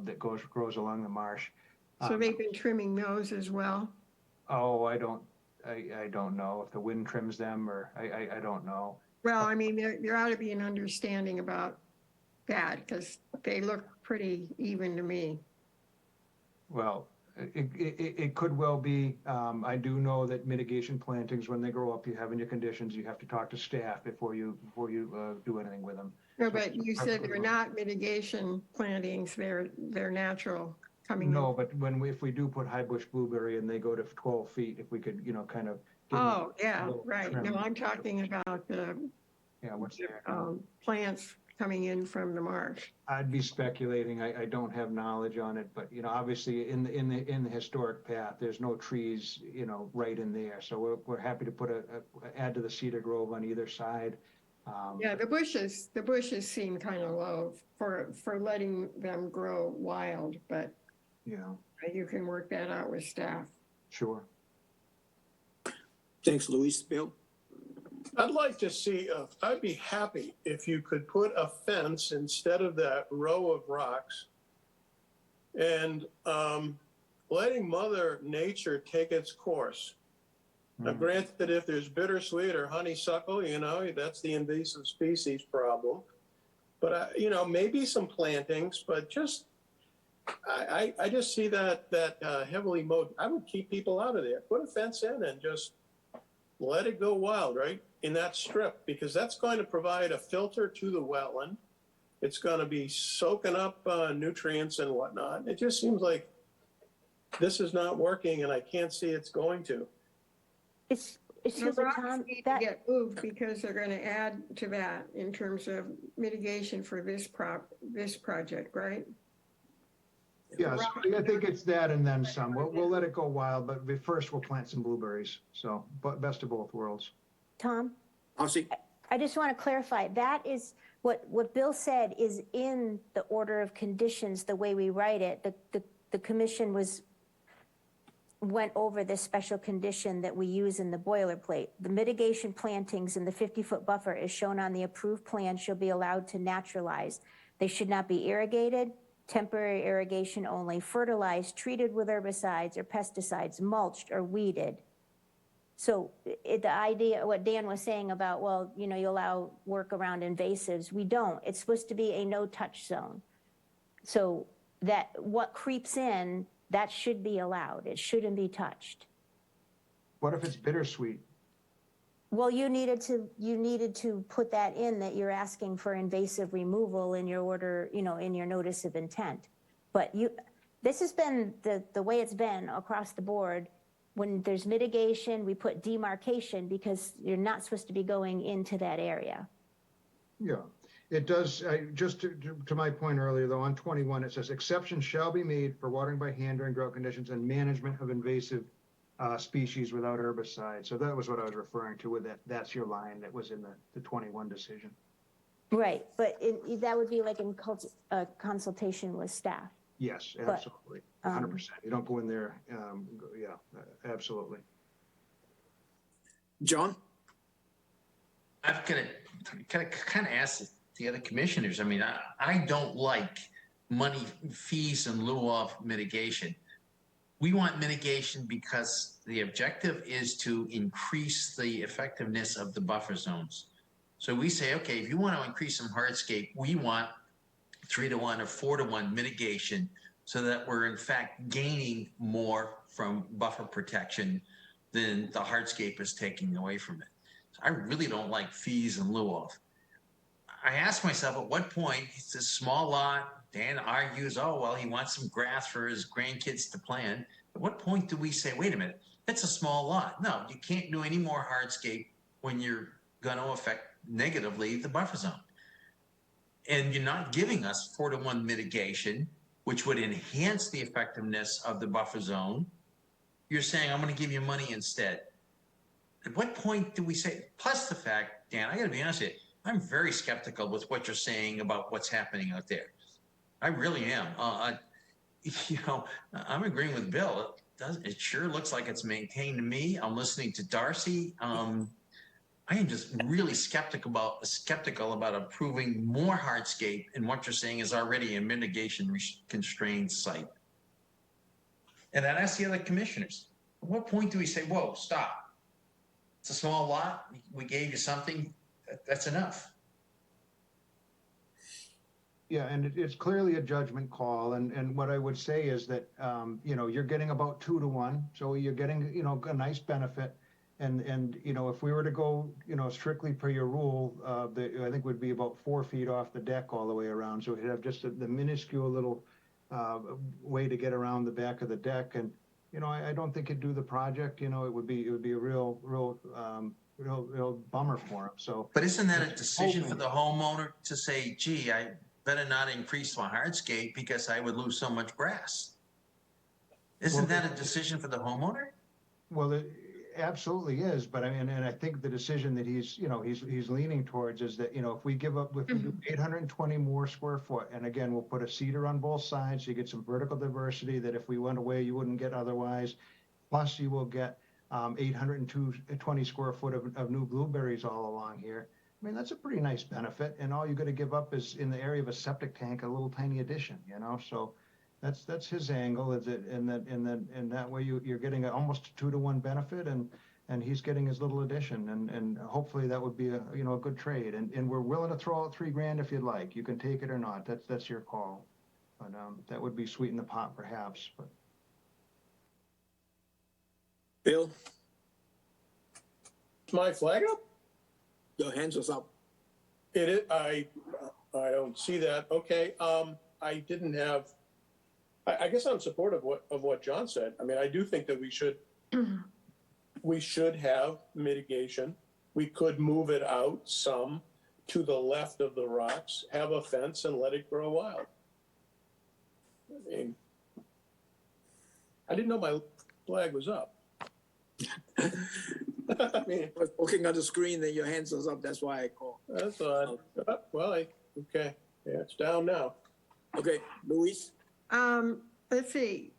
that grows along the marsh. So they've been trimming those as well? Oh, I don't know if the wind trims them, or I don't know. Well, I mean, there ought to be an understanding about that, because they look pretty even to me. Well, it could well be. I do know that mitigation plantings, when they grow up, you have in your conditions, you have to talk to staff before you do anything with them. No, So but you said they're not mitigation plantings, they're natural coming. No, but if we do put high bush blueberry and they go to 12 feet, if we could, you know, kind of. Oh, yeah, right. No, I'm talking about the what's there? plants coming in from the marsh. I'd be speculating. I don't have knowledge on it, but you know, obviously in the historic path, there's no trees, you know, right in there. So we're happy to put add to the cedar grove on either side. Yeah, the bushes seem kind of low for letting them grow wild, but yeah, you can work that out with staff. Sure. Thanks, Luis. Bill? I'd like to see, I'd be happy if you could put a fence instead of that row of rocks, and letting Mother Nature take its course. Now, granted, if there's bittersweet or honeysuckle, you know, that's the invasive species problem. But, you know, maybe some plantings, but just, I just see that heavily mowed. I would keep people out of there. Put a fence in and just let it go wild, right, in that strip, because that's going to provide a filter to the wetland. It's going to be soaking up nutrients and whatnot. It just seems like this is not working, and I can't see it's going to. The rocks need to get moved because they're going to add to that in terms of mitigation for this project, right? Yes, I think it's that and then some. We'll let it go wild, but first we'll plant some blueberries. So, but best of both worlds. Tom? Aussie? I just want to clarify, that is what Bill said is in the order of conditions, the way we write it. The commission went over this special condition that we use in the boilerplate. The mitigation plantings in the 50-foot buffer is shown on the approved plan shall be allowed to naturalize. They should not be irrigated, temporary irrigation only, fertilized, treated with herbicides or pesticides, mulched or weeded. So the idea, what Dan was saying about, well, you know, you allow work around invasives, we don't. It's supposed to be a no-touch zone. So that what creeps in, that should be allowed. It shouldn't be touched. What if it's bittersweet? Well, you needed to put that in, that you're asking for invasive removal in your order, you know, in your notice of intent. But this has been the way it's been across the board. When there's mitigation, we put demarcation because you're not supposed to be going into that area. Yeah, it does. Just to my point earlier, though, on 21, it says exceptions shall be made for watering by hand during drought conditions and management of invasive species without herbicide. So that was what I was referring to with that. That's your line that was in the 21 decision. Right, but that would be like in consultation with staff. Yes, absolutely. 100%. You don't go in there. Yeah, absolutely. John? I've got to kind of ask the other commissioners. I mean, I don't like money fees in lieu of mitigation. we want mitigation because the objective is to increase the effectiveness of the buffer zones. So we say, okay, if you want to increase some hardscape, we want 3-to-1 or 4-to-1 mitigation so that we're in fact gaining more from buffer protection than the hardscape is taking away from it. So I really don't like fees in lieu of. I ask myself, at what point, it's a small lot, Dan argues, oh, well, he wants some grass for his grandkids to play in. At what point do we say, wait a minute, that's a small lot? No, you can't do any more hardscape when you're going to affect negatively the buffer zone. And you're not giving us 4-to-1 mitigation, which would enhance the effectiveness of the buffer zone. You're saying, I'm going to give you money instead. At what point do we say, plus the fact, Dan, I got to be honest with you, I'm very skeptical with what you're saying about what's happening out there. I really am. You know, I'm agreeing with Bill. It sure looks like it's maintained to me. I'm listening to Darcy. I am just really skeptical about approving more hardscape in what you're saying is already a mitigation constrained site. And then ask the other commissioners, at what point do we say, whoa, stop? It's a small lot. We gave you something. That's enough. Yeah, and it's clearly a judgment call. And what I would say is that, you know, you're getting about 2-to-1. So you're getting, you know, a nice benefit. And you know, if we were to go, you know, strictly per your rule, I think would be about 4 feet off the deck all the way around. So we'd have just the minuscule little way to get around the back of the deck. And, you know, I don't think it'd do the project. You know, it would be a real bummer for him. So, but isn't that a decision for the homeowner to say, gee, I better not increase my hardscape because I would lose so much grass? Isn't that a decision for the homeowner? Well, it absolutely is, but I mean, and I think the decision that he's leaning towards is that, you know, if we do 820 more square foot, and again, we'll put a cedar on both sides, so you get some vertical diversity that if we went away, you wouldn't get otherwise. Plus, you will get 820 square foot of new blueberries all along here. I mean, that's a pretty nice benefit, and all you're going to give up is in the area of a septic tank, a little tiny addition, you know. So that's his angle, is it, and that way you're getting almost a 2-to-1 benefit, and he's getting his little addition, and hopefully that would be a good trade, and we're willing to throw out $3,000 if you'd like. You can take it or not. That's your call, but that would be sweet in the pot perhaps. But Bill, Is my flag up? your hands was up. It is. I don't see that. Okay. I didn't have. I guess I'm supportive of what John said. I mean, I do think that we should have mitigation. We could move it out some to the left of the rocks, have a fence, and let it grow wild. I mean, I didn't know my flag was up. I mean, I was looking at the screen and your hands was up. That's why I called. That's odd. Well, okay. Yeah, it's down now. Okay, Luis? Let's see,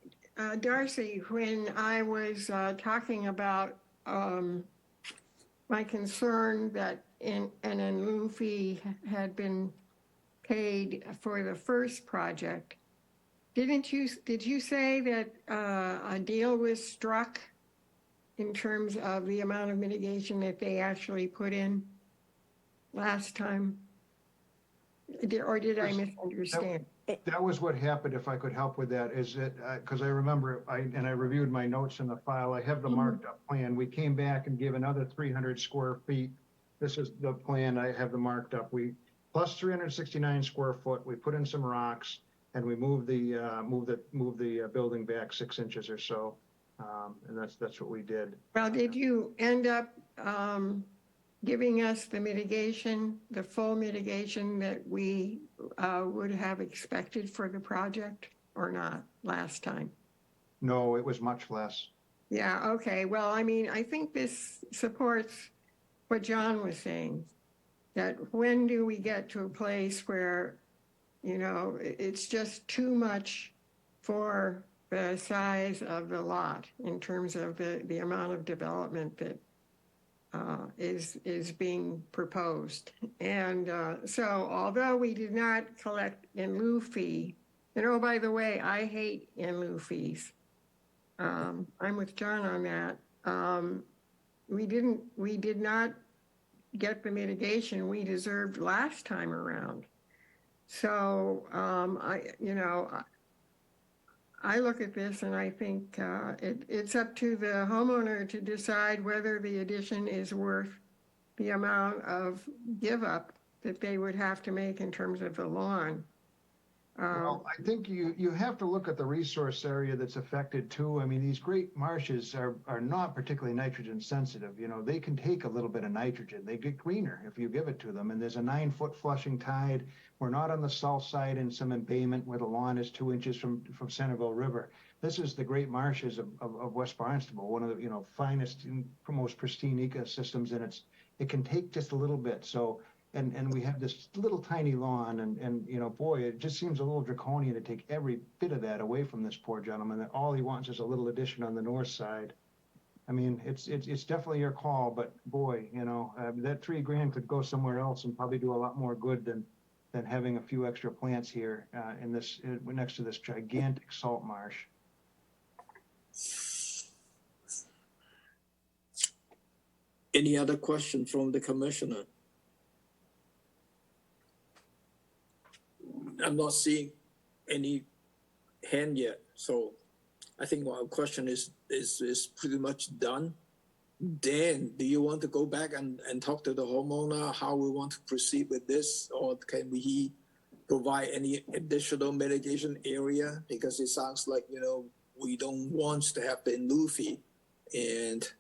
Darcy, when I was talking about my concern that an in lieu fee had been paid for the first project, did you say that a deal was struck in terms of the amount of mitigation that they actually put in last time? Or did I misunderstand? that was what happened. If I could help with that, is that because I remember I reviewed my notes in the file. I have the marked up plan. We came back and gave another 300 square feet. This is the plan. I have the marked up. We plus 369 square foot. We put in some rocks and we moved the building back 6 inches or so. And that's what we did. Well, did you end up giving us the mitigation, the full mitigation that we would have expected for the project or not last time? No, it was much less. Yeah, okay. Well, I mean, I think this supports what John was saying, that when do we get to a place where, you know, it's just too much for the size of the lot in terms of the amount of development that is being proposed. And so although we did not collect in lieu fee, and oh, by the way, I hate in lieu fees. I'm with John on that. We did not get the mitigation we deserved last time around. So, I look at this and I think it's up to the homeowner to decide whether the addition is worth the amount of give up that they would have to make in terms of the lawn. Well, I think you have to look at the resource area that's affected too. I mean, these great marshes are not particularly nitrogen sensitive. You know, they can take a little bit of nitrogen. They get greener if you give it to them. And there's a 9-foot flushing tide. We're not on the south side in some embayment where the lawn is 2 inches from Centerville River. This is the great marshes of West Barnstable, one of the finest and most pristine ecosystems, and it can take just a little bit. So. And we have this little tiny lawn, and boy, it just seems a little draconian to take every bit of that away from this poor gentleman. That all he wants is a little addition on the north side. I mean, it's definitely your call, but boy, that $3,000 could go somewhere else and probably do a lot more good than having a few extra plants here next to this gigantic salt marsh. Any other question from the commissioner? I'm not seeing any hand yet, so I think our question is pretty much done. Dan, do you want to go back and talk to the homeowner how we want to proceed with this, or can we provide any additional mitigation area? Because it sounds like we don't want to have the Luffy, and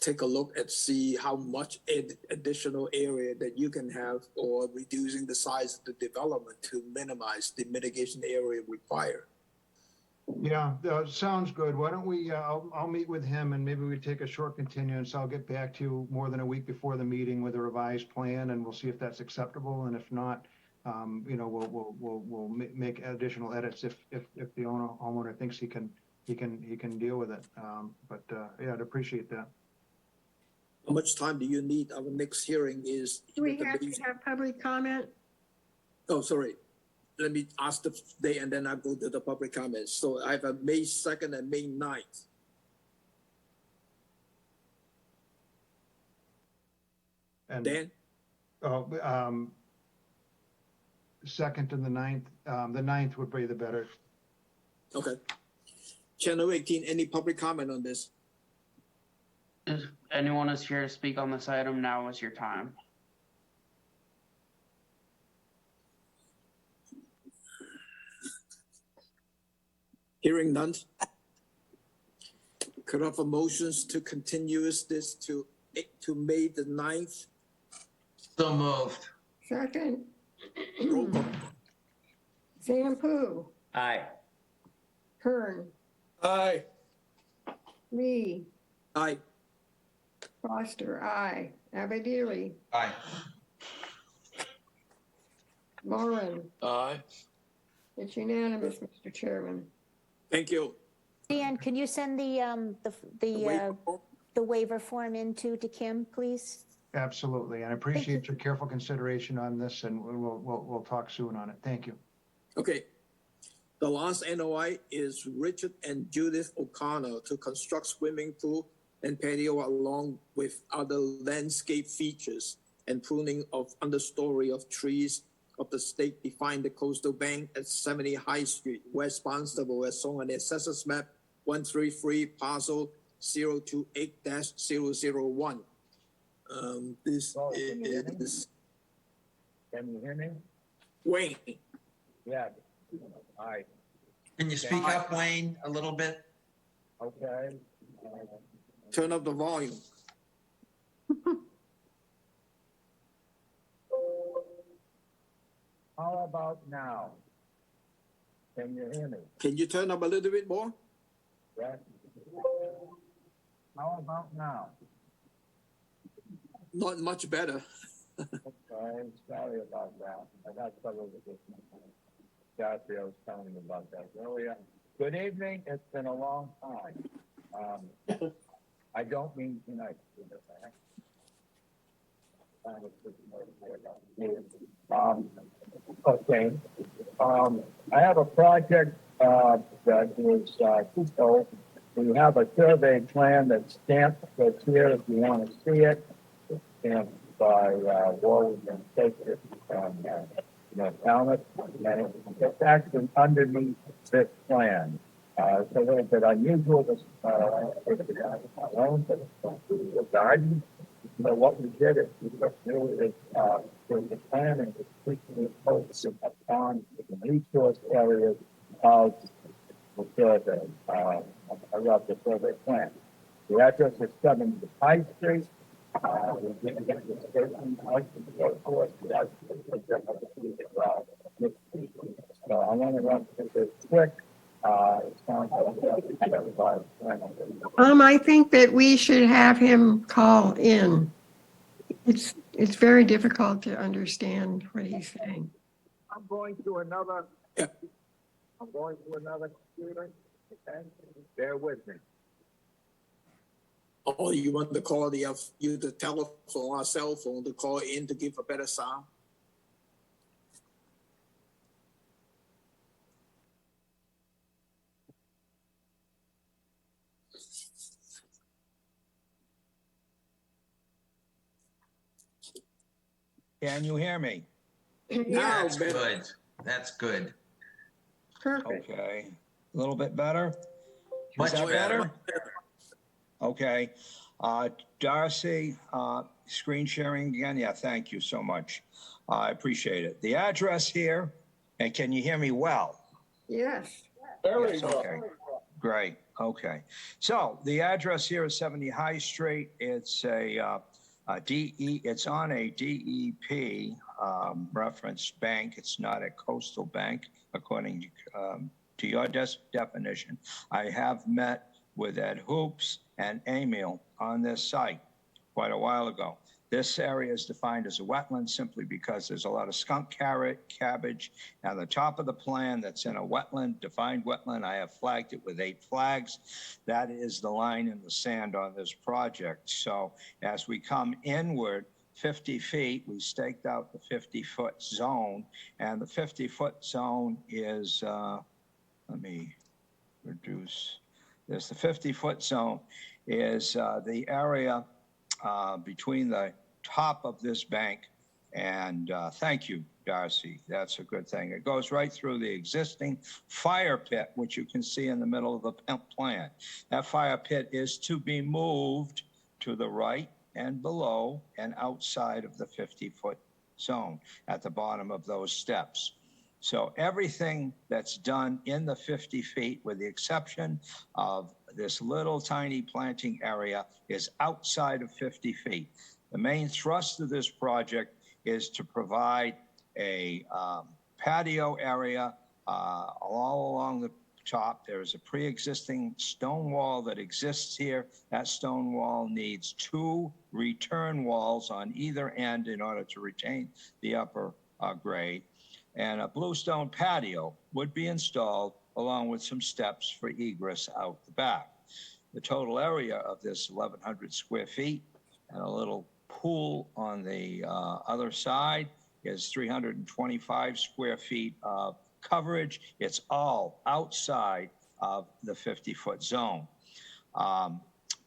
take a look and see how much additional area that you can have, or reducing the size of the development to minimize the mitigation area required. Yeah, sounds good. Why don't we, I'll meet with him and maybe we take a short continuance. I'll get back to you more than a week before the meeting with a revised plan, and we'll see if that's acceptable. And if not, we'll make additional edits if the homeowner thinks he can deal with it. Yeah, I'd appreciate that. How much time do you need? Our next hearing is. Do we have to have public comment? Oh, sorry. Let me ask the day and then I'll go to the public comments. So I have a May 2nd and May 9th. And Dan? 2nd and the 9th. The 9th would be the better. Okay. Channel 18, any public comment on this? If anyone is here to speak on this item, now is your time. Hearing none. Could I have a motions to continue this to May the 9th? So moved. Second. Roll call. Zampu, Aye. Kern, Aye. Lee, Aye. Foster, aye. Abedili, Aye. Moran. Aye. It's unanimous, Mr. Chairman. Thank you. Dan, can you send the waiver form to Kim, please? Absolutely, and I appreciate your careful consideration on this, and we'll talk soon on it. Thank you. Okay. The last NOI is Richard and Judith O'Connor to construct swimming pool and patio along with other landscape features and pruning of understory of trees of the state defined the coastal bank at 70 High Street, West Barnstable, as shown on the assessors map 133 parcel 028-001. This is. Can you hear me? Wayne. Yeah. Hi. Can you speak up, Wayne, a little bit? Okay. Turn up the volume. How about now? Can you hear me? Can you turn up a little bit more? Yes. How about now? Not much better. Okay, sorry about that. I got trouble with this. Darcy, I was telling you about that earlier. Good evening. It's been a long time. I don't mean tonight. Okay. I have a project that is We have a survey plan that's stamped, that's here if you want to see it. It's stamped by Warwick and Sacred and Talmud, and it's actually underneath this plan. It's a little bit unusual, this the garden. So what we did is we looked through is the plan and quickly focusing upon the resource areas of the survey, of the survey plan. The address is 7 High Street. We didn't get the statement. I like to go forward. So I want to run through this quick. I think that we should have him call in. It's very difficult to understand what he's saying. I'm going to another. I'm going to another computer. Okay, bear with me. Oh, you want to call the telephone or cell phone to call in to give a better sound? Can you hear me? Now, That's good. That's good. Perfect. Okay, a little bit better? Much Is that better. Okay. Darcy, screen sharing again? Yeah, thank you so much. I appreciate it. The address here, and can you hear me well? Yes. Yes, okay. Great. Okay. So the address here is 70 High Street. It's it's on a DEP reference bank. It's not a coastal bank, according to your definition. I have met with Ed Hoops and Emil on this site quite a while ago. This area is defined as a wetland simply because there's a lot of skunk cabbage. Now, the top of the plan that's in a wetland, defined wetland, I have flagged it with 8 flags. That is the line in the sand on this project. So as we come inward 50 feet, we staked out the 50-foot zone, and the 50-foot zone is, let me reduce this. The 50-foot zone is the area between the top of this bank and thank you, Darcy. That's a good thing. It goes right through the existing fire pit, which you can see in the middle of the plan. That fire pit is to be moved to the right and below and outside of the 50-foot zone at the bottom of those steps. So everything that's done in the 50 feet, with the exception of this little tiny planting area, is outside of 50 feet. The main thrust of this project is to provide a patio area all along the top. There is a pre-existing stone wall that exists here. That stone wall needs 2 return walls on either end in order to retain the upper grade. And a bluestone patio would be installed along with some steps for egress out the back. The total area of this 1,100 square feet and a little pool on the other side is 325 square feet of coverage. It's all outside of the 50-foot zone.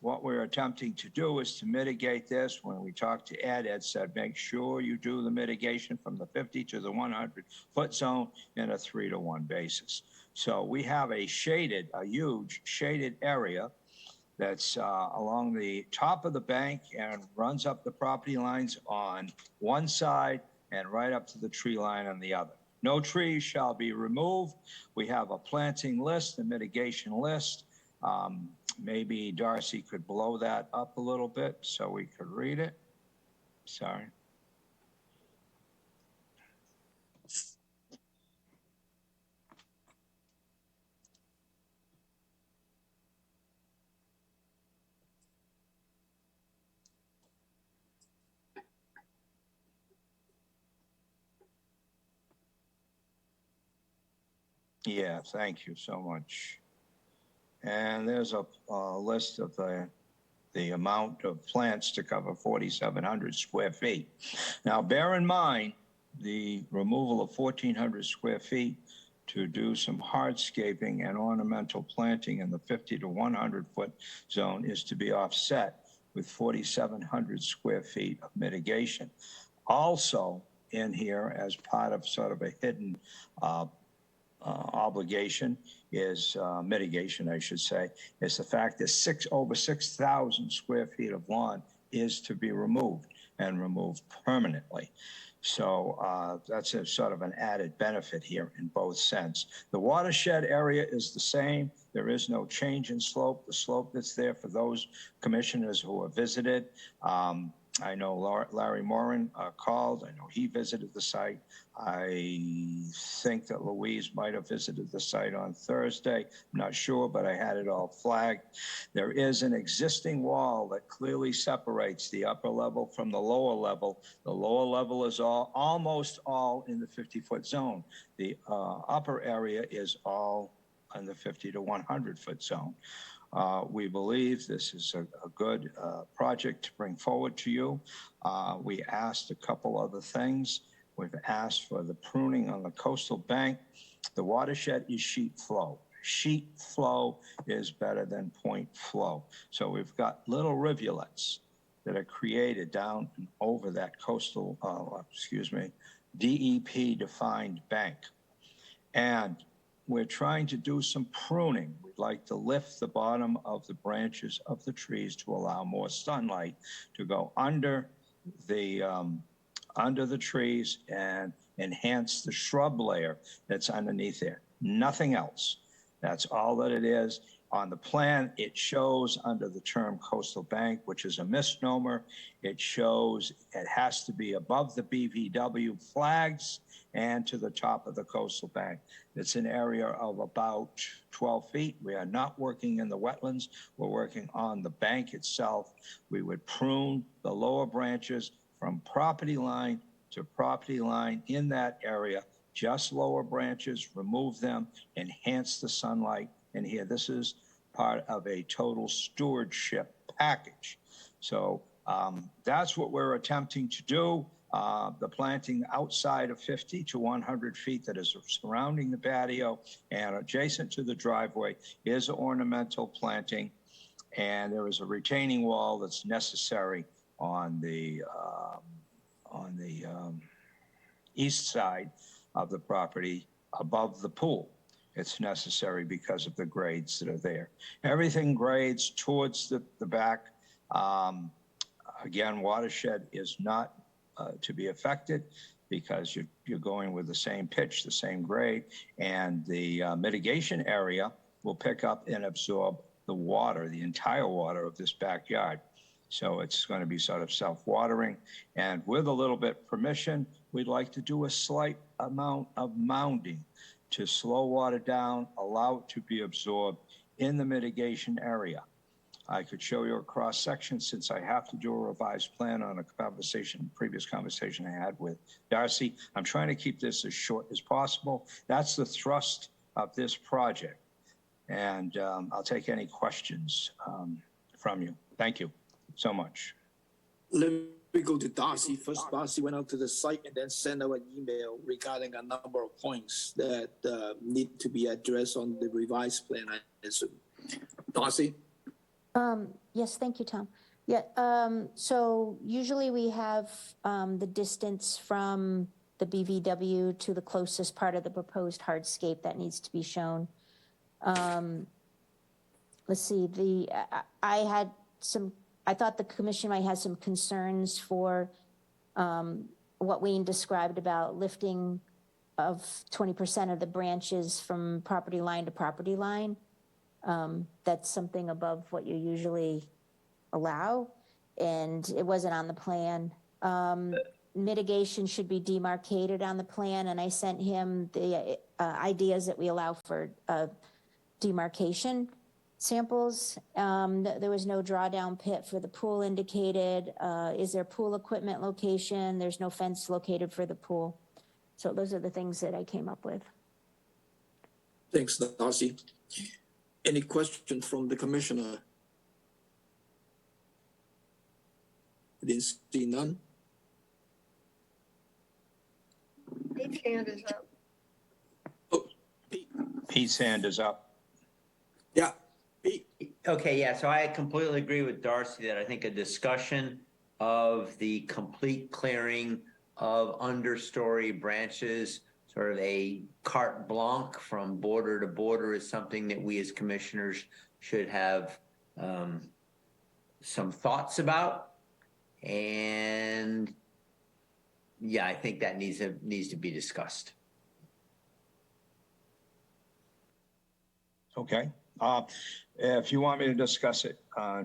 What we're attempting to do is to mitigate this. When we talked to Ed, Ed said, make sure you do the mitigation from the 50 to the 100-foot zone in a 3-to-1 basis. So we have a huge shaded area that's along the top of the bank and runs up the property lines on one side and right up to the tree line on the other. No trees shall be removed. We have a planting list, a mitigation list. Maybe Darcy could blow that up a little bit so we could read it. Sorry. Yeah, thank you so much. And there's a list of the amount of plants to cover 4,700 square feet. Now, bear in mind, the removal of 1,400 square feet to do some hardscaping and ornamental planting in the 50 to 100 foot zone is to be offset with 4,700 square feet of mitigation. Also in here as part of sort of a hidden obligation is mitigation, I should say, is the fact that over 6,000 square feet of lawn is to be removed and removed permanently. So that's a sort of an added benefit here in both sense. The watershed area is the same. There is no change in slope. The slope that's there for those commissioners who have visited. I know Larry Moran called. I know he visited the site. I think that Louise might have visited the site on Thursday. I'm not sure, but I had it all flagged. There is an existing wall that clearly separates the upper level from the lower level. The lower level is almost all in the 50-foot zone. The upper area is all in the 50 to 100-foot zone. We believe this is a good project to bring forward to you. We asked a couple other things. We've asked for the pruning on the coastal bank. The watershed is sheet flow. Sheet flow is better than point flow. So we've got little rivulets that are created down and over that coastal, DEP defined bank. And we're trying to do some pruning. We'd like to lift the bottom of the branches of the trees to allow more sunlight to go under the trees and enhance the shrub layer that's underneath there. Nothing else. That's all that it is. On the plan, it shows under the term coastal bank, which is a misnomer. It shows it has to be above the BVW flags and to the top of the coastal bank. It's an area of about 12 feet. We are not working in the wetlands. We're working on the bank itself. We would prune the lower branches from property line to property line in that area, just lower branches, remove them, enhance the sunlight. And here, this is part of a total stewardship package. So that's what we're attempting to do. The planting outside of 50 to 100 feet that is surrounding the patio and adjacent to the driveway is ornamental planting. And there is a retaining wall that's necessary on the east side of the property above the pool. It's necessary because of the grades that are there. Everything grades towards the back. Again, watershed is not to be affected because you're going with the same pitch, the same grade, and the mitigation area will pick up and absorb the water, the entire water of this backyard. So it's going to be sort of self-watering. And with a little bit permission, we'd like to do a slight amount of mounding to slow water down, allow it to be absorbed in the mitigation area. I could show you a cross section since I have to do a revised plan on a previous conversation I had with Darcy. I'm trying to keep this as short as possible. That's the thrust of this project. And I'll take any questions from you. Thank you so much. Let me go to Darcy. First, Darcy went out to the site and then sent out an email regarding a number of points that need to be addressed on the revised plan, I assume. Darcy? Yes, thank you, Tom. Yeah, so usually we have the distance from the BVW to the closest part of the proposed hardscape that needs to be shown. Let's see, I thought the commission might have some concerns for what Wayne described about lifting of 20% of the branches from property line to property line. That's something above what you usually allow, and it wasn't on the plan. Mitigation should be demarcated on the plan, and I sent him the ideas that we allow for demarcation samples. There was no drawdown pit for the pool indicated. Is there pool equipment location? There's no fence located for the pool. So those are the things that I came up with. Thanks, Darcy. Any questions from the commissioner? I didn't see none. His hand is up. Oh, Pete's hand is up. Yeah, Pete. Okay, yeah, so I completely agree with Darcy that I think a discussion of the complete clearing of understory branches, sort of a carte blanche from border to border, is something that we as commissioners should have some thoughts about. And yeah, I think that needs to be discussed. Okay. If you want me to discuss it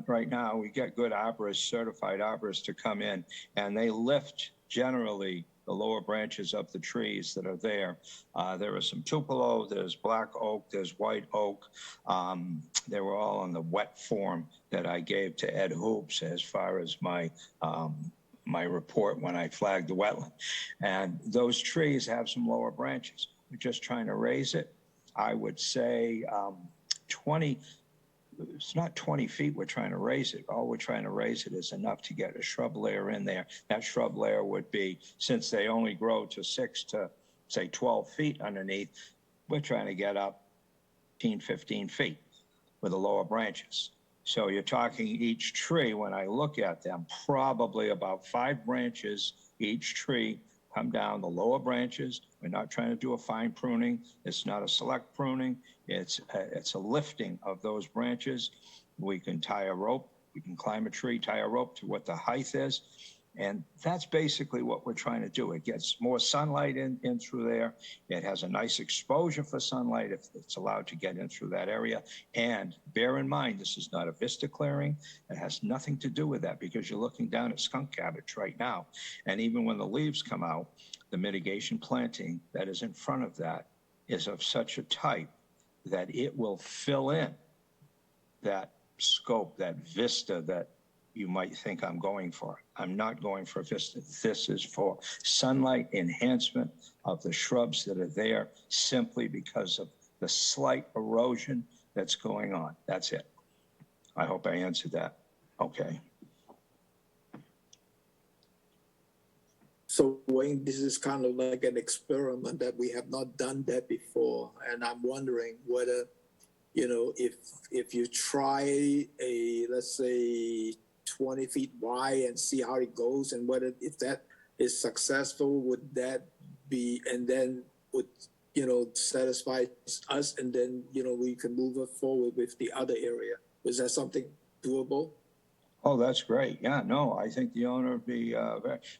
right now, we get good arborists, certified arborists to come in, and they lift generally the lower branches of the trees that are there. There is some tupelo, there's black oak, there's white oak. They were all on the wet form that I gave to Ed Hoops as far as my my report when I flagged the wetland. And those trees have some lower branches. We're just trying to raise it. I would say 20, it's not 20 feet we're trying to raise it. All we're trying to raise it is enough to get a shrub layer in there. That shrub layer would be, since they only grow to 6 to say 12 feet underneath, we're trying to get up 15 feet with the lower branches. So you're talking each tree, when I look at them, probably about 5 branches each tree come down, the lower branches. We're not trying to do a fine pruning. It's not a select pruning. It's a lifting of those branches. We can tie a rope. We can climb a tree, tie a rope to what the height is. And that's basically what we're trying to do. It gets more sunlight in through there. It has a nice exposure for sunlight if it's allowed to get in through that area. And bear in mind, this is not a vista clearing. It has nothing to do with that because you're looking down at skunk cabbage right now. And even when the leaves come out, the mitigation planting that is in front of that is of such a type that it will fill in that scope, that vista that you might think I'm going for. I'm not going for vista. This is for sunlight enhancement of the shrubs that are there simply because of the slight erosion that's going on. That's it. I hope I answered that. Okay. So Wayne, this is kind of like an experiment that we have not done that before. And I'm wondering whether, you know, if you try a, let's say, 20 feet wide and see how it goes, and whether if that is successful, would that be, and then would, you know, satisfy us, and then, you know, we can move it forward with the other area. Was that something doable? Oh, that's great. Yeah, no, I think the owner would be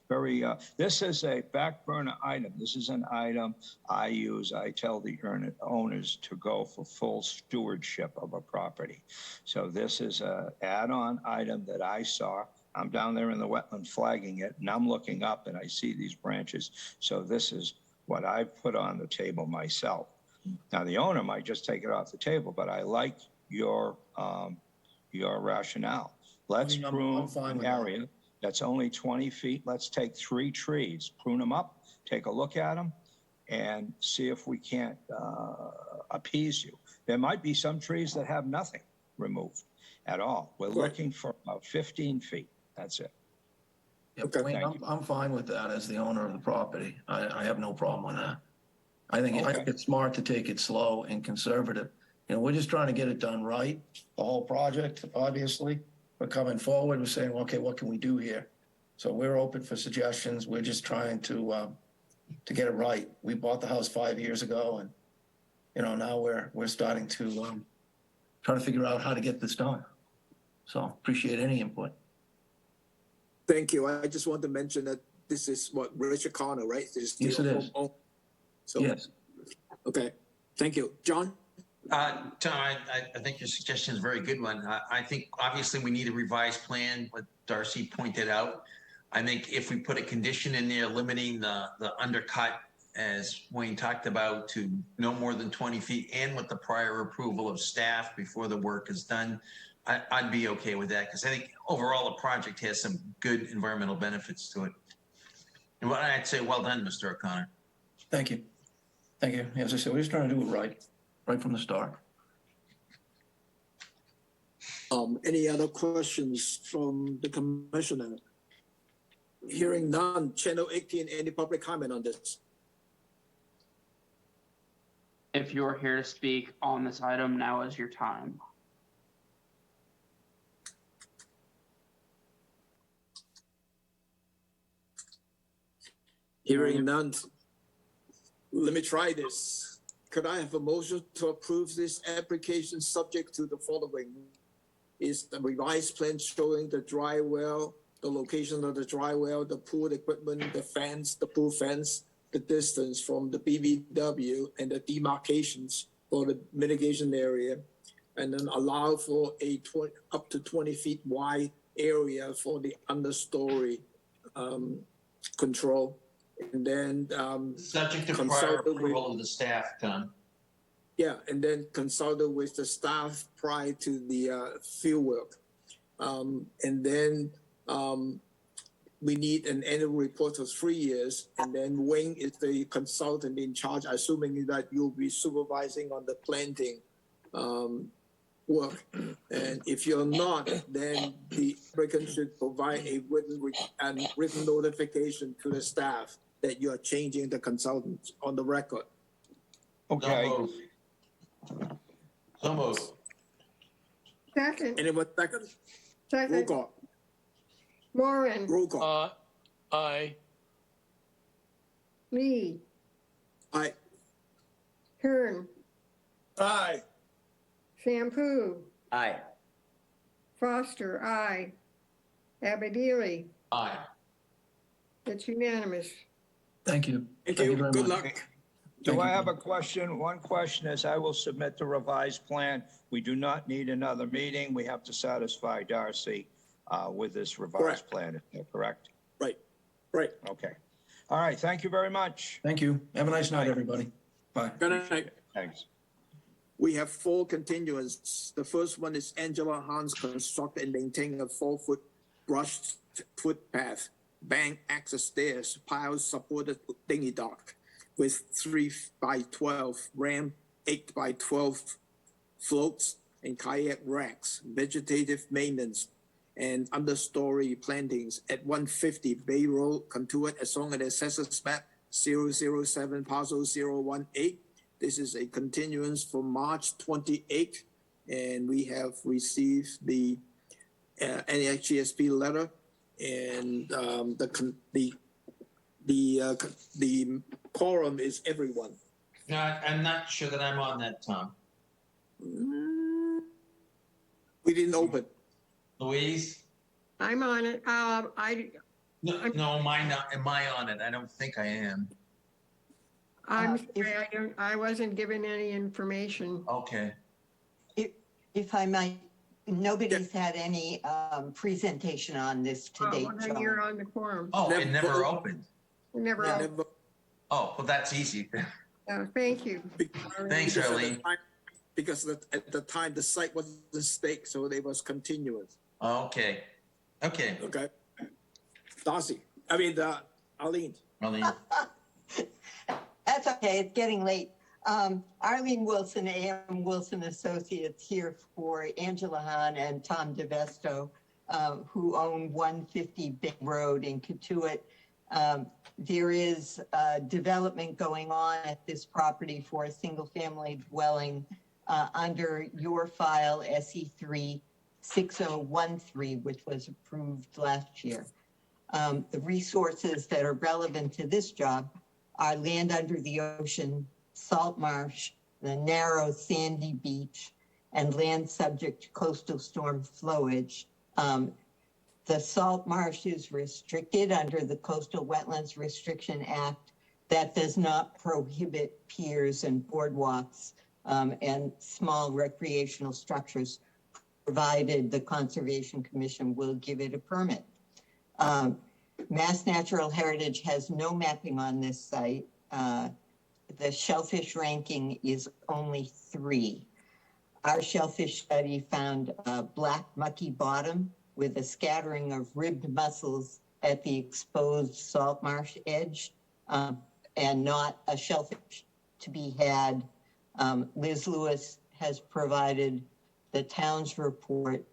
very, this is a back burner item. This is an item I use. I tell the owners to go for full stewardship of a property. So this is a add-on item that I saw. I'm down there in the wetland flagging it, and I'm looking up and I see these branches. So this is what I've put on the table myself. Now, the owner might just take it off the table, but I like your rationale. Let's prune an area that's only 20 feet. Let's take 3 trees, prune them up, take a look at them, and see if we can't appease you. There might be some trees that have nothing removed at all. We're looking for about 15 feet. That's it. Yeah, Wayne, I'm fine with that as the owner of the property. I have no problem with that. I think it's smart to take it slow and conservative. You know, we're just trying to get it done right. The whole project, obviously. We're coming forward, we're saying, okay, what can we do here? So we're open for suggestions. We're just trying to get it right. We bought the house 5 years ago, and, you know, now we're starting to try to figure out how to get this done. So appreciate any input. Thank you. I just want to mention that this is what Richard Connor, right? Yes, it is. So, yes. Okay. Thank you. John? Tom, I think your suggestion is a very good one. I think obviously we need a revised plan, what Darcy pointed out. I think if we put a condition in there limiting the undercut, as Wayne talked about, to no more than 20 feet and with the prior approval of staff before the work is done, I'd be okay with that, because I think overall the project has some good environmental benefits to it. And what I'd say, well done, Mr. O'Connor. Thank you. Thank you. As I said, we're just trying to do it right from the start. Any other questions from the commissioner? Hearing none. Channel 18, any public comment on this? If you're here to speak on this item, now is your time. Hearing none. Let me try this. Could I have a motion to approve this application subject to the following? Is the revised plan showing the dry well, the location of the dry well, the pool equipment, the fence, the pool fence, the distance from the BBW, and the demarcations for the mitigation area, and then allow for a up to 20 feet wide area for the understory control. And then Subject to prior consult approval of the staff, Tom. yeah, and then consulted with the staff prior to the field work. And then we need an annual report for 3 years. And then Wayne is the consultant in charge, assuming that you'll be supervising on the planting work. And if you're not, then the applicant should provide a written notification to the staff that you are changing the consultant on the record. Okay. So moved. Second. Anyone second? Roll Second. call. Moran. Roll call. Aye. Lee. Aye. Kern. Aye. Shampoo. Aye. Foster. Aye. Abadili. Aye. It's unanimous. Thank you. Thank you. very Good much. luck. Do I have a question? One question is, I will submit the revised plan. We do not need another meeting. We have to satisfy Darcy with this revised Correct. plan. Is that correct? Right. Right. Okay. All right. Thank you very much. Thank you. Have a nice night, everybody. Bye. Good night. Thanks. We have 4 continuances. The first one is Angela Hans construct and maintain a 4-foot brushed footpath, bank access stairs, piles supported dinghy dock with 3 by 12 ramp, 8 by 12 floats, and kayak racks, vegetative maintenance, and understory plantings at 150 Bay Road, Contuit, as long as assessors map 007 parcel 018. This is a continuance for March 28th, and we have received the NHGSP letter, and the quorum is everyone. No, I'm not sure that I'm on that, Tom. We didn't open. Louise? I'm on it. No, am I on it? I don't think I am. I'm sorry, I wasn't given any information. Okay. If I might, nobody's had any presentation on this to date, Well, then John. you're on the quorum. Oh, it never opened. Never. opened. Oh, well, that's easy. Thank you. Thanks, Arlene. Because at the time, the site was at stake, so it was continuous. Okay. Okay. Okay. Darcy, Arlene. Arlene. That's okay. It's getting late. Arlene Wilson, AM Wilson Associates, here for Angela Hahn and Tom DeVesto, who own 150 Big Road in Cotuit. There is development going on at this property for a single-family dwelling under your file SE3 6013, which was approved last year. The resources that are relevant to this job are land under the ocean, salt marsh, the narrow sandy beach, and land subject to coastal storm flowage. The salt marsh is restricted under the Coastal Wetlands Restriction Act. That does not prohibit piers and boardwalks and small recreational structures, provided the Conservation Commission will give it a permit. Mass Natural Heritage has no mapping on this site. The shellfish ranking is only 3. Our shellfish study found a black mucky bottom with a scattering of ribbed mussels at the exposed salt marsh edge, and not a shellfish to be had. Liz Lewis has provided the town's report,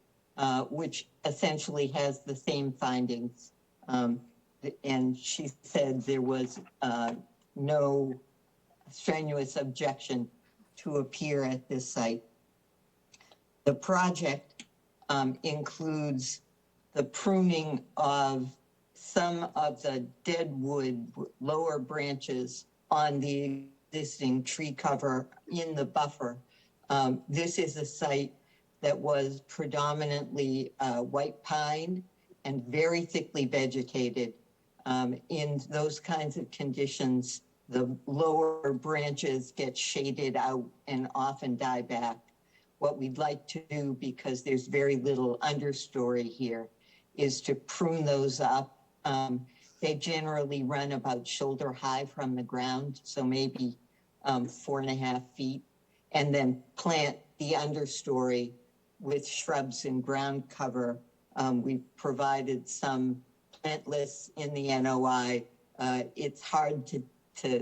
which essentially has the same findings. And she said there was no strenuous objection to appear at this site. The project includes the pruning of some of the dead wood lower branches on the existing tree cover in the buffer. This is a site that was predominantly white pine and very thickly vegetated. In those kinds of conditions, the lower branches get shaded out and often die back. What we'd like to do, because there's very little understory here, is to prune those up. They generally run about shoulder high from the ground, so maybe 4.5 feet, and then plant the understory with shrubs and ground cover. We've provided some plant lists in the NOI. It's hard to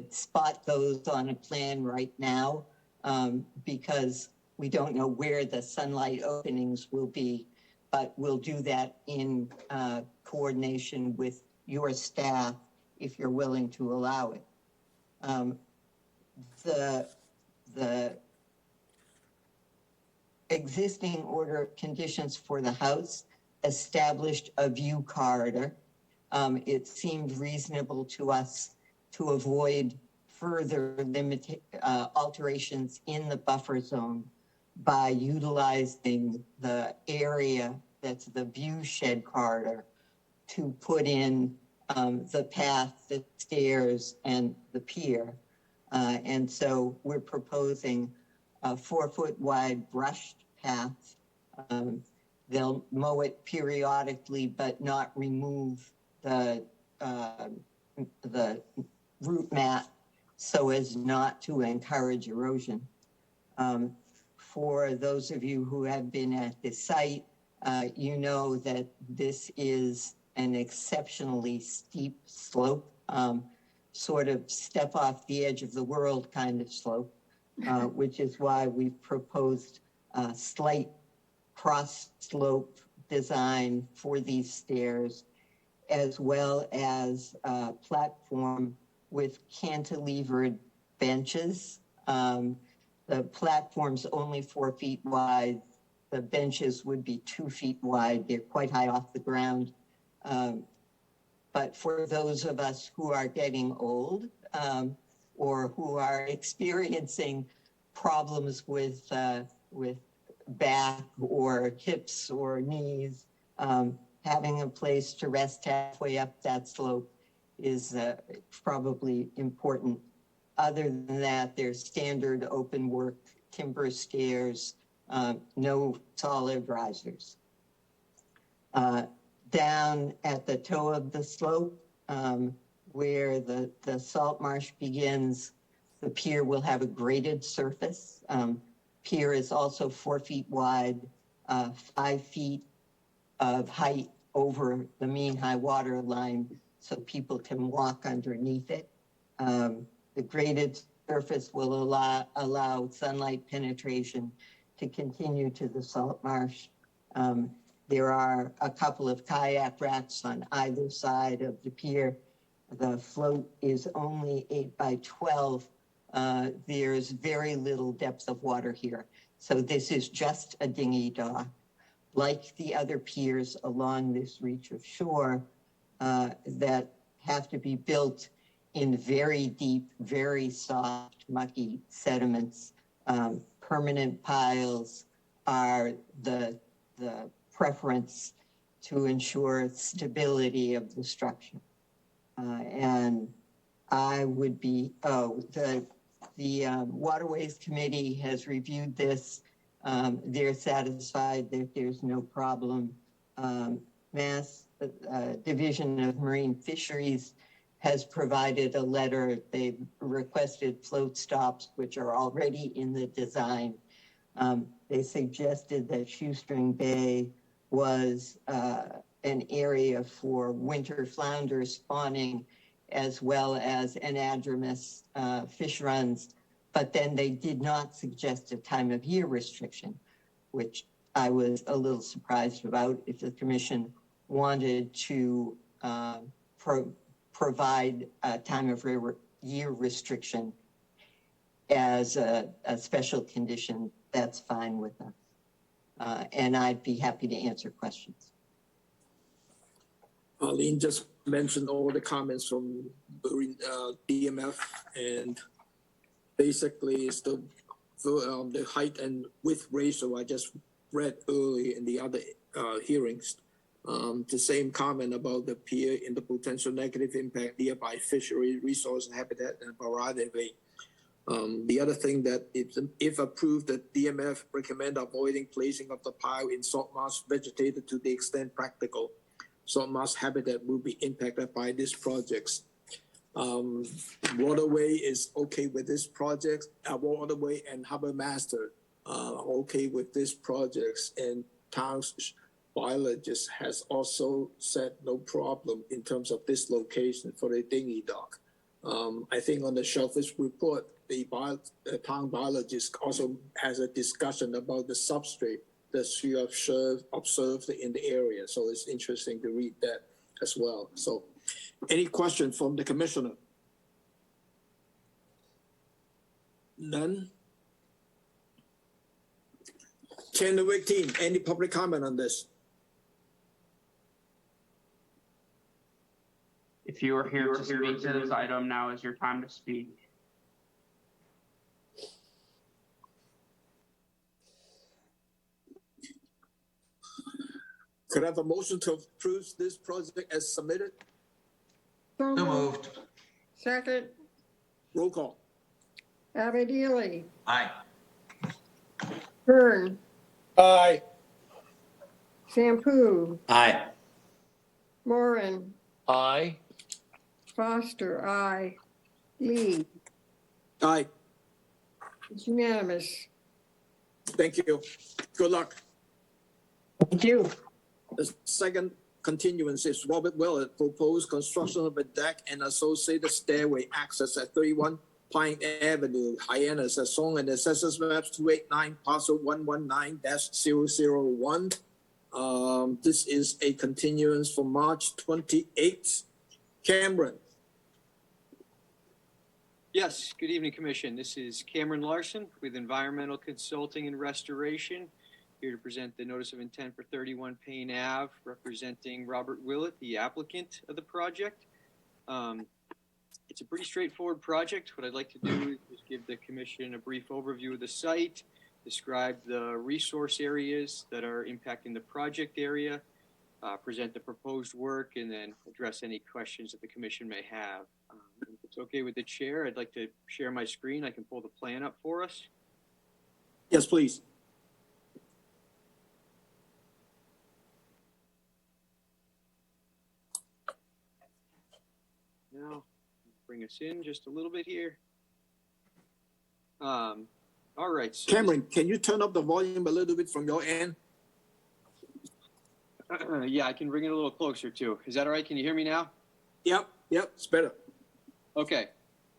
spot those on a plan right now because we don't know where the sunlight openings will be, but we'll do that in coordination with your staff if you're willing to allow it. The existing order of conditions for the house established a view corridor. It seemed reasonable to us to avoid further alterations in the buffer zone by utilizing the area that's the view shed corridor to put in the path, the stairs, and the pier. And so we're proposing a 4-foot wide brushed path. They'll mow it periodically, but not remove the root mat so as not to encourage erosion. For those of you who have been at this site, you know that this is an exceptionally steep slope, sort of step off the edge of the world kind of slope, which is why we've proposed a slight cross slope design for these stairs, as well as a platform with cantilevered benches. The platform's only 4 feet wide. The benches would be 2 feet wide. They're quite high off the ground. But for those of us who are getting old or who are experiencing problems with back or hips or knees, having a place to rest halfway up that slope is probably important. Other than that, there's standard open work timber stairs, no solid risers. Down at the toe of the slope, where the salt marsh begins, the pier will have a graded surface. Pier is also 4 feet wide, 5 feet of height over the mean high water line, so people can walk underneath it. The graded surface will allow sunlight penetration to continue to the salt marsh. There are a couple of kayak racks on either side of the pier. The float is only 8 by 12. There's very little depth of water here. So this is just a dinghy dock. Like the other piers along this reach of shore that have to be built in very deep, very soft, mucky sediments. Permanent piles are the preference to ensure stability of the structure. And I would be, the Waterways Committee has reviewed this. They're satisfied that there's no problem. Mass Division of Marine Fisheries has provided a letter. They've requested float stops, which are already in the design. They suggested that Shoestring Bay was an area for winter flounder spawning, as well as anadromous fish runs, but then they did not suggest a time of year restriction, which I was a little surprised about. If the commission wanted to provide a time of year restriction, as a special condition, that's fine with us. And I'd be happy to answer questions. Arlene just mentioned all the comments from DMF, and basically it's the height and width ratio I just read early in the other hearings. The same comment about the pier and the potential negative impact nearby fishery, resource, and habitat, and variety. The other thing that if approved, the DMF recommend avoiding placing of the pile in salt marsh vegetated to the extent practical. Salt marsh habitat will be impacted by these projects. Waterway is okay with this project. Waterway and Harbor Master okay with these projects, and town's biologist has also said no problem in terms of this location for the dinghy dock. I think on the shellfish report, the town biologist also has a discussion about the substrate that she observed in the area. So it's interesting to read that as well. So any question from the commissioner? None? Channel 18, any public comment on this? If you are here to speak to this item, now is your time to speak. Could I have a motion to approve this project as submitted? So moved. Second, Roll call. Abbott-Ely, Aye. Kern, Aye. Sampu, Aye. Moran, Aye. Foster, aye. Lee, Aye. it's unanimous. Thank you. Good luck. Thank you. The second continuance is Robert Willett, proposed construction of a deck and associated stairway access at 31 Pine Avenue, Hyannis, as shown in the Assessors Maps 289, parcel 119-001. This is a continuance for March 28th. Cameron. Yes, good evening, Commission. This is Cameron Larson with Environmental Consulting and Restoration, here to present the notice of intent for 31 Payne Ave, representing Robert Willett, the applicant of the project. It's a pretty straightforward project. What I'd like to do is give the Commission a brief overview of the site, describe the resource areas that are impacting the project area, present the proposed work, and then address any questions that the Commission may have. If it's okay with the chair, I'd like to share my screen. I can pull the plan up for us. Yes, please. Now, bring us in just a little bit here. All right. So Cameron, can you turn up the volume a little bit from your end? Yeah, I can bring it a little closer too. Is that all right? Can you hear me now? Yep, it's better. Okay.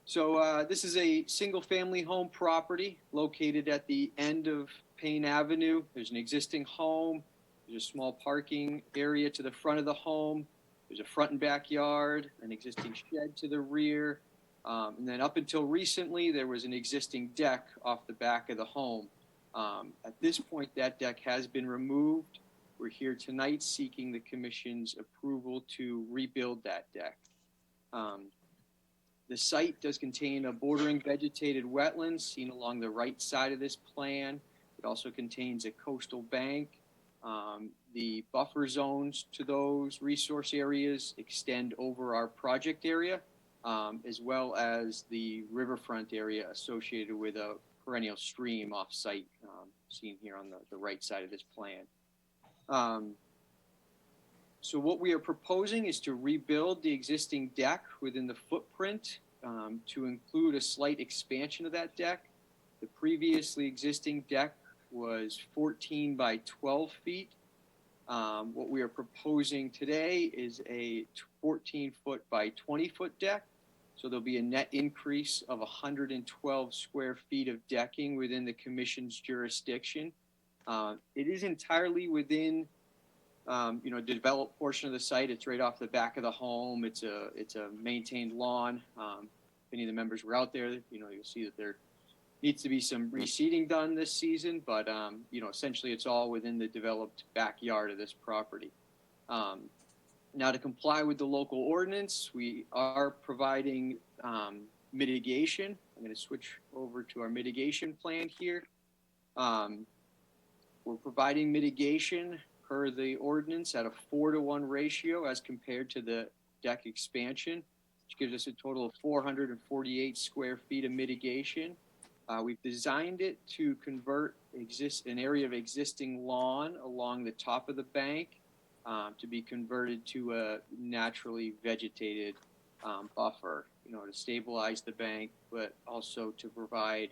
So this is a single family home property located at the end of Payne Avenue. There's an existing home. There's a small parking area to the front of the home. There's a front and backyard, an existing shed to the rear. And then up until recently, there was an existing deck off the back of the home. At this point, that deck has been removed. We're here tonight seeking the Commission's approval to rebuild that deck. The site does contain a bordering vegetated wetland seen along the right side of this plan. It also contains a coastal bank. The buffer zones to those resource areas extend over our project area, as well as the riverfront area associated with a perennial stream off-site, seen here on the right side of this plan. So what we are proposing is to rebuild the existing deck within the footprint to include a slight expansion of that deck. The previously existing deck was 14 by 12 feet. What we are proposing today is a 14-foot by 20-foot deck. So there'll be a net increase of 112 square feet of decking within the Commission's jurisdiction. It is entirely within the developed portion of the site. It's right off the back of the home. It's a maintained lawn. If any of the members were out there, you'll see that there needs to be some reseeding done this season, but, essentially it's all within the developed backyard of this property. Now, to comply with the local ordinance, we are providing mitigation. I'm going to switch over to our mitigation plan here. We're providing mitigation per the ordinance at a 4-to-1 ratio as compared to the deck expansion, which gives us a total of 448 square feet of mitigation. We've designed it to convert an area of existing lawn along the top of the bank to be converted to a naturally vegetated buffer, to stabilize the bank, but also to provide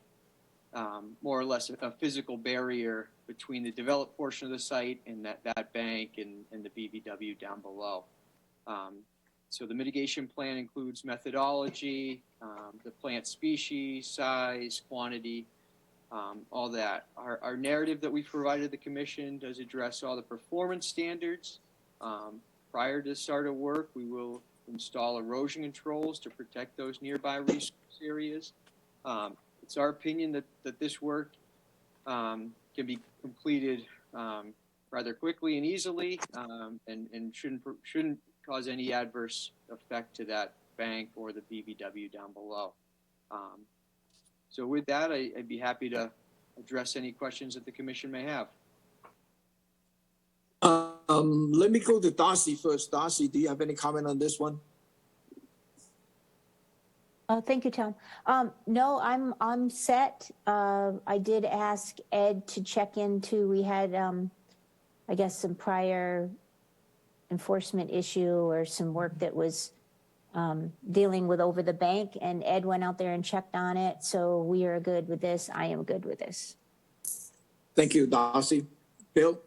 more or less a physical barrier between the developed portion of the site and that bank and the BVW down below. So the mitigation plan includes methodology, the plant species, size, quantity, all that. Our narrative that we provided the commission does address all the performance standards. Prior to the start of work, we will install erosion controls to protect those nearby resource areas. It's our opinion that this work can be completed rather quickly and easily, and shouldn't cause any adverse effect to that bank or the BVW down below. So with that, I'd be happy to address any questions that the commission may have. Let me go to Darcy first. Darcy, do you have any comment on this one? Thank you, Tom. No, I'm set. I did ask Ed to check into, we had, I guess, some prior enforcement issue or some work that was dealing with over the bank, and Ed went out there and checked on it. So we are good with this. I am good with this. Thank you, Darcy. Bill?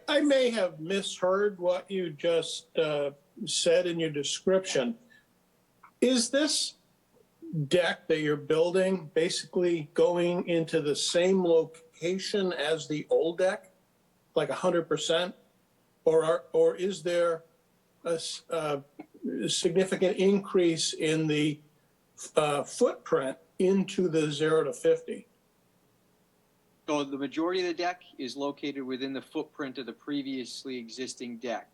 I may have misheard what you just said in your description. Is this deck that you're building basically going into the same location as the old deck, like 100%? Or is there a significant increase in the footprint into the 0 to 50? So the majority of the deck is located within the footprint of the previously existing deck.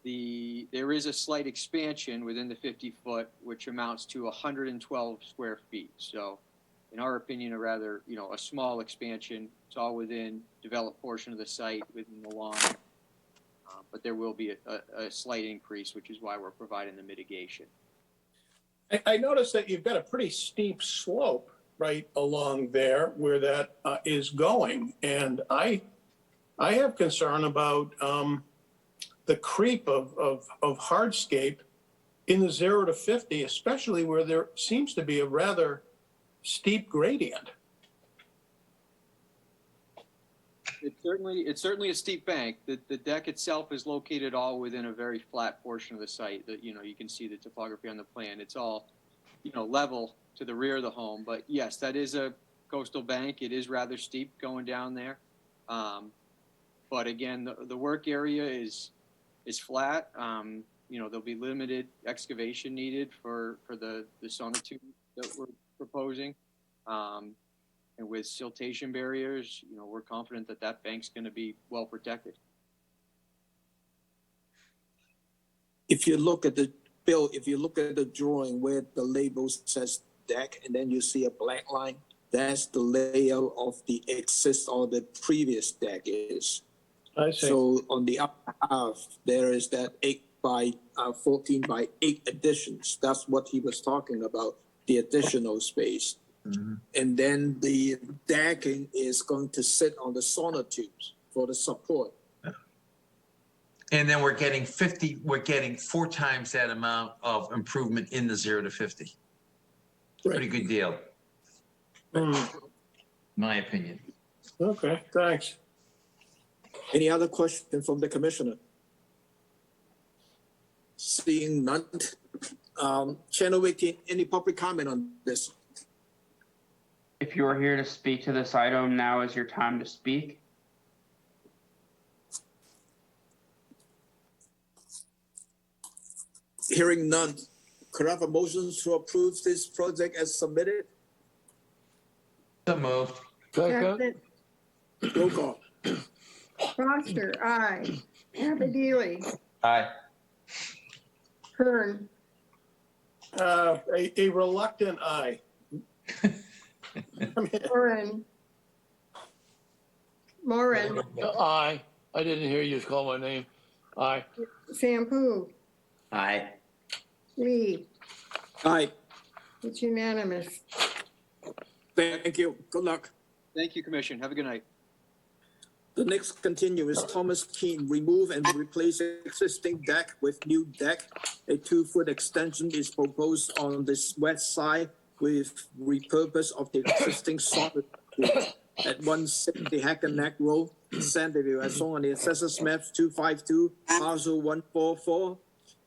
There is a slight expansion within the 50-foot, which amounts to 112 square feet. So in our opinion, a small expansion. It's all within developed portion of the site within the lawn. But there will be a slight increase, which is why we're providing the mitigation. I noticed that you've got a pretty steep slope right along there where that is going. And I have concern about the creep of hardscape in the 0 to 50, especially where there seems to be a rather steep gradient. It's certainly a steep bank. The deck itself is located all within a very flat portion of the site. That you can see the topography on the plan. It's all level to the rear of the home. But yes, that is a coastal bank. It is rather steep going down there. But again, the work area is flat. There'll be limited excavation needed for the sonotube that we're proposing. And with siltation barriers, we're confident that bank's going to be well protected. If you look at the drawing where the label says deck, and then you see a black line, that's the layout of the previous deck is. I see. So on the upper half, there is that 8 by 14 by 8 additions. That's what he was talking about, the additional space. Mm-hmm. And then the decking is going to sit on the sonotubes for the support. And then we're getting 4 times that amount of improvement in the 0 to 50. Right. Pretty good deal. My opinion. Okay, thanks. Any other question from the commissioner? Seeing none. Channel 18, any public comment on this? If you are here to speak to this item, now is your time to speak. Hearing none. Could I have a motion to approve this project as submitted? So moved. Second. Roll call. Foster, aye. Abedili, Aye. Kern, A reluctant aye. Moran, Aye. I didn't hear you call my name. Aye. Sampu, Aye. Lee. Aye. It's unanimous. Thank you. Good luck. Thank you, Commission. Have a good night. The next continue is Thomas Keene. Remove and replace existing deck with new deck. A 2-foot extension is proposed on this west side with repurpose of the existing solid at 160 Hackensack Road, Sandyville, as shown on the assessors maps 252, parcel 144.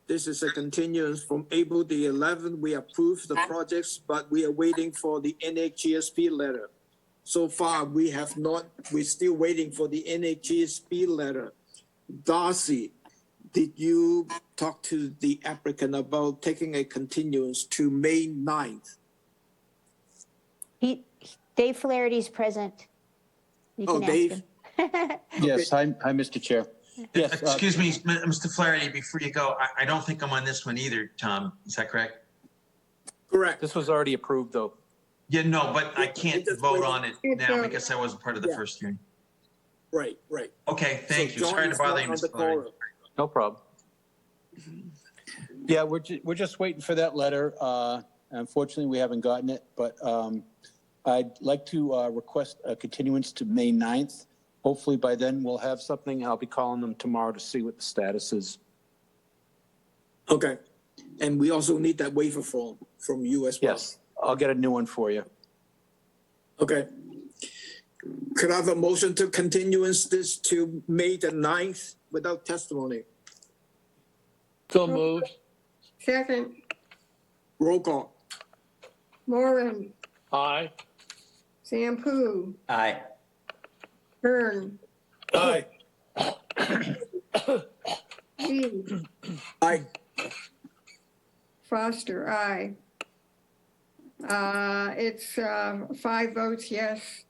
This is a continuance from April the 11th. We approved the projects, but we are waiting for the NHGSP letter. So far, we're still waiting for the NHGSP letter. Darcy, did you talk to the applicant about taking a continuance to May 9th? Dave Flaherty's present. You can ask Dave? him. Yes, hi, Mr. Chair. Yes. Excuse me, Mr. Flaherty, before you go, I don't think I'm on this one either, Tom. Is that correct? Correct. This was already approved, though. Yeah, no, but I can't vote on it It's, now because I wasn't part of the yeah. first hearing. Right, right. Okay, thank So you. John Sorry to is bother not you, on the Mr. Flaherty. quorum. No problem. Yeah, we're just waiting for that letter. Unfortunately, we haven't gotten it, but I'd like to request a continuance to May 9th. Hopefully by then we'll have something. I'll be calling them tomorrow to see what the status is. Okay. And we also need that waiver form from you as well. Yes, I'll get a new one for you. Okay. Could I have a motion to continuance this to May the 9th without testimony? So moved. Second, Roll call. Moran, Aye. Sampu, Aye. Kern, Aye. Lee, Aye. Foster, aye. It's 5 votes yes,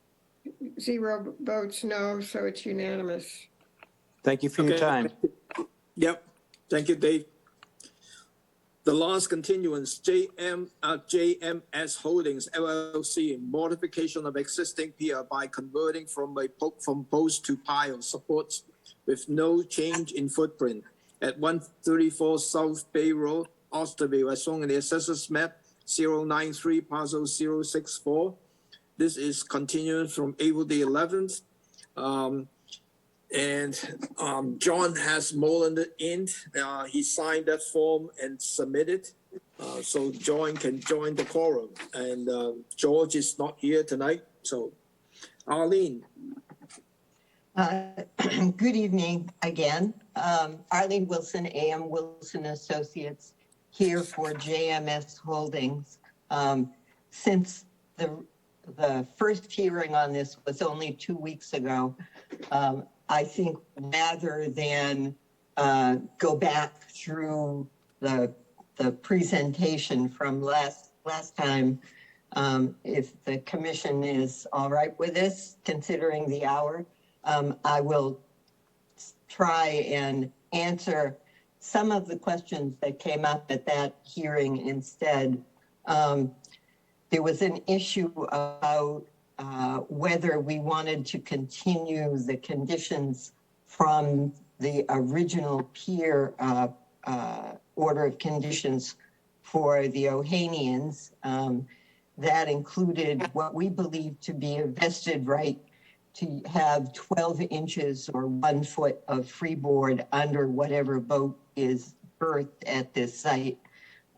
0 votes no, so it's unanimous. Thank you for your time. Yep. Thank you, Dave. The last continuance, JMS Holdings LLC, modification of existing pier by converting from post to pile supports with no change in footprint at 134 South Bay Road, Osterville, as shown in the assessors map 093 parcel 064. This is continuous from April the 11th. John has mailed it in. He signed that form and submitted. So John can join the quorum. And George is not here tonight. So Arlene. Good evening again. Arlene Wilson, AM Wilson Associates, here for JMS Holdings. Since the first hearing on this was only 2 weeks ago, I think rather than go back through the presentation from last time, if the commission is all right with this, considering the hour, I will try and answer some of the questions that came up at that hearing instead. There was an issue about whether we wanted to continue the conditions from the original pier order of conditions for the Ohanians. That included what we believe to be a vested right to have 12 inches or 1 foot of freeboard under whatever boat is berthed at this site.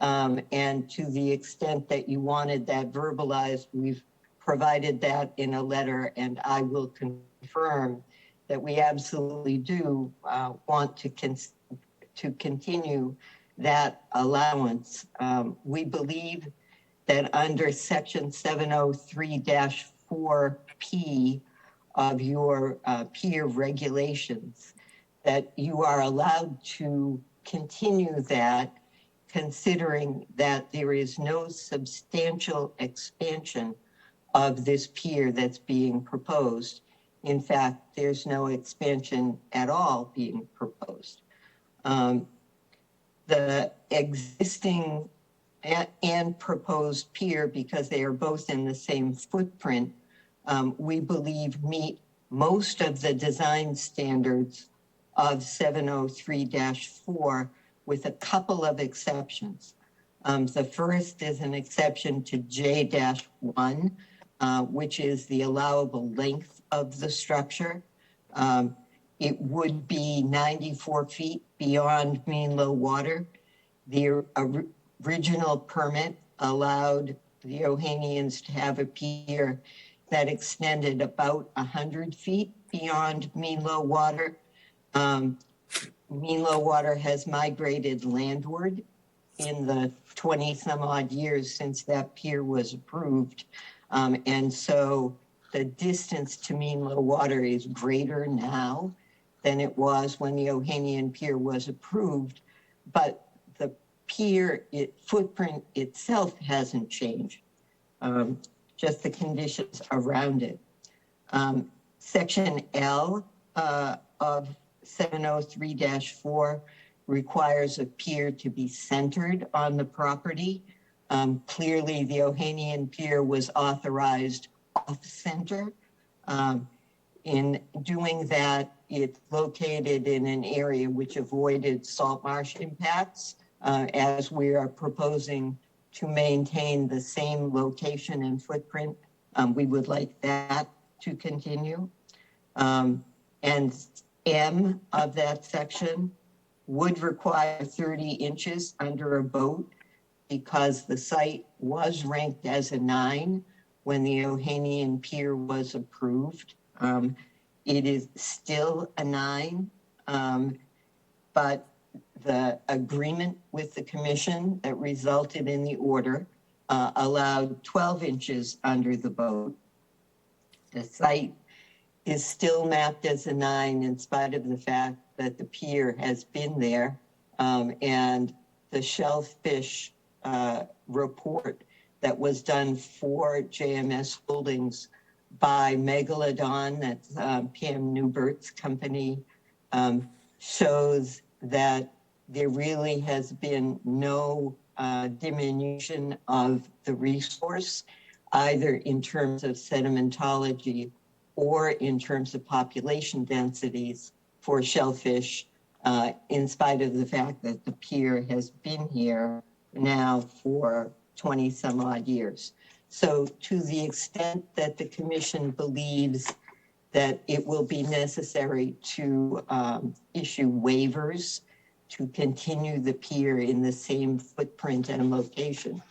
And to the extent that you wanted that verbalized, we've provided that in a letter, and I will confirm that we absolutely do want to continue that allowance. We believe that under section 703-4P of your pier regulations, that you are allowed to continue that, considering that there is no substantial expansion of this pier that's being proposed. In fact, there's no expansion at all being proposed. The existing and proposed pier, because they are both in the same footprint, we believe meet most of the design standards of 703-4 with a couple of exceptions. The first is an exception to J-1, which is the allowable length of the structure. It would be 94 feet beyond mean low water. The original permit allowed the Ohanians to have a pier that extended about 100 feet beyond mean low water. Mean low water has migrated landward in the 20 some odd years since that pier was approved. And so the distance to mean low water is greater now than it was when the Ohanian Pier was approved, but the pier footprint itself hasn't changed, just the conditions around it. Section L of 703-4 requires a pier to be centered on the property. Clearly, the Ohanian Pier was authorized off-center. In doing that, it's located in an area which avoided salt marsh impacts, as we are proposing to maintain the same location and footprint. We would like that to continue. And M of that section would require 30 inches under a boat because the site was ranked as a 9 when the Ohanian Pier was approved. It is still a 9, but the agreement with the commission that resulted in the order allowed 12 inches under the boat. The site is still mapped as a 9 in spite of the fact that the pier has been there, and the shellfish report that was done for JMS Holdings by Megalodon, that's Pam Newbert's company, shows that there really has been no diminution of the resource, either in terms of sedimentology or in terms of population densities for shellfish, in spite of the fact that the pier has been here now for 20 some odd years. So to the extent that the commission believes that it will be necessary to issue waivers to continue the pier in the same footprint and location,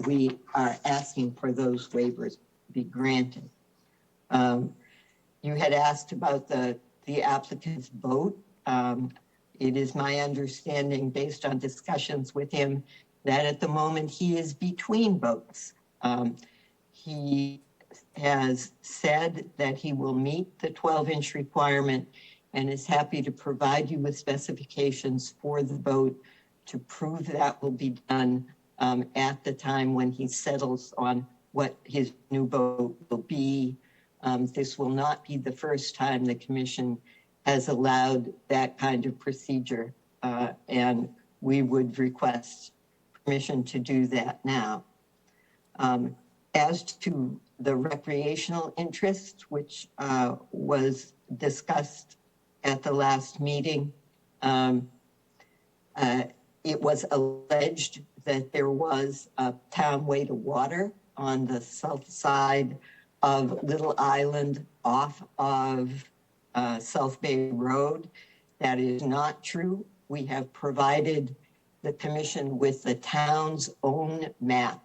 we are asking for those waivers to be granted. You had asked about the applicant's boat. It is my understanding, based on discussions with him, that at the moment he is between boats. He has said that he will meet the 12-inch requirement and is happy to provide you with specifications for the boat to prove that will be done at the time when he settles on what his new boat will be. This will not be the first time the commission has allowed that kind of procedure, and we would request permission to do that now. As to the recreational interest, which was discussed at the last meeting, it was alleged that there was a town way to water on the south side of Little Island off of South Bay Road. That is not true. We have provided the commission with the town's own map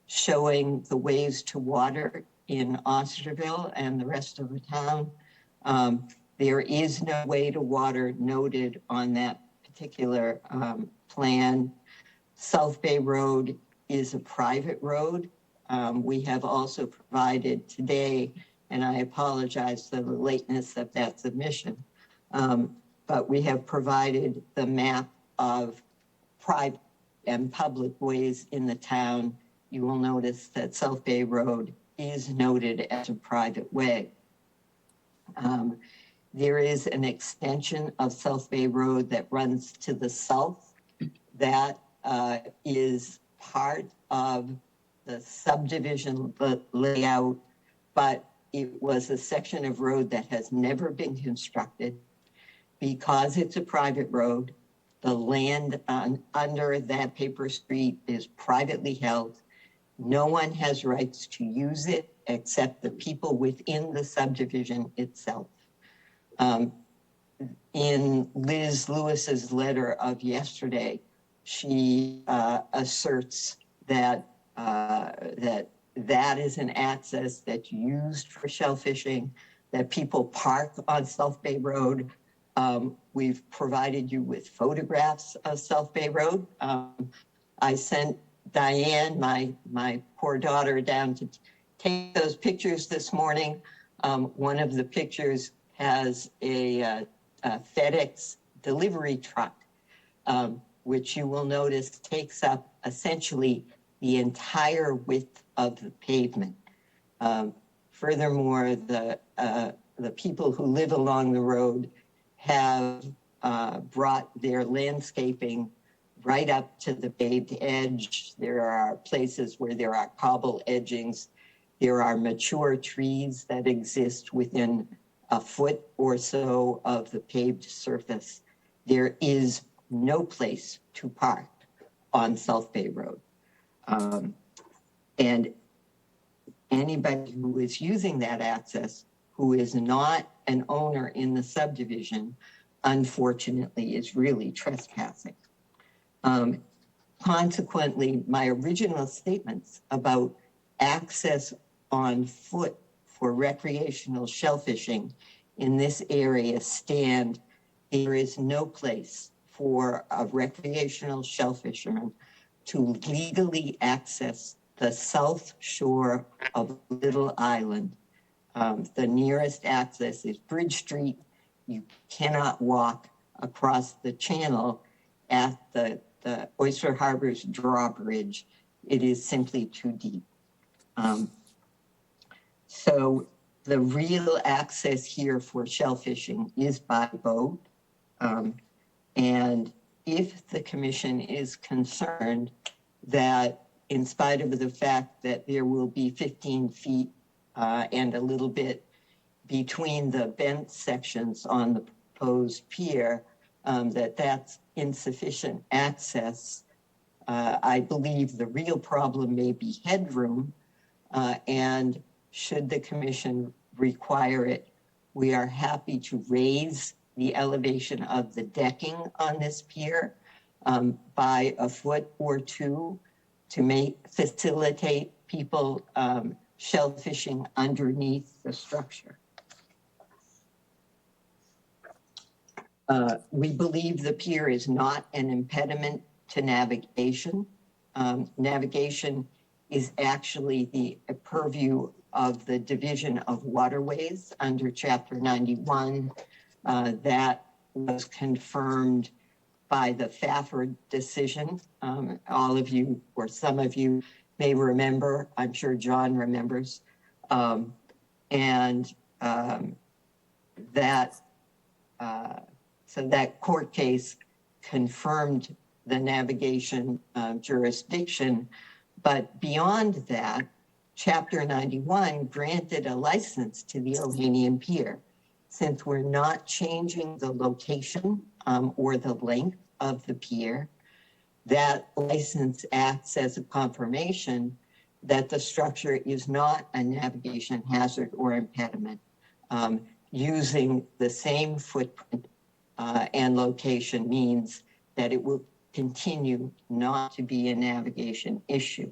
showing the ways to water in Osterville and the rest of the town. There is no way to water noted on that particular plan. South Bay Road is a private road. We have also provided today, and I apologize for the lateness of that submission, but we have provided the map of private and public ways in the town. You will notice that South Bay Road is noted as a private way. There is an extension of South Bay Road that runs to the south that is part of the subdivision layout, but it was a section of road that has never been constructed. Because it's a private road, the land under that paper street is privately held. No one has rights to use it except the people within the subdivision itself. In Liz Lewis's letter of yesterday, she asserts that that is an access that's used for shell fishing, that people park on South Bay Road. We've provided you with photographs of South Bay Road. I sent Diane, my poor daughter, down to take those pictures this morning. One of the pictures has a FedEx delivery truck, which you will notice takes up essentially the entire width of the pavement. Furthermore, the people who live along the road have brought their landscaping right up to the paved edge. There are places where there are cobble edgings. There are mature trees that exist within a foot or so of the paved surface. There is no place to park on South Bay Road. And anybody who is using that access who is not an owner in the subdivision, unfortunately, is really trespassing. Consequently, my original statements about access on foot for recreational shellfishing in this area stand. There is no place for a recreational shellfisherman to legally access the south shore of Little Island. The nearest access is Bridge Street. You cannot walk across the channel at the Oyster Harbor's drawbridge. It is simply too deep. So the real access here for shellfishing is by boat. And if the commission is concerned that in spite of the fact that there will be 15 feet and a little bit between the bent sections on the proposed pier, that's insufficient access, I believe the real problem may be headroom, and should the commission require it, we are happy to raise the elevation of the decking on this pier by a foot or two to facilitate people shellfishing underneath the structure. We believe the pier is not an impediment to navigation. Navigation is actually the purview of the Division of Waterways under Chapter 91. That was confirmed by the Fafford decision. All of you, or some of you, may remember, I'm sure John remembers, so that court case confirmed the navigation jurisdiction. But beyond that, Chapter 91 granted a license to the Ohanian Pier. Since we're not changing the location or the length of the pier, that license acts as a confirmation that the structure is not a navigation hazard or impediment. Using the same footprint and location means that it will continue not to be a navigation issue.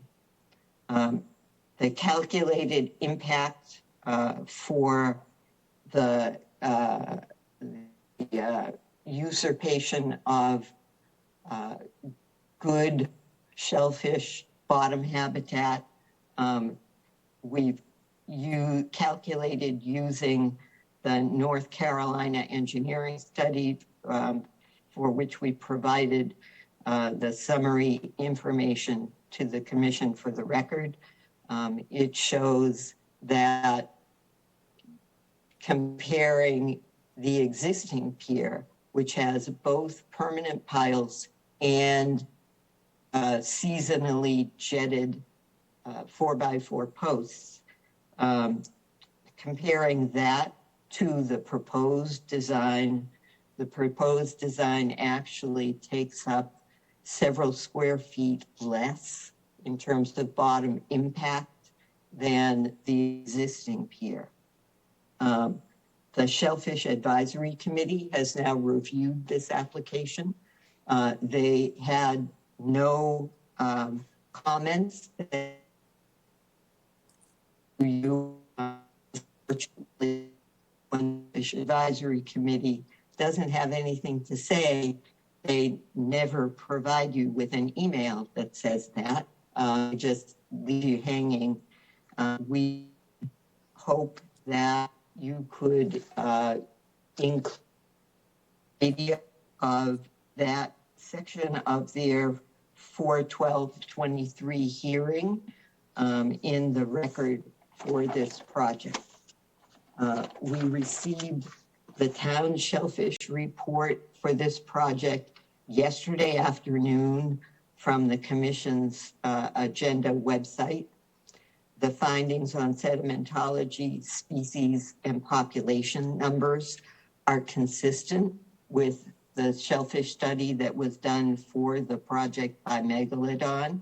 The calculated impact for the usurpation of good shellfish bottom habitat, we've calculated using the North Carolina engineering study, for which we provided the summary information to the commission for the record. It shows that comparing the existing pier, which has both permanent piles and seasonally jetted 4x4 posts, comparing that to the proposed design. The proposed design actually takes up several square feet less in terms of bottom impact than the existing pier. The Shellfish Advisory Committee has now reviewed this application. They had no comments. You, when the Fish Advisory Committee doesn't have anything to say, they never provide you with an email that says that. Just leave you hanging. We hope that you could include idea of that section of their 4/12/23 hearing in the record for this project. We received the town shellfish report for this project yesterday afternoon from the commission's agenda website. The findings on sedimentology, species, and population numbers are consistent with the shellfish study that was done for the project by Megalodon.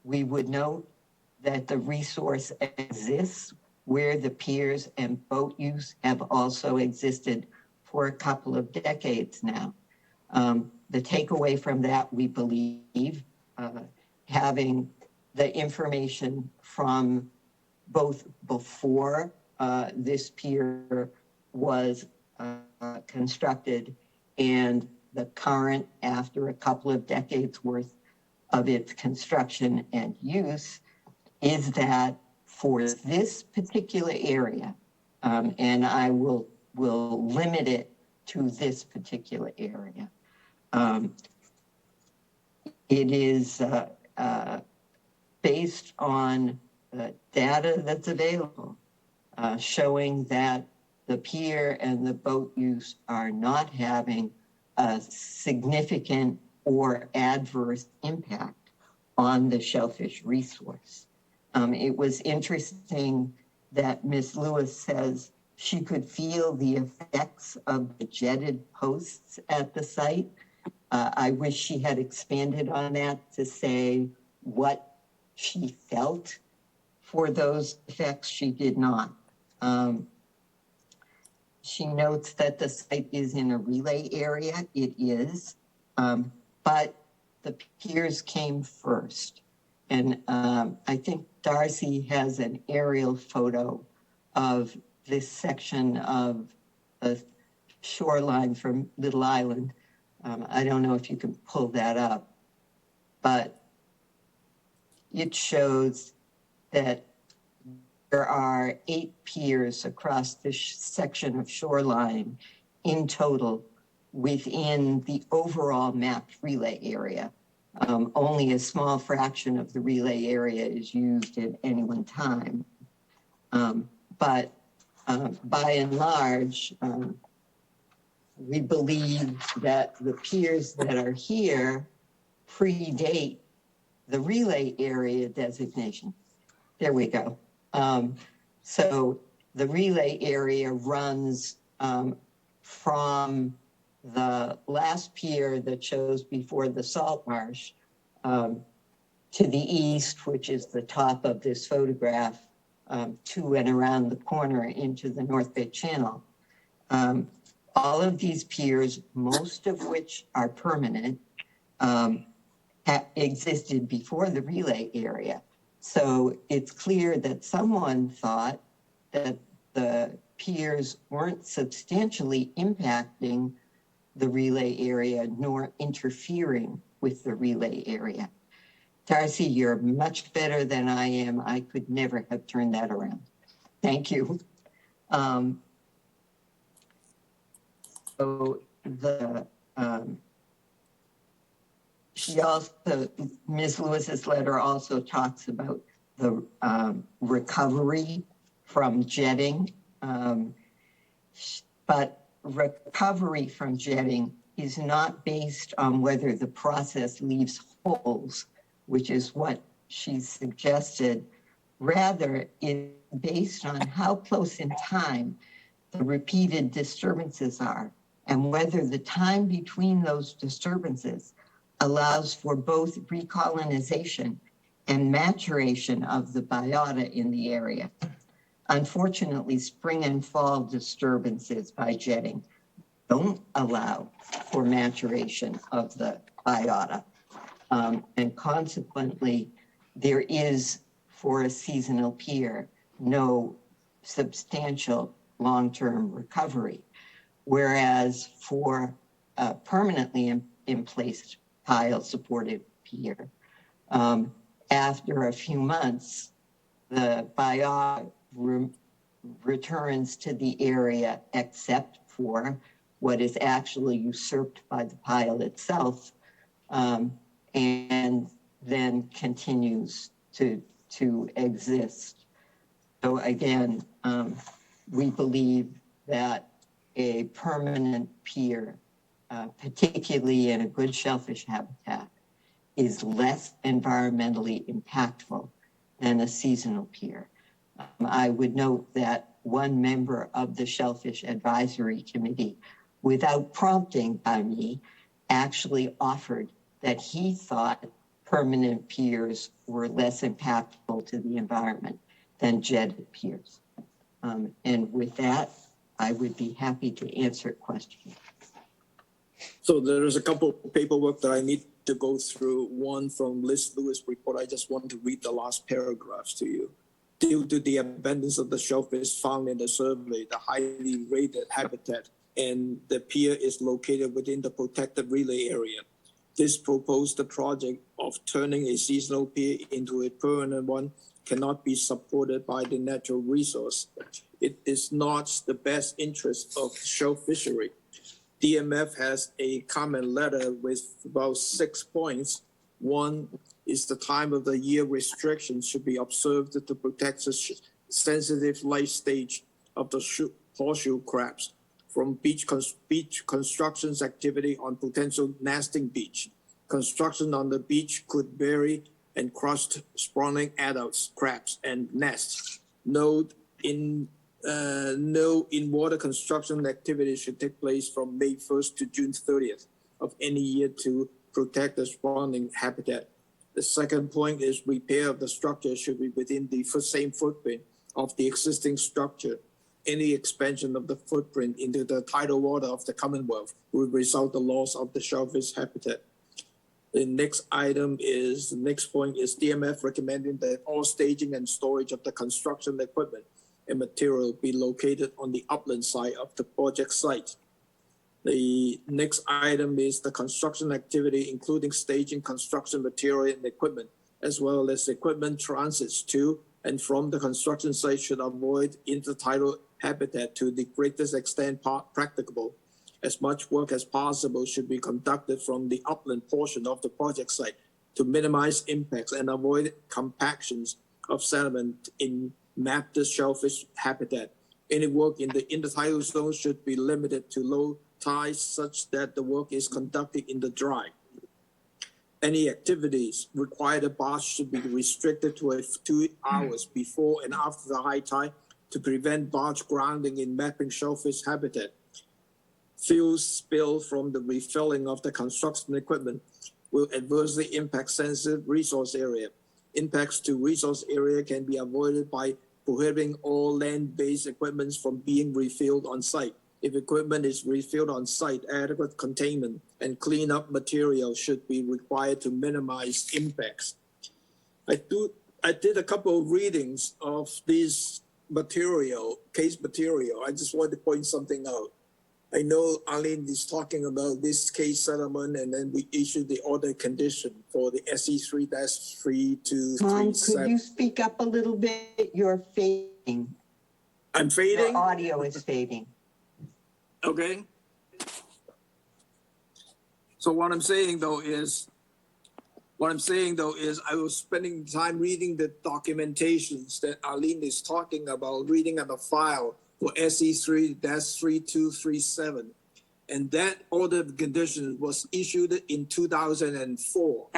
We would note that the resource exists where the piers and boat use have also existed for a couple of decades now. The takeaway from that, we believe, having the information from both before this pier was constructed and the current after a couple of decades worth of its construction and use, is that for this particular area, and I will limit it to this particular area, it is based on data that's available, showing that the pier and the boat use are not having a significant or adverse impact on the shellfish resource. It was interesting that Ms. Lewis says she could feel the effects of the jetted posts at the site. I wish she had expanded on that to say what she felt for those effects. She did not. She notes that the site is in a relay area. It is, but the piers came first. And I think Darcy has an aerial photo of this section of the shoreline from Little Island. I don't know if you can pull that up, but it shows that there are 8 piers across this section of shoreline in total within the overall mapped relay area. Only a small fraction of the relay area is used at any one time. But by and large, we believe that the piers that are here predate the relay area designation. There we go. So the relay area runs from the last pier that shows before the salt marsh to the east, which is the top of this photograph, to and around the corner into the North Bay Channel. All of these piers, most of which are permanent, existed before the relay area. So it's clear that someone thought that the piers weren't substantially impacting the relay area nor interfering with the relay area. Darcy, you're much better than I am. I could never have turned that around. Thank you. So the she also, Ms. Lewis's letter also talks about the recovery from jetting. But recovery from jetting is not based on whether the process leaves holes, which is what she suggested. Rather, it's based on how close in time the repeated disturbances are and whether the time between those disturbances allows for both recolonization and maturation of the biota in the area. Unfortunately, spring and fall disturbances by jetting don't allow for maturation of the biota. And consequently, there is, for a seasonal pier, no substantial long-term recovery. Whereas for a permanently in place pile-supported pier, after a few months, the biota returns to the area except for what is actually usurped by the pile itself, and then continues to exist. So again, we believe that a permanent pier, particularly in a good shellfish habitat, is less environmentally impactful than a seasonal pier. I would note that one member of the Shellfish Advisory Committee, without prompting by me, actually offered that he thought permanent piers were less impactful to the environment than jetted piers. And with that, I would be happy to answer questions. So there is a couple of paperwork that I need to go through. One from Liz Lewis' report. I just want to read the last paragraphs to you. Due to the abundance of the shellfish found in the survey, the highly rated habitat, and the pier is located within the protected relay area. This proposed project of turning a seasonal pier into a permanent one cannot be supported by the natural resource. It is not the best interest of shell fishery. DMF has a comment letter with about 6 points. One is the time of the year restrictions should be observed to protect the sensitive life stage of the horseshoe crabs from beach constructions activity on potential nesting beach. Construction on the beach could bury and crush spawning adults, crabs, and nests. No in-water construction activity should take place from May 1st to June 30th of any year to protect the spawning habitat. The second point is repair of the structure should be within the same footprint of the existing structure. Any expansion of the footprint into the tidal water of the Commonwealth will result in the loss of the shellfish habitat. The next point is DMF recommending that all staging and storage of the construction equipment and material be located on the upland side of the project site. The next item is the construction activity, including staging construction material and equipment, as well as equipment transits to and from the construction site should avoid intertidal habitat to the greatest extent practicable. As much work as possible should be conducted from the upland portion of the project site to minimize impacts and avoid compactions of sediment in mapped shellfish habitat. Any work in the intertidal zone should be limited to low tides such that the work is conducted in the dry. Any activities required a barge should be restricted to 2 hours before and after the high tide to prevent barge grounding in mapping shellfish habitat. Fuel spill from the refilling of the construction equipment will adversely impact sensitive resource area. Impacts to resource area can be avoided by prohibiting all land-based equipment from being refilled on site. If equipment is refilled on site, adequate containment and cleanup material should be required to minimize impacts. I did a couple of readings of this material, case material. I just want to point something out. I know Arlene is talking about this case settlement, and then we issued the order condition for the SE 3-3237. Tom, could you speak up a little bit? You're fading. I'm fading? Your audio is fading. Okay. So what I'm saying though is What I'm saying though is I was spending time reading the documentations that Arlene is talking about, reading on the file for SE3-3237. And that order of conditions was issued in 2004.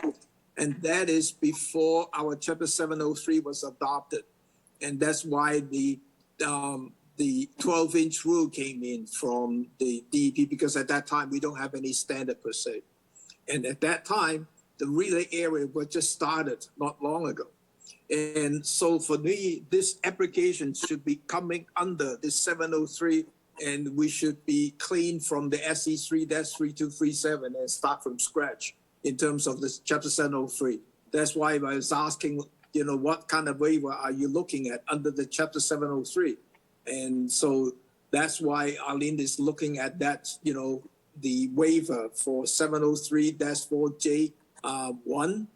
And that is before our Chapter 703 was adopted. And that's why the 12-inch rule came in from the DEP, because at that time we don't have any standard per se. And at that time, the relay area was just started not long ago. And so for me, this application should be coming under this 703, and we should be clean from the SE3-3237 and start from scratch in terms of this Chapter 703. That's why I was asking, you know, what kind of waiver are you looking at under the Chapter 703? And so that's why Arlene is looking at that, you know, the waiver for 703-4J1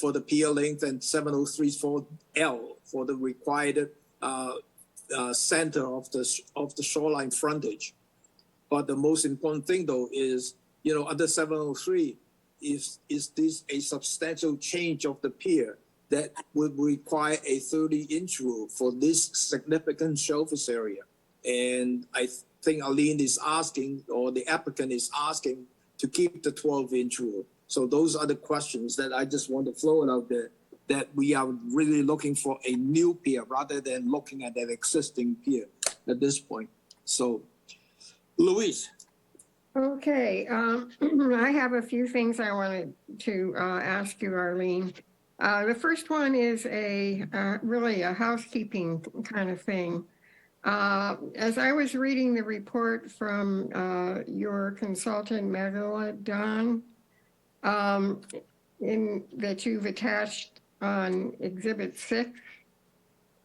for the pier length, and 703-4L for the required center of the shoreline frontage. But the most important thing though is, you know, under 703, is this a substantial change of the pier that would require a 30-inch rule for this significant shellfish area? And I think Arlene is asking, or the applicant is asking, to keep the 12-inch rule. So those are the questions that I just want to float out there, that we are really looking for a new pier rather than looking at an existing pier at this point. So, Louise. Okay, I have a few things I wanted to ask you, Arlene. The first one is really a housekeeping kind of thing. As I was reading the report from your consultant, Magdalena Don, that you've attached on Exhibit 6,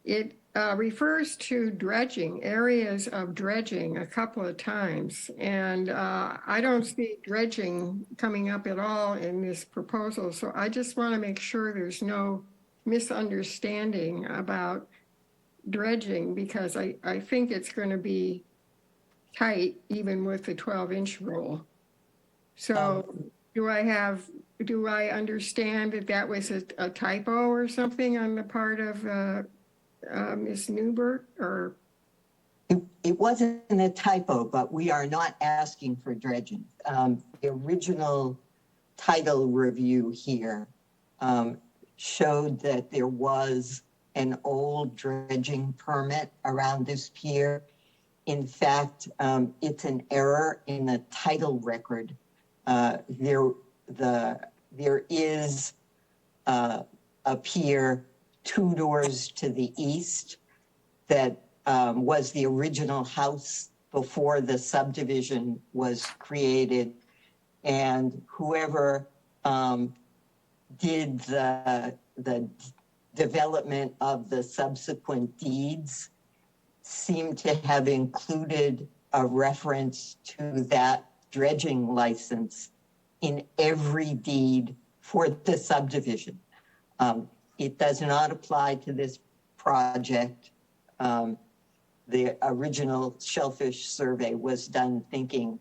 it refers to dredging, areas of dredging a couple of times. And I don't see dredging coming up at all in this proposal. So I just want to make sure there's no misunderstanding about dredging, because I think it's going to be tight even with the 12-inch rule. So do I understand that that was a typo or something on the part of Ms. Newbert, or? It wasn't a typo, but we are not asking for dredging. The original title review here showed that there was an old dredging permit around this pier. In fact, it's an error in the title record. There is a pier 2 doors to the east that was the original house before the subdivision was created. And whoever did the development of the subsequent deeds seemed to have included a reference to that dredging license in every deed for the subdivision. It does not apply to this project. The original shellfish survey was done thinking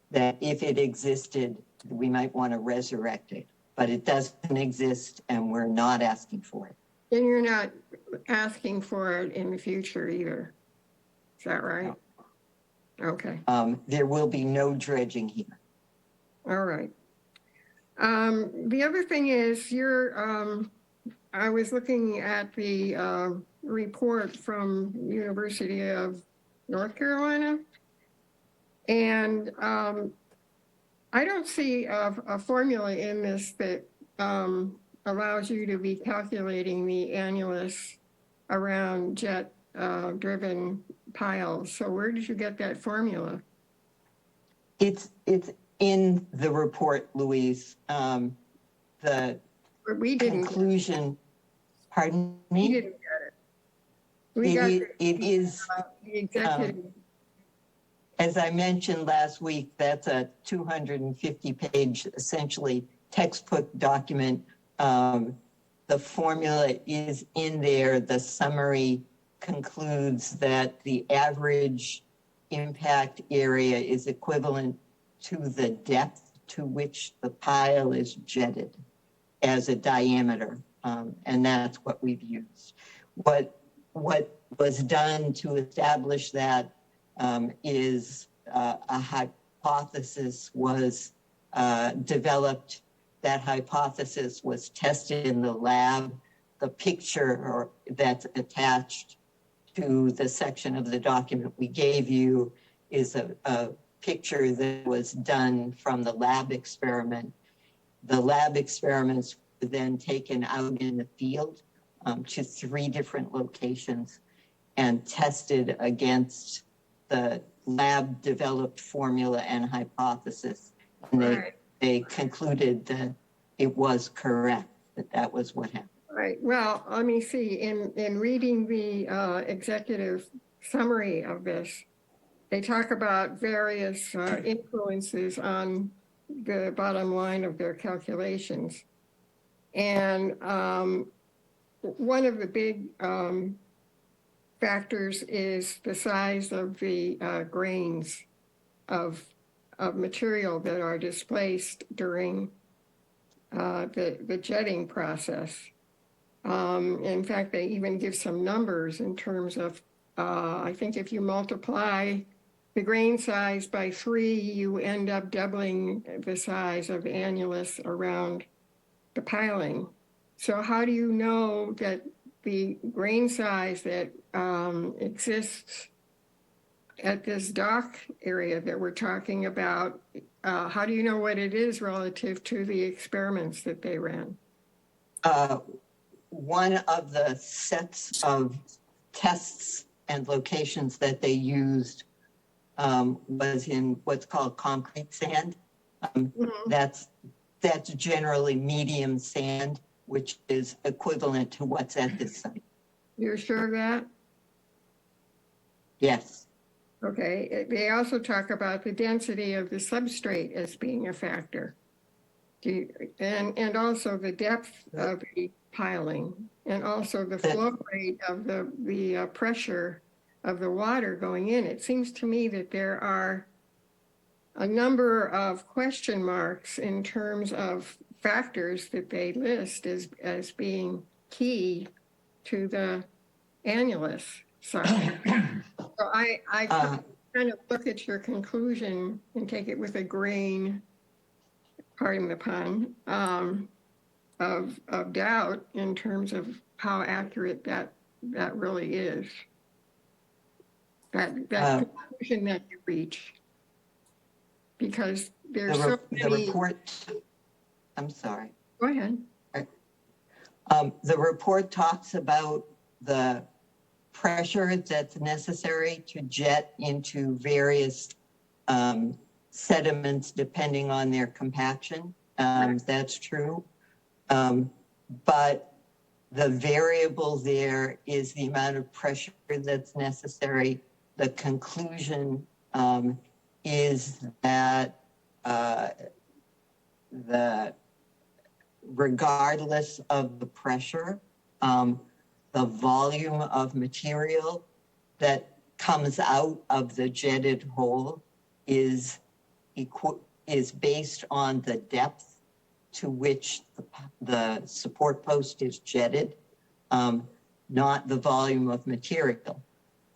that if it existed, we might want to resurrect it, but it doesn't exist and we're not asking for it. And you're not asking for it in the future either. Is that right? No. Okay. There will be no dredging here. All right. The other thing is I was looking at the report from University of North Carolina, and I don't see a formula in this that allows you to be calculating the annulus around jet driven piles. So where did you get that formula? It's in the report, Louise. We didn't conclusion. Pardon me? We didn't get it. It is. The executive. As I mentioned last week, that's a 250-page, essentially textbook document. The formula is in there. The summary concludes that the average impact area is equivalent to the depth to which the pile is jetted. as a diameter, and that's what we've used. What was done to establish that is a hypothesis was developed. That hypothesis was tested in the lab. The picture that's attached to the section of the document we gave you is a picture that was done from the lab experiment. The lab experiments were then taken out in the field to 3 different locations and tested against the lab developed formula and hypothesis. And they concluded that it was correct, that was what happened. Right. Well, let me see. In reading the executive summary of this, they talk about various influences on the bottom line of their calculations. And one of the big factors is the size of the grains of material that are displaced during the jetting process. In fact, they even give some numbers in terms of, I think if you multiply the grain size by 3, you end up doubling the size of annulus around the piling. So how do you know that the grain size that exists at this dock area that we're talking about, how do you know what it is relative to the experiments that they ran? One of the sets of tests and locations that they used was in what's called concrete sand. That's generally medium sand, which is equivalent to what's at this site. You're sure of that? Yes. Okay. They also talk about the density of the substrate as being a factor. And also the depth of the piling, and also the flow rate of the pressure of the water going in. It seems to me that there are a number of question marks in terms of factors that they list as being key to the annulus size. So I kind of look at your conclusion and take it with a grain, pardon the pun, of doubt in terms of how accurate that really is. That conclusion that you reach. Because there's so many... The report, I'm sorry. Go ahead. The report talks about the pressure that's necessary to jet into various sediments depending on their compaction. That's true. But the variable there is the amount of pressure that's necessary. The conclusion is that regardless of the pressure, the volume of material that comes out of the jetted hole is based on the depth to which the support post is jetted, not the volume of material.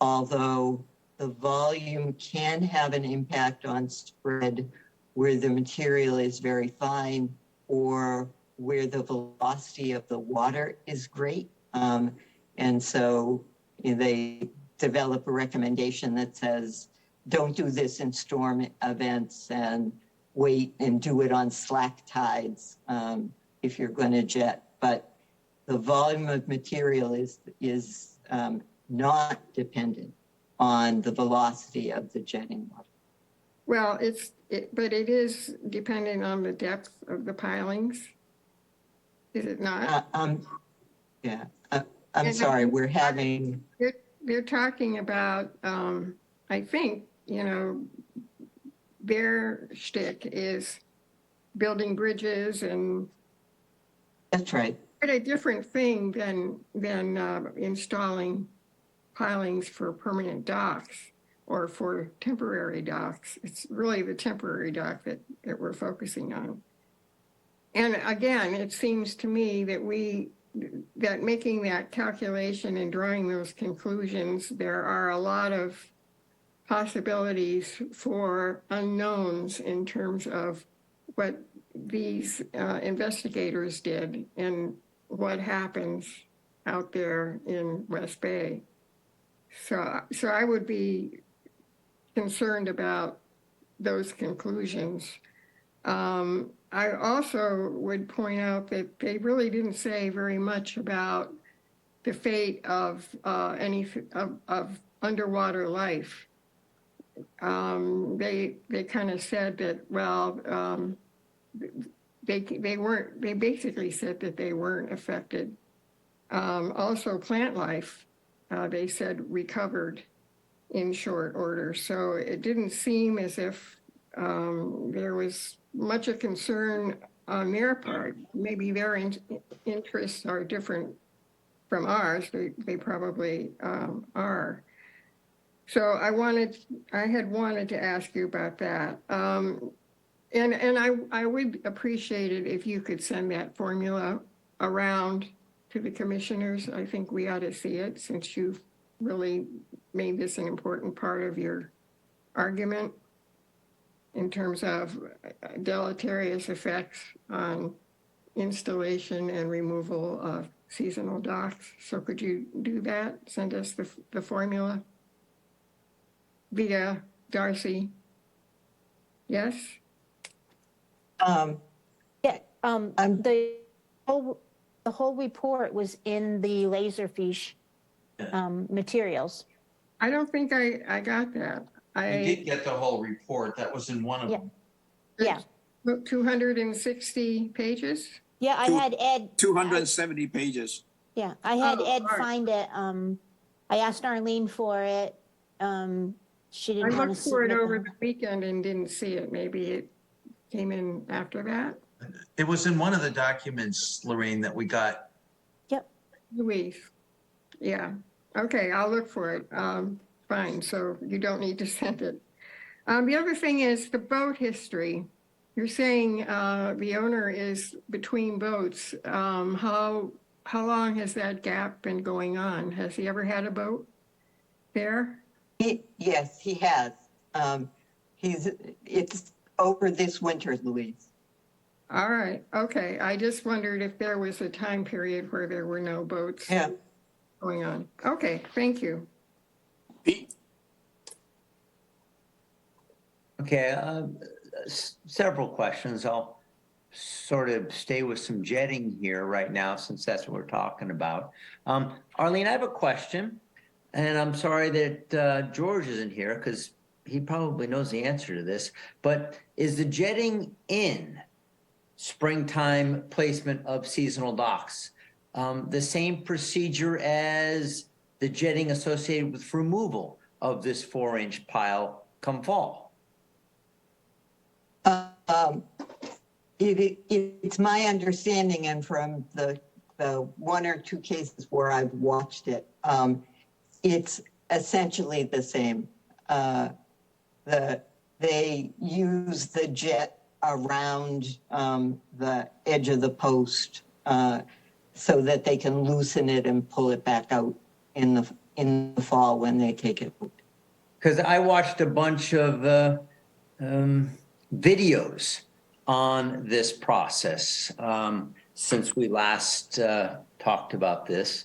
Although the volume can have an impact on spread where the material is very fine or where the velocity of the water is great. And so they develop a recommendation that says, don't do this in storm events and wait and do it on slack tides if you're going to jet. But the volume of material is not dependent on the velocity of the jetting water. Well, but it is dependent on the depth of the pilings, is it not? Yeah, I'm sorry, we're having... They're talking about, I think, their shtick is building bridges and... That's right. Quite a different thing than installing pilings for permanent docks or for temporary docks. It's really the temporary dock that we're focusing on. And again, it seems to me that that making that calculation and drawing those conclusions, there are a lot of possibilities for unknowns in terms of what these investigators did and what happens out there in West Bay. So I would be concerned about those conclusions. I also would point out that they really didn't say very much about the fate of of underwater life. They kind of said that, well, they basically said that they weren't affected. Also, plant life, they said recovered in short order. So it didn't seem as if there was much of concern on their part. Maybe their interests are different from ours. They probably are. So I had wanted to ask you about that. And I would appreciate it if you could send that formula around to the commissioners. I think we ought to see it, since you've really made this an important part of your argument in terms of deleterious effects on installation and removal of seasonal docks. So could you do that? Send us the formula via Darcy. Yes? Yeah, the whole report was in the Laserfish materials. I don't think I got that. You did get the whole report. That was in one of them. Yeah. 260 pages? Yeah, I had Ed. 270 pages. Yeah, I had Ed all right. find it. I asked Arlene for it. She I didn't want to looked for it submit over the weekend and didn't see it. Maybe it came in after that. It was in one of the documents, Lorraine, that we got. Louise. Yeah. Okay, I'll look for it. Fine. So you don't need to send it. The other thing is the boat history. You're saying the owner is between boats. How long has that gap been going on? Has he ever had a boat there? Yes, he has. It's over this winter, Louise. All right. Okay. I just wondered if there was a time period where there were no boats going on. Okay. Thank you. Pete? Okay, several questions. I'll sort of stay with some jetting here right now, since that's what we're talking about. Arlene, I have a question, and I'm sorry that George isn't here, because he probably knows the answer to this, but is the jetting in springtime placement of seasonal docks the same procedure as the jetting associated with removal of this 4-inch pile come fall? It's my understanding, and from the one or two cases where I've watched it, it's essentially the same. They use the jet around the edge of the post so that they can loosen it and pull it back out in the fall when they take it out. Because I watched a bunch of videos on this process since we last talked about this.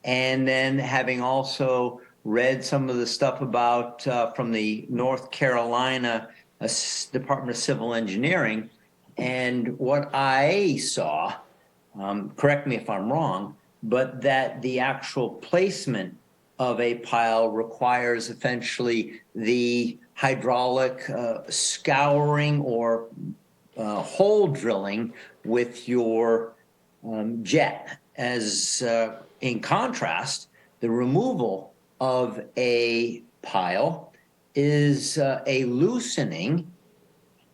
And then having also read some of the stuff about from the North Carolina Department of Civil Engineering, and what I saw, correct me if I'm wrong, but that the actual placement of a pile requires essentially the hydraulic scouring or hole drilling with your jet. As in contrast, the removal of a pile is a loosening.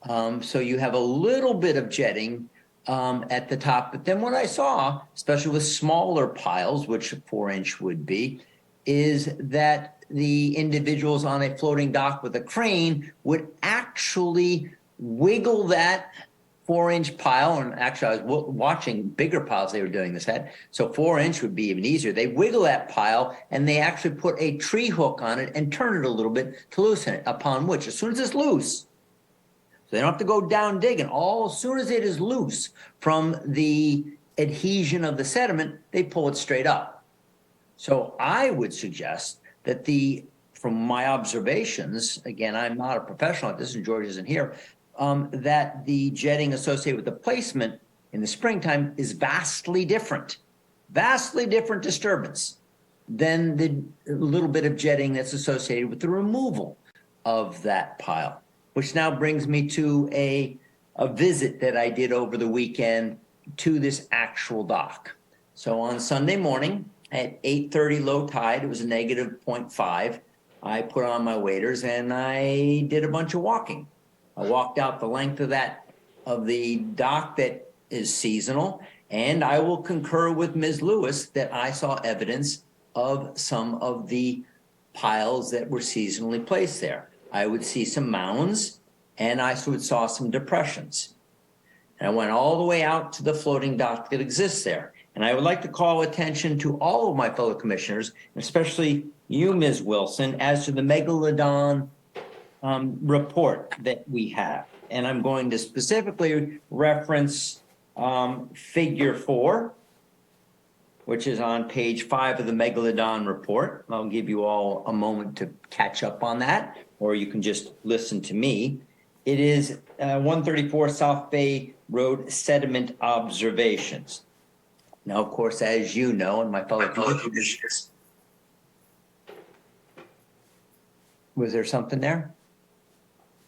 So you have a little bit of jetting at the top. But then what I saw, especially with smaller piles, which a 4-inch would be, is that the individuals on a floating dock with a crane would actually wiggle that 4-inch pile, and actually I was watching bigger piles they were doing this at, so 4-inch would be even easier. They wiggle that pile and they actually put a tree hook on it and turn it a little bit to loosen it, upon which, as soon as it's loose, so they don't have to go down digging, as soon as it is loose from the adhesion of the sediment, they pull it straight up. So I would suggest that from my observations, again, I'm not a professional at this and George isn't here, that the jetting associated with the placement in the springtime is vastly different disturbance than the little bit of jetting that's associated with the removal of that pile, which now brings me to a visit that I did over the weekend to this actual dock. So on Sunday morning at 8:30 low tide, it was a negative 0.5. I put on my waders and I did a bunch of walking. I walked out the length of the dock that is seasonal, and I will concur with Ms. Lewis that I saw evidence of some of the piles that were seasonally placed there. I would see some mounds, and I saw some depressions. And I went all the way out to the floating dock that exists there. And I would like to call attention to all of my fellow commissioners, especially you, Ms. Wilson, as to the Megalodon report that we have. And I'm going to specifically reference figure 4, which is on page 5 of the Megalodon report. I'll give you all a moment to catch up on that, or you can just listen to me. It is 134 South Bay Road sediment observations. Now, of course, as you know, and my fellow commissioners, was there something there?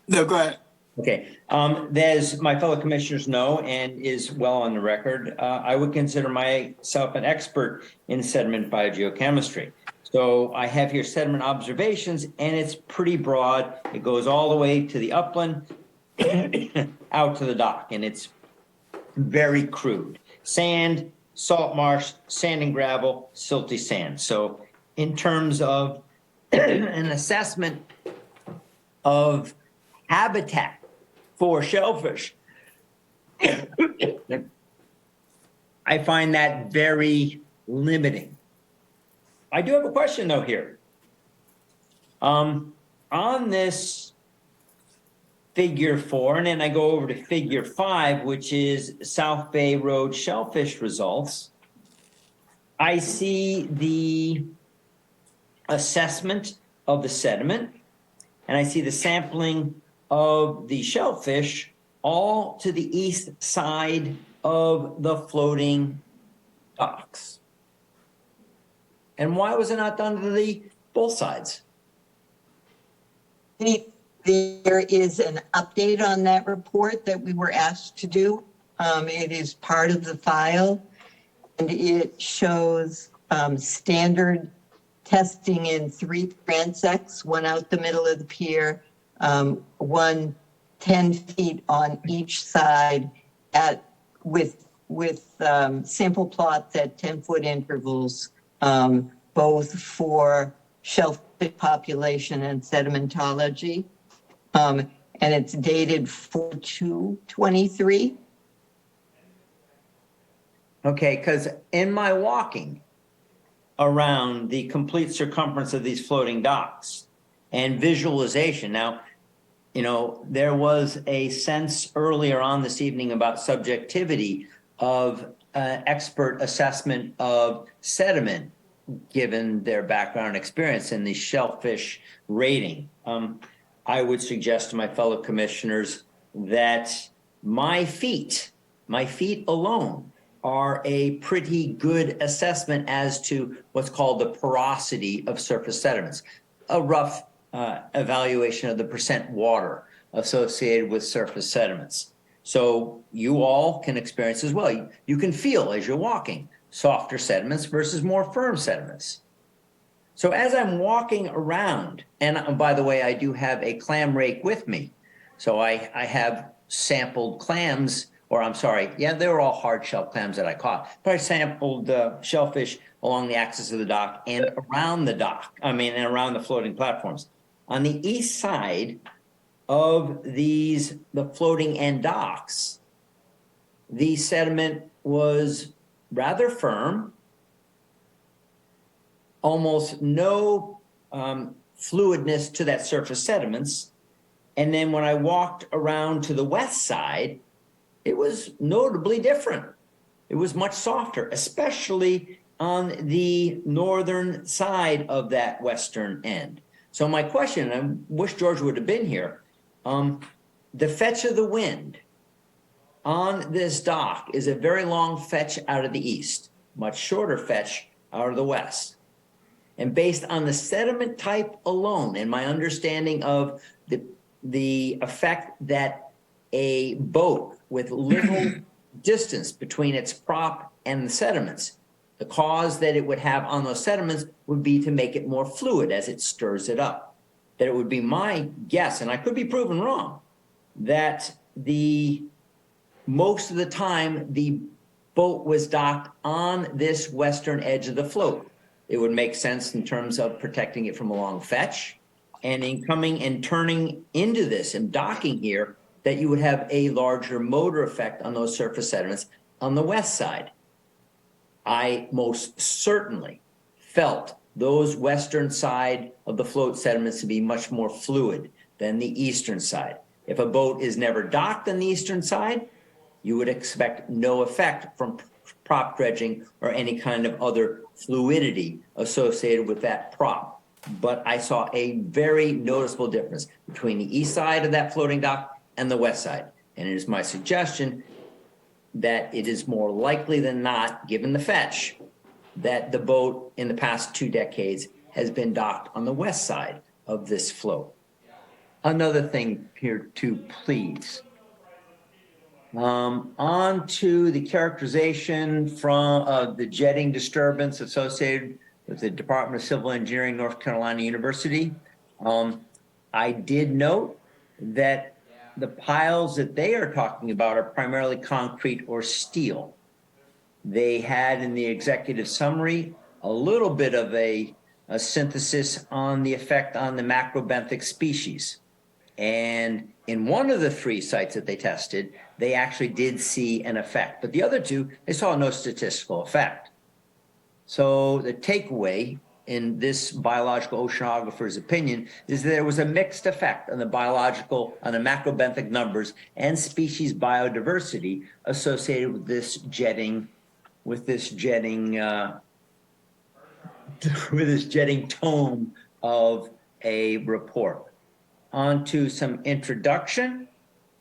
No, go ahead. Okay, as my fellow commissioners know and is well on the record, I would consider myself an expert in sediment biogeochemistry. So I have here sediment observations, and it's pretty broad. It goes all the way to the upland, out to the dock, and it's very crude. Sand, salt marsh, sand and gravel, silty sand. So in terms of an assessment of habitat for shellfish, I find that very limiting. I do have a question though here. On this figure 4, and then I go over to figure 5, which is South Bay Road shellfish results, I see the assessment of the sediment, and I see the sampling of the shellfish all to the east side of the floating docks. And why was it not done to both sides? There is an update on that report that we were asked to do. It is part of the file, and it shows standard testing in 3 transects, one out the middle of the pier, one 10 feet on each side with sample plots at 10-foot intervals, both for shellfish population and sedimentology. And it's dated 4/2/23. Okay, because in my walking around the complete circumference of these floating docks and visualization, now, you know, there was a sense earlier on this evening about subjectivity of expert assessment of sediment given their background experience in the shellfish rating. I would suggest to my fellow commissioners that my feet alone are a pretty good assessment as to what's called the porosity of surface sediments, a rough evaluation of the percent water associated with surface sediments. So you all can experience as well. You can feel as you're walking softer sediments versus more firm sediments. So as I'm walking around, and by the way, I do have a clam rake with me. So I have sampled clams, or I'm sorry, yeah, they were all hard shell clams that I caught, but I sampled shellfish along the axis of the dock and around the dock, and around the floating platforms. On the east side of the floating end docks, the sediment was rather firm, almost no fluidness to that surface sediments. And then when I walked around to the west side, it was notably different. It was much softer, especially on the northern side of that western end. So my question, and I wish George would have been here, the fetch of the wind on this dock is a very long fetch out of the east, much shorter fetch out of the west. And based on the sediment type alone, and my understanding of the effect that a boat with little distance between its prop and the sediments, the cause that it would have on those sediments would be to make it more fluid as it stirs it up. That it would be my guess, and I could be proven wrong, that most of the time the boat was docked on this western edge of the float. It would make sense in terms of protecting it from a long fetch, and in coming and turning into this and docking here, that you would have a larger motor effect on those surface sediments on the west side. I most certainly felt those western side of the float sediments to be much more fluid than the eastern side. If a boat is never docked on the eastern side, you would expect no effect from prop dredging or any kind of other fluidity associated with that prop. But I saw a very noticeable difference between the east side of that floating dock and the west side. And it is my suggestion that it is more likely than not, given the fetch, that the boat in the past 2 decades has been docked on the west side of this float. Another thing here too, please. On to the characterization from the jetting disturbance associated with the Department of Civil Engineering, North Carolina University. I did note that the piles that they are talking about are primarily concrete or steel. They had in the executive summary a little bit of a synthesis on the effect on the macrobenthic species. And in one of the 3 sites that they tested, they actually did see an effect. But the other 2, they saw no statistical effect. So the takeaway in this biological oceanographer's opinion is that there was a mixed effect on the macrobenthic numbers and species biodiversity associated with this jetting tone of a report. On to some introduction.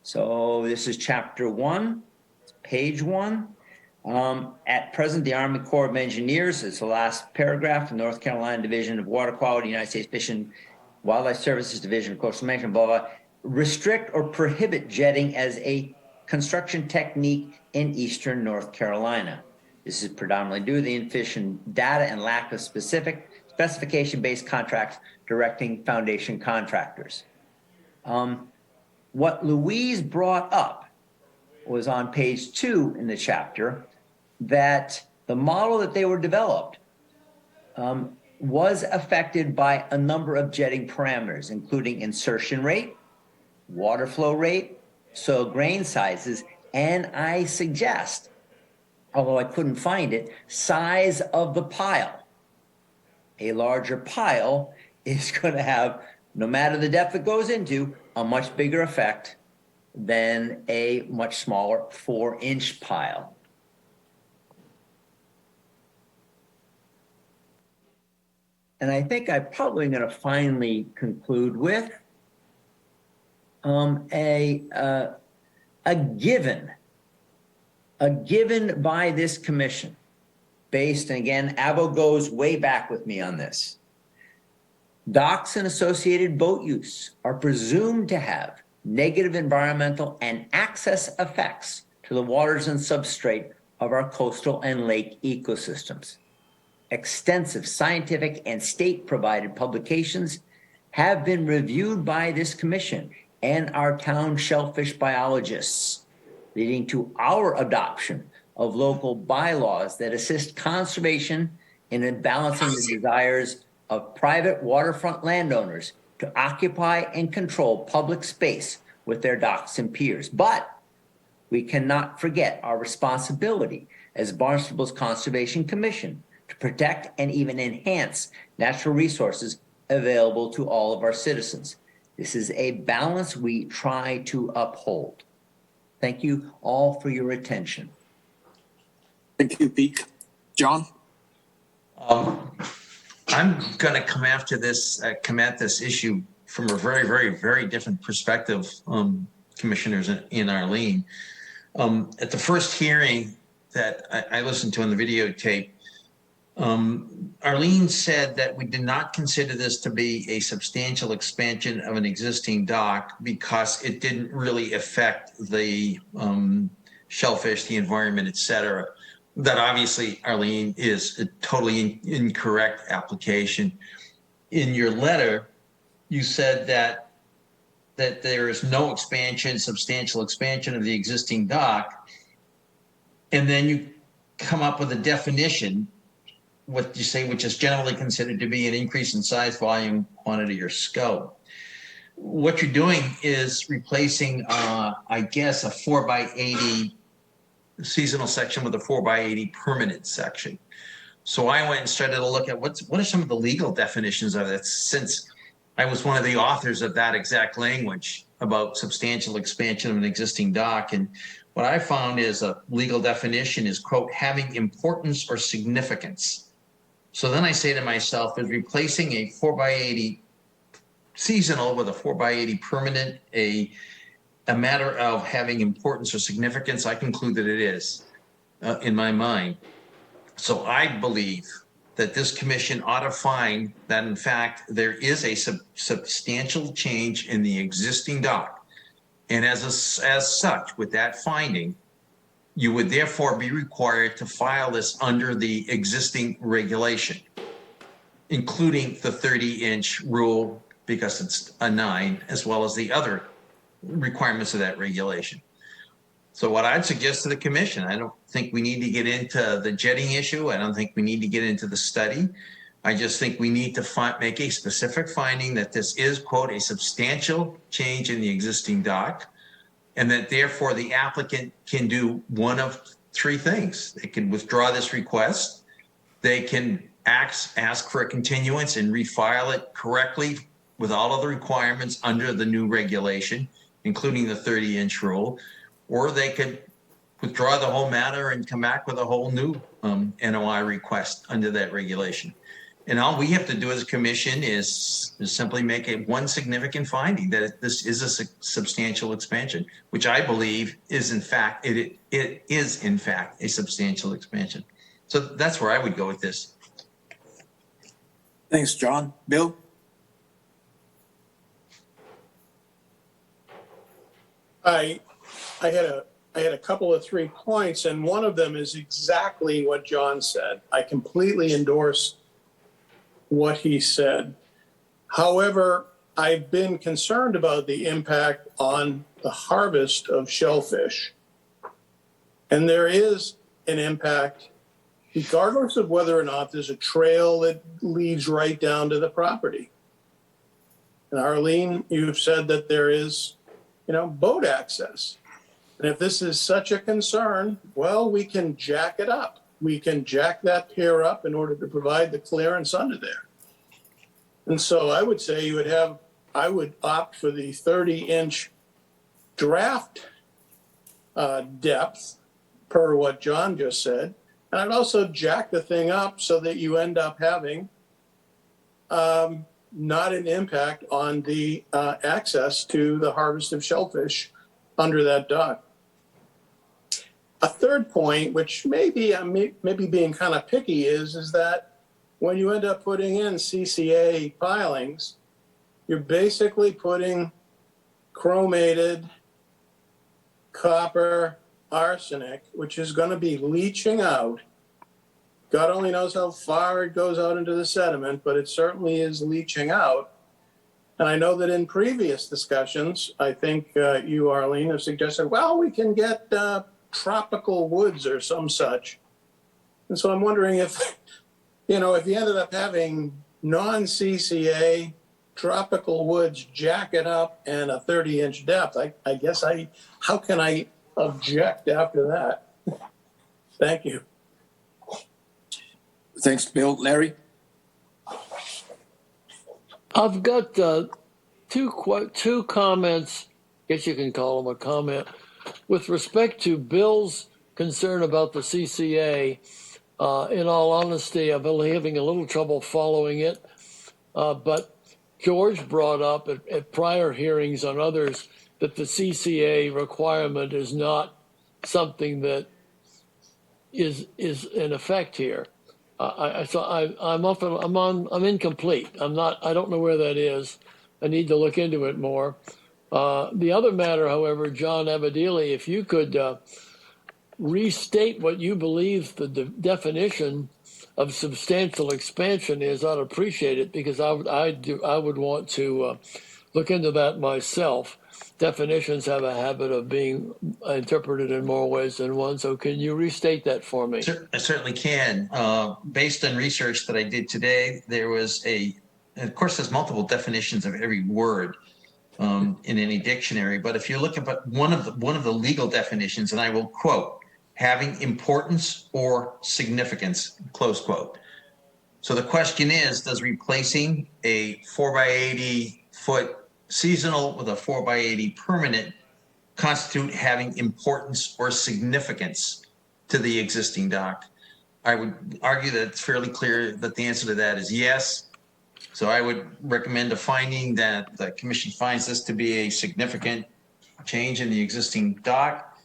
So this is chapter 1, page 1. At present, the Army Corps of Engineers, it's the last paragraph, the North Carolina Division of Water Quality, United States Fish and Wildlife Services Division of Coastal Management, blah, blah, restrict or prohibit jetting as a construction technique in eastern North Carolina. This is predominantly due to the insufficient data and lack of specific specification-based contracts directing foundation contractors. What Louise brought up was on page 2 in the chapter, that the model that they were developed was affected by a number of jetting parameters, including insertion rate, water flow rate, soil grain sizes, and I suggest, although I couldn't find it, size of the pile. A larger pile is going to have, no matter the depth it goes into, a much bigger effect than a much smaller 4-inch pile. And I think I'm probably going to finally conclude with a given by this commission, based, and again, Avo goes way back with me on this. Docks and associated boat use are presumed to have negative environmental and access effects to the waters and substrate of our coastal and lake ecosystems. Extensive scientific and state-provided publications have been reviewed by this commission and our town shellfish biologists, leading to our adoption of local bylaws that assist conservation in balancing the desires of private waterfront landowners to occupy and control public space with their docks and piers. But we cannot forget our responsibility as Barnstable's Conservation Commission to protect and even enhance natural resources available to all of our citizens. This is a balance we try to uphold. Thank you all for your attention. Thank you, Pete. John? I'm going to come at this issue from a very, very, very different perspective, commissioners in Arlene. At the first hearing that I listened to on the videotape, Arlene said that we did not consider this to be a substantial expansion of an existing dock because it didn't really affect the shellfish, the environment, et cetera. That obviously, Arlene, is a totally incorrect application. In your letter, you said that there is no expansion, substantial expansion of the existing dock, and then you come up with a definition, what you say, which is generally considered to be an increase in size, volume, quantity, or scope. What you're doing is replacing, I guess, a 4x80 seasonal section with a 4x80 permanent section. So I went and started to look at what are some of the legal definitions of it, since I was one of the authors of that exact language about substantial expansion of an existing dock. And what I found is a legal definition is, quote, having importance or significance. So then I say to myself, is replacing a 4x80 seasonal with a 4x80 permanent a matter of having importance or significance? I conclude that it is, in my mind. So I believe that this commission ought to find that, in fact, there is a substantial change in the existing dock. And as such, with that finding, you would therefore be required to file this under the existing regulation, including the 30-inch rule, because it's a 9, as well as the other requirements of that regulation. So what I'd suggest to the commission, I don't think we need to get into the jetting issue. I don't think we need to get into the study. I just think we need to make a specific finding that this is, quote, a substantial change in the existing dock, and that therefore the applicant can do one of 3 things. They can withdraw this request. They can ask for a continuance and refile it correctly with all of the requirements under the new regulation, including the 30-inch rule, or they could withdraw the whole matter and come back with a whole new NOI request under that regulation. And all we have to do as a commission is simply make one significant finding that this is a substantial expansion, which I believe is in fact, it is in fact a substantial expansion. So that's where I would go with this. Thanks, John. Bill? I had a couple of 3 points, and one of them is exactly what John said. I completely endorse what he said. However, I've been concerned about the impact on the harvest of shellfish. And there is an impact, regardless of whether or not there's a trail that leads right down to the property. And Arlene, you've said that there is, boat access. And if this is such a concern, well, we can jack it up. We can jack that pier up in order to provide the clearance under there. And so I would say I would opt for the 30-inch draft depth per what John just said. And I'd also jack the thing up so that you end up having not an impact on the access to the harvest of shellfish under that dock. A third point, which maybe being kind of picky, is that when you end up putting in CCA pilings, you're basically putting chromated copper arsenic, which is going to be leaching out. God only knows how far it goes out into the sediment, but it certainly is leaching out. And I know that in previous discussions, I think you, Arlene, have suggested, well, we can get tropical woods or some such. And so I'm wondering if, if you ended up having non-CCA tropical woods, jack it up, and a 30-inch depth, I guess how can I object after that. Thank you. Thanks, Bill. Larry? I've got two comments, I guess you can call them a comment. With respect to Bill's concern about the CCA, in all honesty, I've been having a little trouble following it. But George brought up at prior hearings on others that the CCA requirement is not something that is in effect here. I'm incomplete. I don't know where that is. I need to look into it more. The other matter, however, John Abadili, if you could restate what you believe the definition of substantial expansion is, I'd appreciate it, because I would want to look into that myself. Definitions have a habit of being interpreted in more ways than one. So can you restate that for me? I certainly can. Based on research that I did today, there was and of course, there's multiple definitions of every word in any dictionary. But if you look at one of the legal definitions, and I will quote, having importance or significance, close quote. So the question is, does replacing a 4x80 foot seasonal with a 4x80 permanent constitute having importance or significance to the existing dock? I would argue that it's fairly clear that the answer to that is yes. So I would recommend a finding that the commission finds this to be a significant change in the existing dock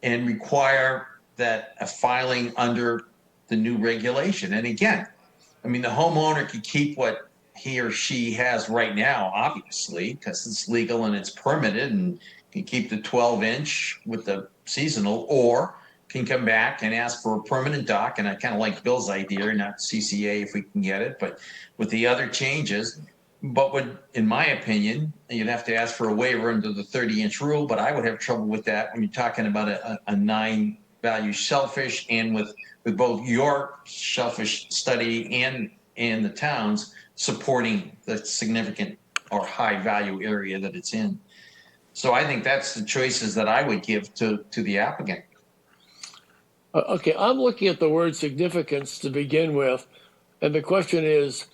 and require that a filing under the new regulation. And again, I mean, the homeowner could keep what he or she has right now, obviously, because it's legal and it's permitted, and can keep the 12-inch with the seasonal, or can come back and ask for a permanent dock. And I kind of like Bill's idea, not CCA if we can get it, but with the other changes. But in my opinion, you'd have to ask for a waiver under the 30-inch rule, but I would have trouble with that when you're talking about a 9 value shellfish, and with both your shellfish study and the town's supporting the significant or high value area that it's in. So I think that's the choices that I would give to the applicant. Okay, I'm looking at the word significance to begin with, and the question is,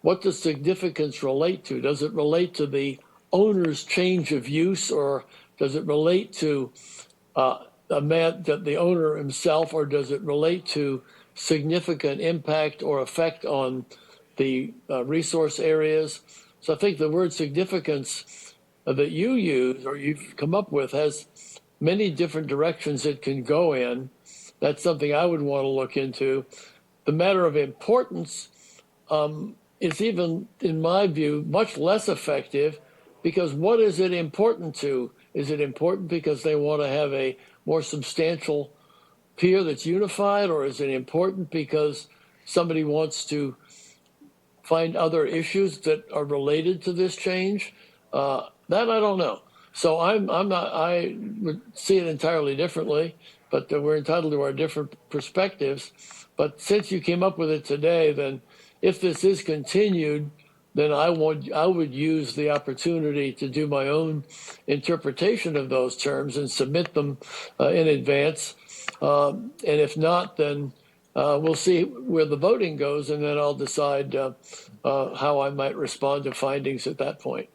what does significance relate to? Does it relate to the owner's change of use, or does it relate to the owner himself, or does it relate to significant impact or effect on the resource areas? So I think the word significance that you use or you've come up with has many different directions it can go in. That's something I would want to look into. The matter of importance is even, in my view, much less effective, because what is it important to? Is it important because they want to have a more substantial pier that's unified, or is it important because somebody wants to find other issues that are related to this change? That I don't know. So I would see it entirely differently, but we're entitled to our different perspectives. But since you came up with it today, then if this is continued, then I would use the opportunity to do my own interpretation of those terms and submit them in advance. And if not, then we'll see where the voting goes, and then I'll decide how I might respond to findings at that point.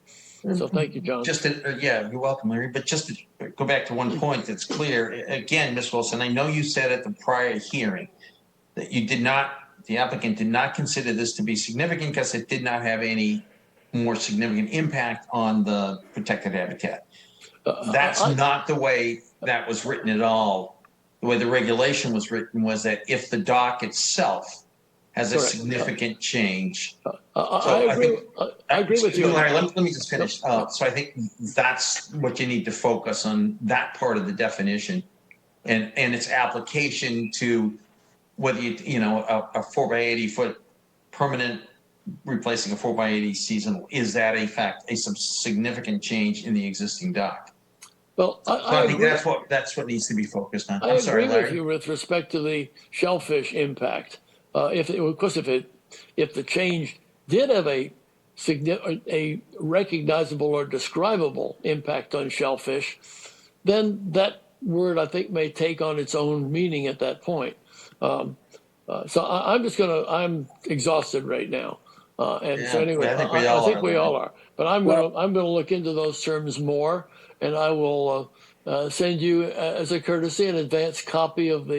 So thank you, John. Yeah, you're welcome, Larry. But just to go back to one point that's clear, again, Ms. Wilson, I know you said at the prior hearing that the applicant did not consider this to be significant because it did not have any more significant impact on the protected habitat. That's not the way that was written at all. The way the regulation was written was that if the dock itself has a significant change. I agree with you. Larry, let me just finish. So I think that's what you need to focus on, that part of the definition and its application to whether a 4x80 foot permanent replacing a 4x80 seasonal, is that in fact a significant change in the existing dock? Well, I think that's what needs to be focused on. I agree with you with respect to the shellfish impact. If the change did have a recognizable or describable impact on shellfish, then that word, I think, may take on its own meaning at that point. So I'm exhausted right now. And so anyway, I think we I all think are. we all are. But I'm gonna look into those terms more, and I will send you, as a courtesy, an advance copy of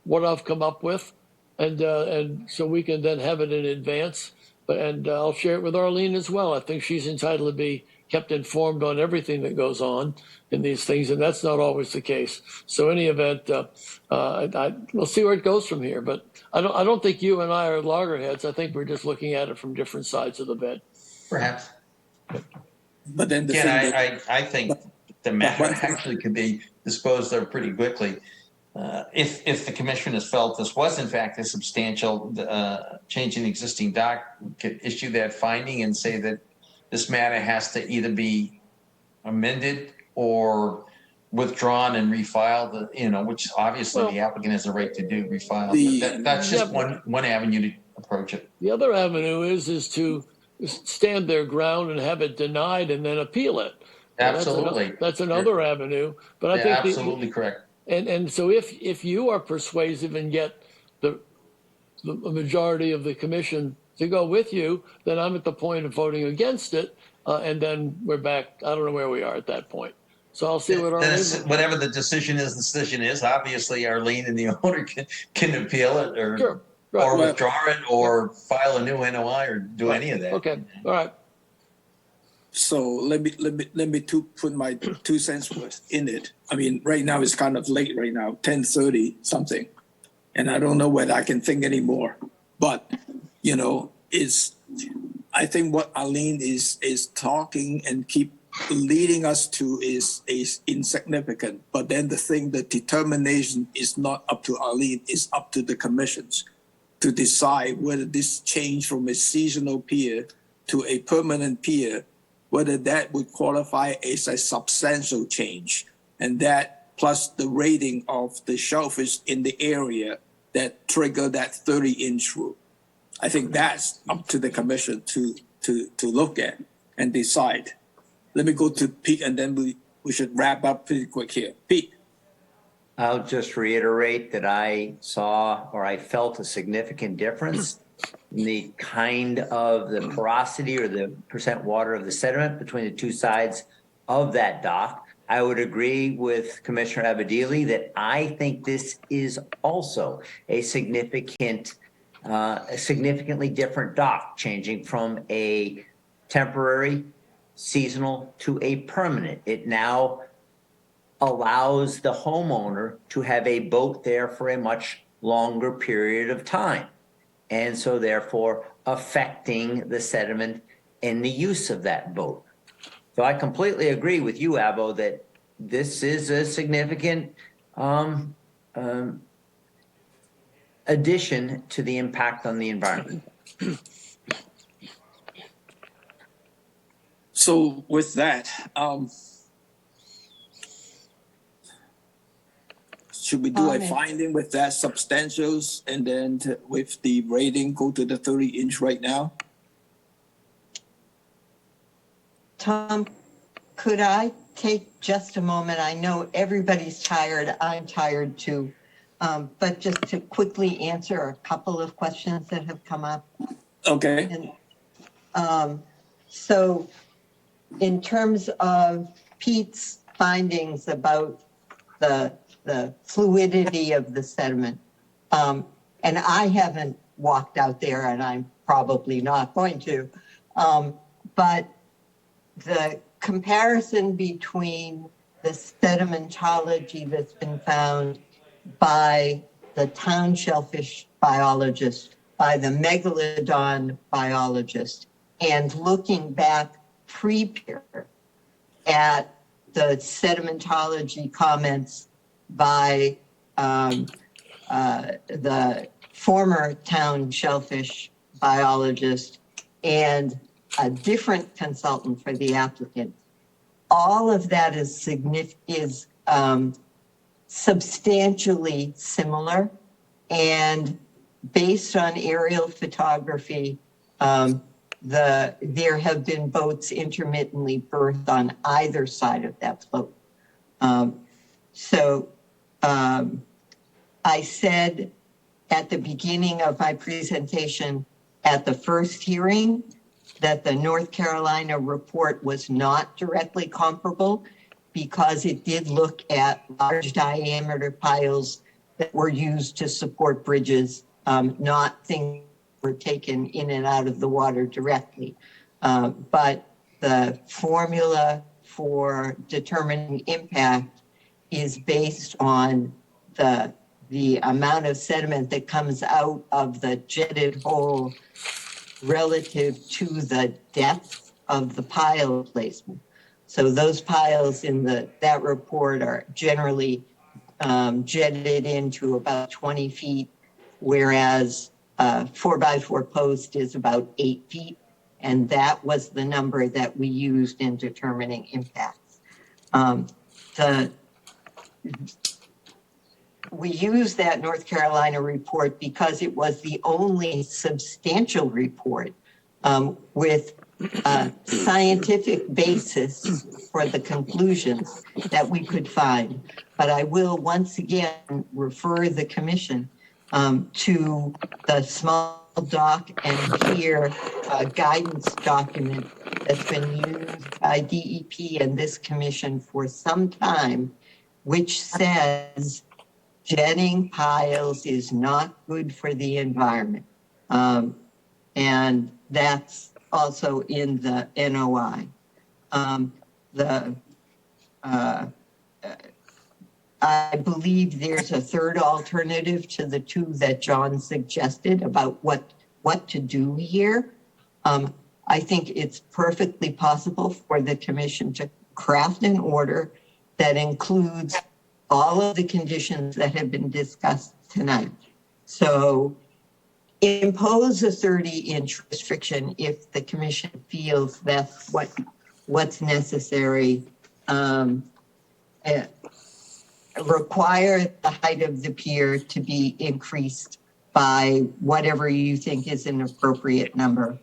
what I've come up with, and so we can then have it in advance. And I'll share it with Arlene as well. I think she's entitled to be kept informed on everything that goes on in these things, and that's not always the case. So, in any event, we'll see where it goes from here. But I don't think you and I are loggerheads. I think we're just looking at it from different sides of the bed. Perhaps. But then I think the matter actually could be disposed of pretty quickly. If the commission has felt this was in fact a substantial change in existing dock, could issue that finding and say that this matter has to either be amended or withdrawn and refiled, which obviously the applicant has a right to do, refile. That's just one avenue to approach it. The other avenue is to stand their ground and have it denied and then appeal it. Absolutely. That's another avenue. But I think absolutely correct. And so if you are persuasive and get the majority of the commission to go with you, then I'm at the point of voting against it, and then we're back. I don't know where we are at that point. So I'll see what Arlene. Whatever the decision is. Obviously, Arlene and the owner can appeal it or withdraw it or file a new NOI or do any of that. Okay. All right. So let me put my 2 cents worth in it. I mean, right now it's kind of late right now, 10:30 something. And I don't know whether I can think anymore. But, I think what Arlene is talking and keep leading us to is insignificant. But then the determination is not up to Arlene, it's up to the commissions to decide whether this change from a seasonal pier to a permanent pier, whether that would qualify as a substantial change, and that plus the rating of the shellfish in the area that trigger that 30-inch rule. I think that's up to the commission to look at and decide. Let me go to Pete, and then we should wrap up pretty quick here. Pete. I'll just reiterate that I saw or I felt a significant difference in the kind of the porosity or the percent water of the sediment between the two sides of that dock. I would agree with Commissioner Abadili that I think this is also a significantly different dock, changing from a temporary, seasonal to a permanent. It now allows the homeowner to have a boat there for a much longer period of time, and so therefore affecting the sediment and the use of that boat. So I completely agree with you, Abo, that this is a significant addition to the impact on the environment. So with that, should we do a finding with that substantials and then with the rating go to the 30-inch right now? Tom, could I take just a moment? I know everybody's tired. I'm tired too. But just to quickly answer a couple of questions that have come up. Okay. And, so in terms of Pete's findings about the fluidity of the sediment, and I haven't walked out there and I'm probably not going to, but the comparison between the sedimentology that's been found by the town shellfish biologist, by the megalodon biologist, and looking back pre-pier at the sedimentology comments by the former town shellfish biologist and a different consultant for the applicant. All of that is substantially similar, and based on aerial photography, there have been boats intermittently berthed on either side of that float. So I said at the beginning of my presentation at the first hearing that the North Carolina report was not directly comparable because it did look at large diameter piles that were used to support bridges, not things that were taken in and out of the water directly. But the formula for determining impact is based on the amount of sediment that comes out of the jetted hole relative to the depth of the pile placement. So those piles in that report are generally jetted into about 20 feet, whereas 4x4 post is about 8 feet. And that was the number that we used in determining impacts. We used that North Carolina report because it was the only substantial report with a scientific basis for the conclusions that we could find. But I will once again refer the commission to the small dock and pier guidance document that's been used by DEP and this commission for some time, which says jetting piles is not good for the environment. And that's also in the NOI. I believe there's a third alternative to the two that John suggested about what to do here. I think it's perfectly possible for the commission to craft an order that includes all of the conditions that have been discussed tonight. So impose a 30-inch restriction if the commission feels that's what's necessary. Require the height of the pier to be increased by whatever you think is an appropriate number.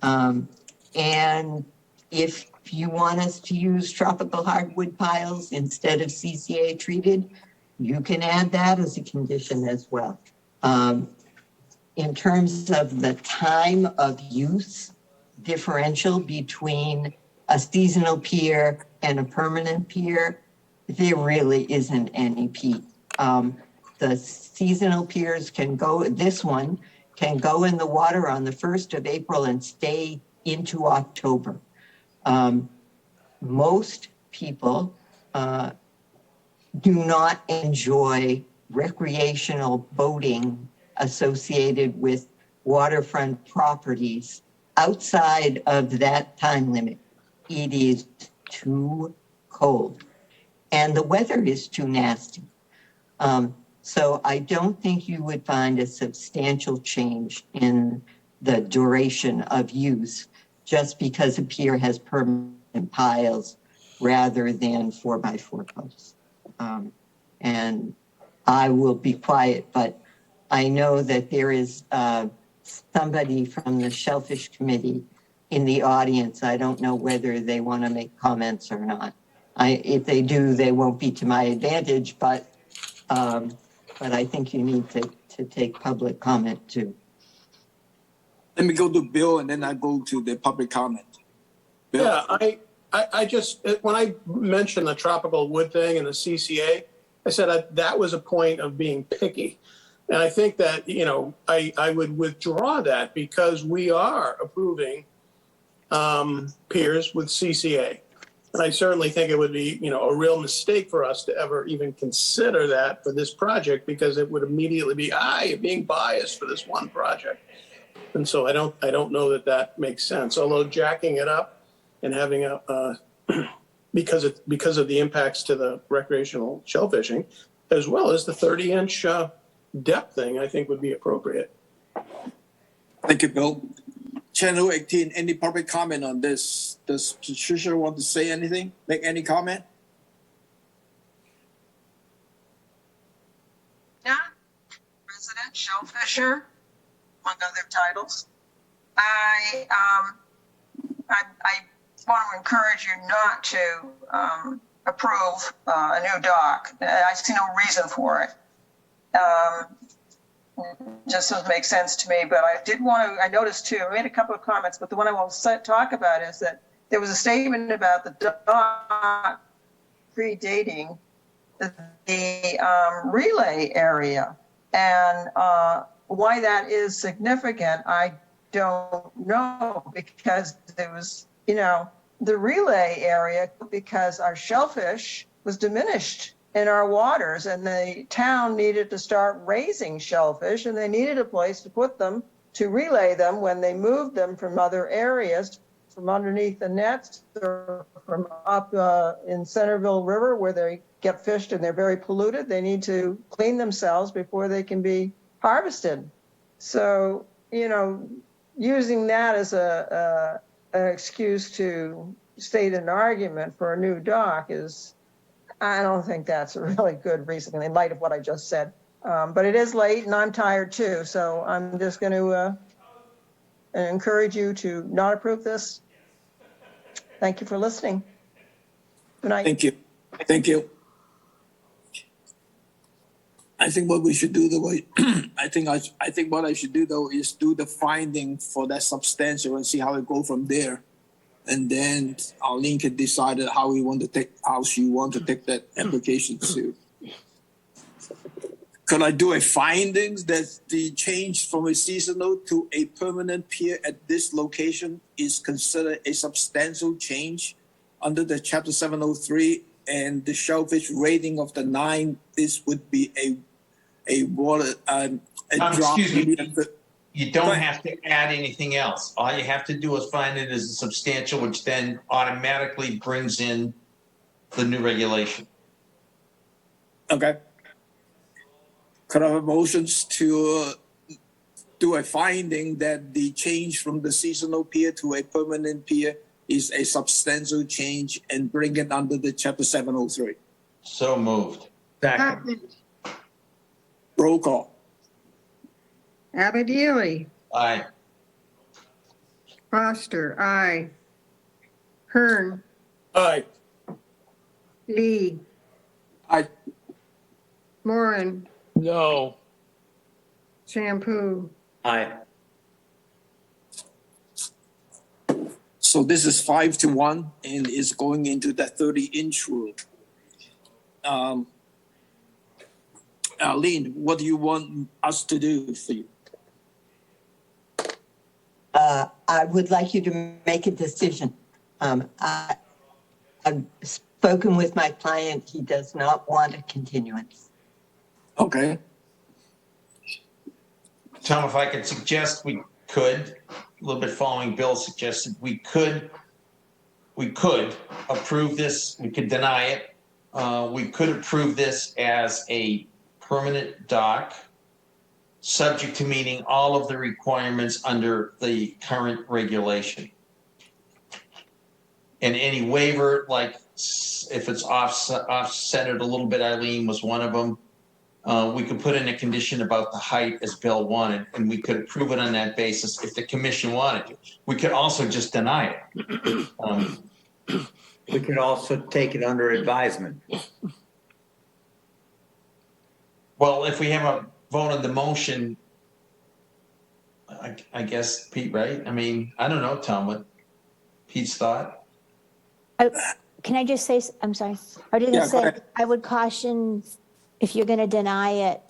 And if you want us to use tropical hardwood piles instead of CCA treated, you can add that as a condition as well. In terms of the time of use differential between a seasonal pier and a permanent pier, there really isn't any, Pete. The seasonal piers can go, this one can go in the water on the 1st of April and stay into October. Most people do not enjoy recreational boating associated with waterfront properties outside of that time limit. It is too cold and the weather is too nasty. So I don't think you would find a substantial change in the duration of use just because a pier has permanent piles rather than 4x4 posts. And I will be quiet, but I know that there is somebody from the Shellfish Committee in the audience. I don't know whether they want to make comments or not. If they do, they won't be to my advantage, but I think you need to take public comment too. Let me go to Bill and then I go to the public comment. Bill? Yeah, I just, when I mentioned the tropical wood thing and the CCA, I said that was a point of being picky. And I think that, you know, I would withdraw that because we are approving piers with CCA. And I certainly think it would be, you know, a real mistake for us to ever even consider that for this project because it would immediately be, you're being biased for this one project. And so I don't know that makes sense. Although jacking it up and having because of the impacts to the recreational shellfishing, as well as the 30-inch depth thing, I think would be appropriate. Thank you, Bill. Channel 18, any public comment on this? Does Patricia want to say anything? Make any comment? Yeah, resident shellfisher, among other titles. I want to encourage you not to approve approve a new dock. I see no reason for it. Just doesn't make sense to me, but I did want to, I noticed too, I made a couple of comments, but the one I will talk about is that there was a statement about the dock predating the relay area. And why that is significant, I don't know, because there was, you know, the relay area, because our shellfish was diminished in our waters, and the town needed to start raising shellfish, and they needed a place to put them to relay them when they moved them from other areas, from underneath the nets or from up in Centerville River where they get fished and they're very polluted. They need to clean themselves before they can be harvested. So, you know, using that as an excuse to state an argument for a new dock is, I don't think that's a really good reason in light of what I just said. But it is late and I'm tired too. So I'm just going to encourage you to not approve this. Thank you for listening. Good night. Thank you. Thank you. I think what we should do, the way I think what I should do though is do the finding for that substantial and see how it go from there, and then Arlene can decide how she want to take that application to. Could I do a findings that the change from a seasonal to a permanent pier at this location is considered a substantial change under the Chapter 703, and the shellfish rating of the 9, this would be a water drop. Excuse me, you don't have to add anything else. All you have to do is find it as substantial, which then automatically brings in the new regulation. Okay. Could I have motions to do a finding that the change from the seasonal pier to a permanent pier is a substantial change and bring it under the Chapter 703? So moved. Second. Roll call. Abadieli. Aye. Foster, aye. Hearn. Aye. Lee. Aye. Moran. No. Shampoo. Aye. So this is 5-1 and is going into that 30-inch rule. Arlene, what do you want us to do for you? I would like you to make a decision. I've spoken with my client. He does not want a continuance. Okay. Tom, if I could suggest, we could, a little bit following Bill suggested, we could approve this, we could deny it. We could approve this as a permanent dock, subject to meeting all of the requirements under the current regulation. And any waiver, like if it's off-centered a little bit, Eileen was one of them. We could put in a condition about the height as Bill wanted, and we could approve it on that basis if the commission wanted to. We could also just deny it. We could also take it under advisement. Well, if we have a vote on the motion, I guess, Pete, right? I mean, I don't know, Tom, what Pete's thought? Can I just say, I'm sorry, I was gonna say, I would caution, if you're gonna deny it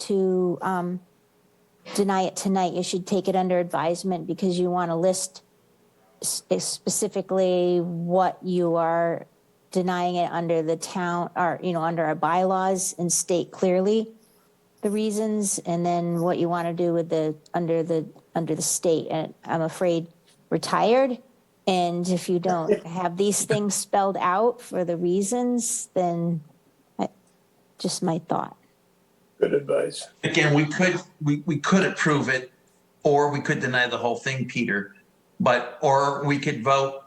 tonight, you should take it under advisement, because you want to list specifically what you are denying it under the town, or, you know, under our bylaws, and state clearly the reasons, and then what you want to do with under the state. And I'm afraid we're tired. And if you don't have these things spelled out for the reasons, then just my thought. Good advice. Again, we could approve it, or we could deny the whole thing, Peter. Or we could vote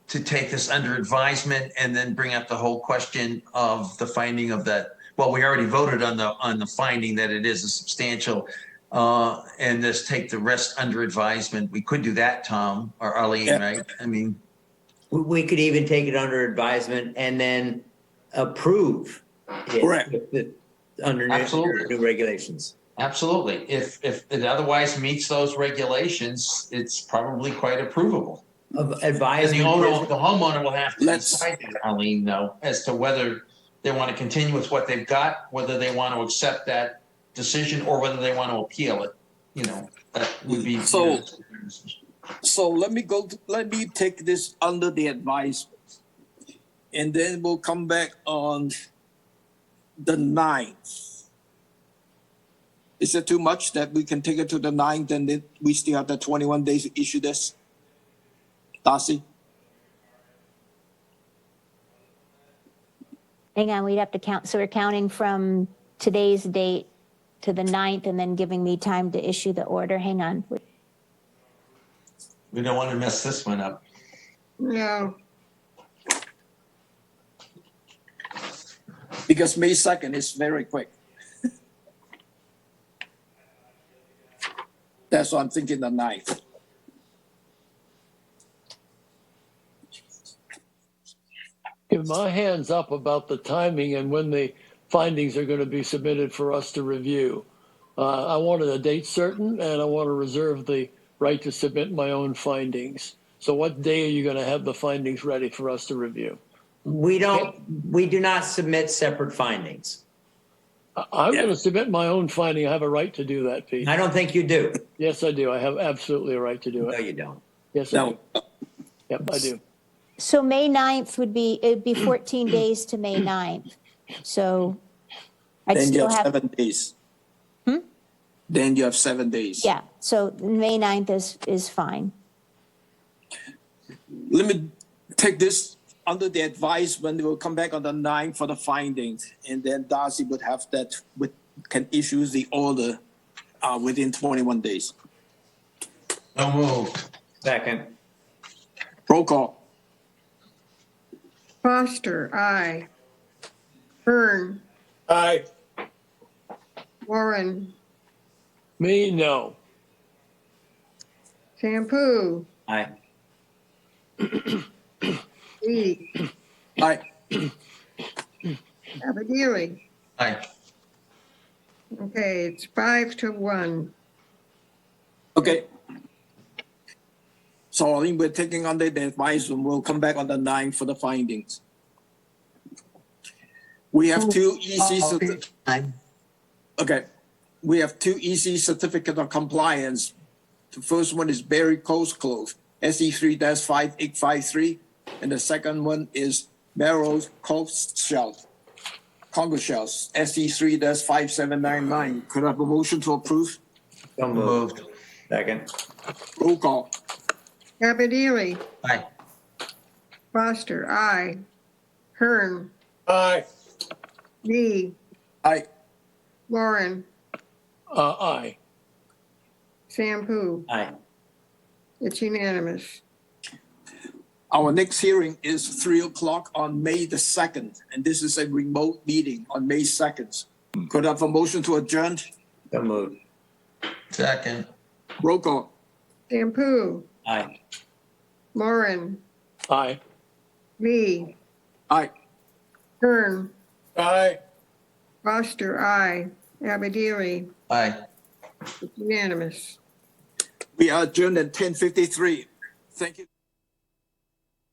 to take this under advisement and then bring up the whole question of the finding of that. Well, we already voted on the finding that it is a substantial, and just take the rest under advisement. We could do that, Tom or Arlene, right? I mean, We could even take it under advisement and then approve it Correct. under Absolutely. new regulations. Absolutely. If it otherwise meets those regulations, it's probably quite approvable. Of And advisement. the homeowner will have to Let's- decide, Arlene, though, as to whether they want to continue with what they've got, whether they want to accept that decision, or whether they want to appeal it. You know, that would be. So let me take this under the advisement. And then we'll come back on the 9th. Is it too much that we can take it to the 9th and then we still have the 21 days to issue this? Darcy? Hang on, we'd have to count, so we're counting from today's date to the 9th and then giving me time to issue the order. Hang on. We don't want to mess this one up. No, Because May 2nd is very quick. That's why I'm thinking the 9th. Give my hands up about the timing and when the findings are going to be submitted for us to review. I wanted a date certain, and I want to reserve the right to submit my own findings. So what day are you going to have the findings ready for us to review? We do not submit separate findings. I'm going to submit my own finding. I have a right to do that, Pete. I don't think you do. Yes, I do. I have absolutely a right to do it. No, you don't. Yes, I do. Yep, I do. So May 9th it'd be 14 days to May 9th. So I'd Then you still have have, 7 days. Then you have 7 days. yeah, so May 9th is fine. Let me take this under the advisement. We'll come back on the 9th for the findings, and then Darcy would have that, can issue the order within 21 days. No move. Second. Roll call. Foster, aye. Byrne, Aye. Warren, Me, no. Shampoo, Aye. Lee, Aye. Abadili. Aye. Okay, it's 5-1. Okay. So I think we're taking under the advisement. We'll come back on the 9th for the findings. We have two EC. Okay. We have two EC certificate of compliance. The first one is Berry Coast Clove, SE3-5853, and the second one is Melrose Coast Shelf, Congo Shells, SE3-5799. Could I have a motion to approve? So moved. Second. Roll call. Abadili. Aye. Foster, aye. Hearn, Aye. Lee, Aye. Warren, Aye. Shampoo. Aye. It's unanimous. Our next hearing is 3 o'clock on May the 2nd, and this is a remote meeting on May 2nd. Could I have a motion to adjourn? So moved. Second. Roll call. Shampoo, Aye. Warren, Aye. Lee, Aye. Hearn, Aye. Foster, aye. Abadili, Aye. it's unanimous. We are adjourned at 10:53. Thank you.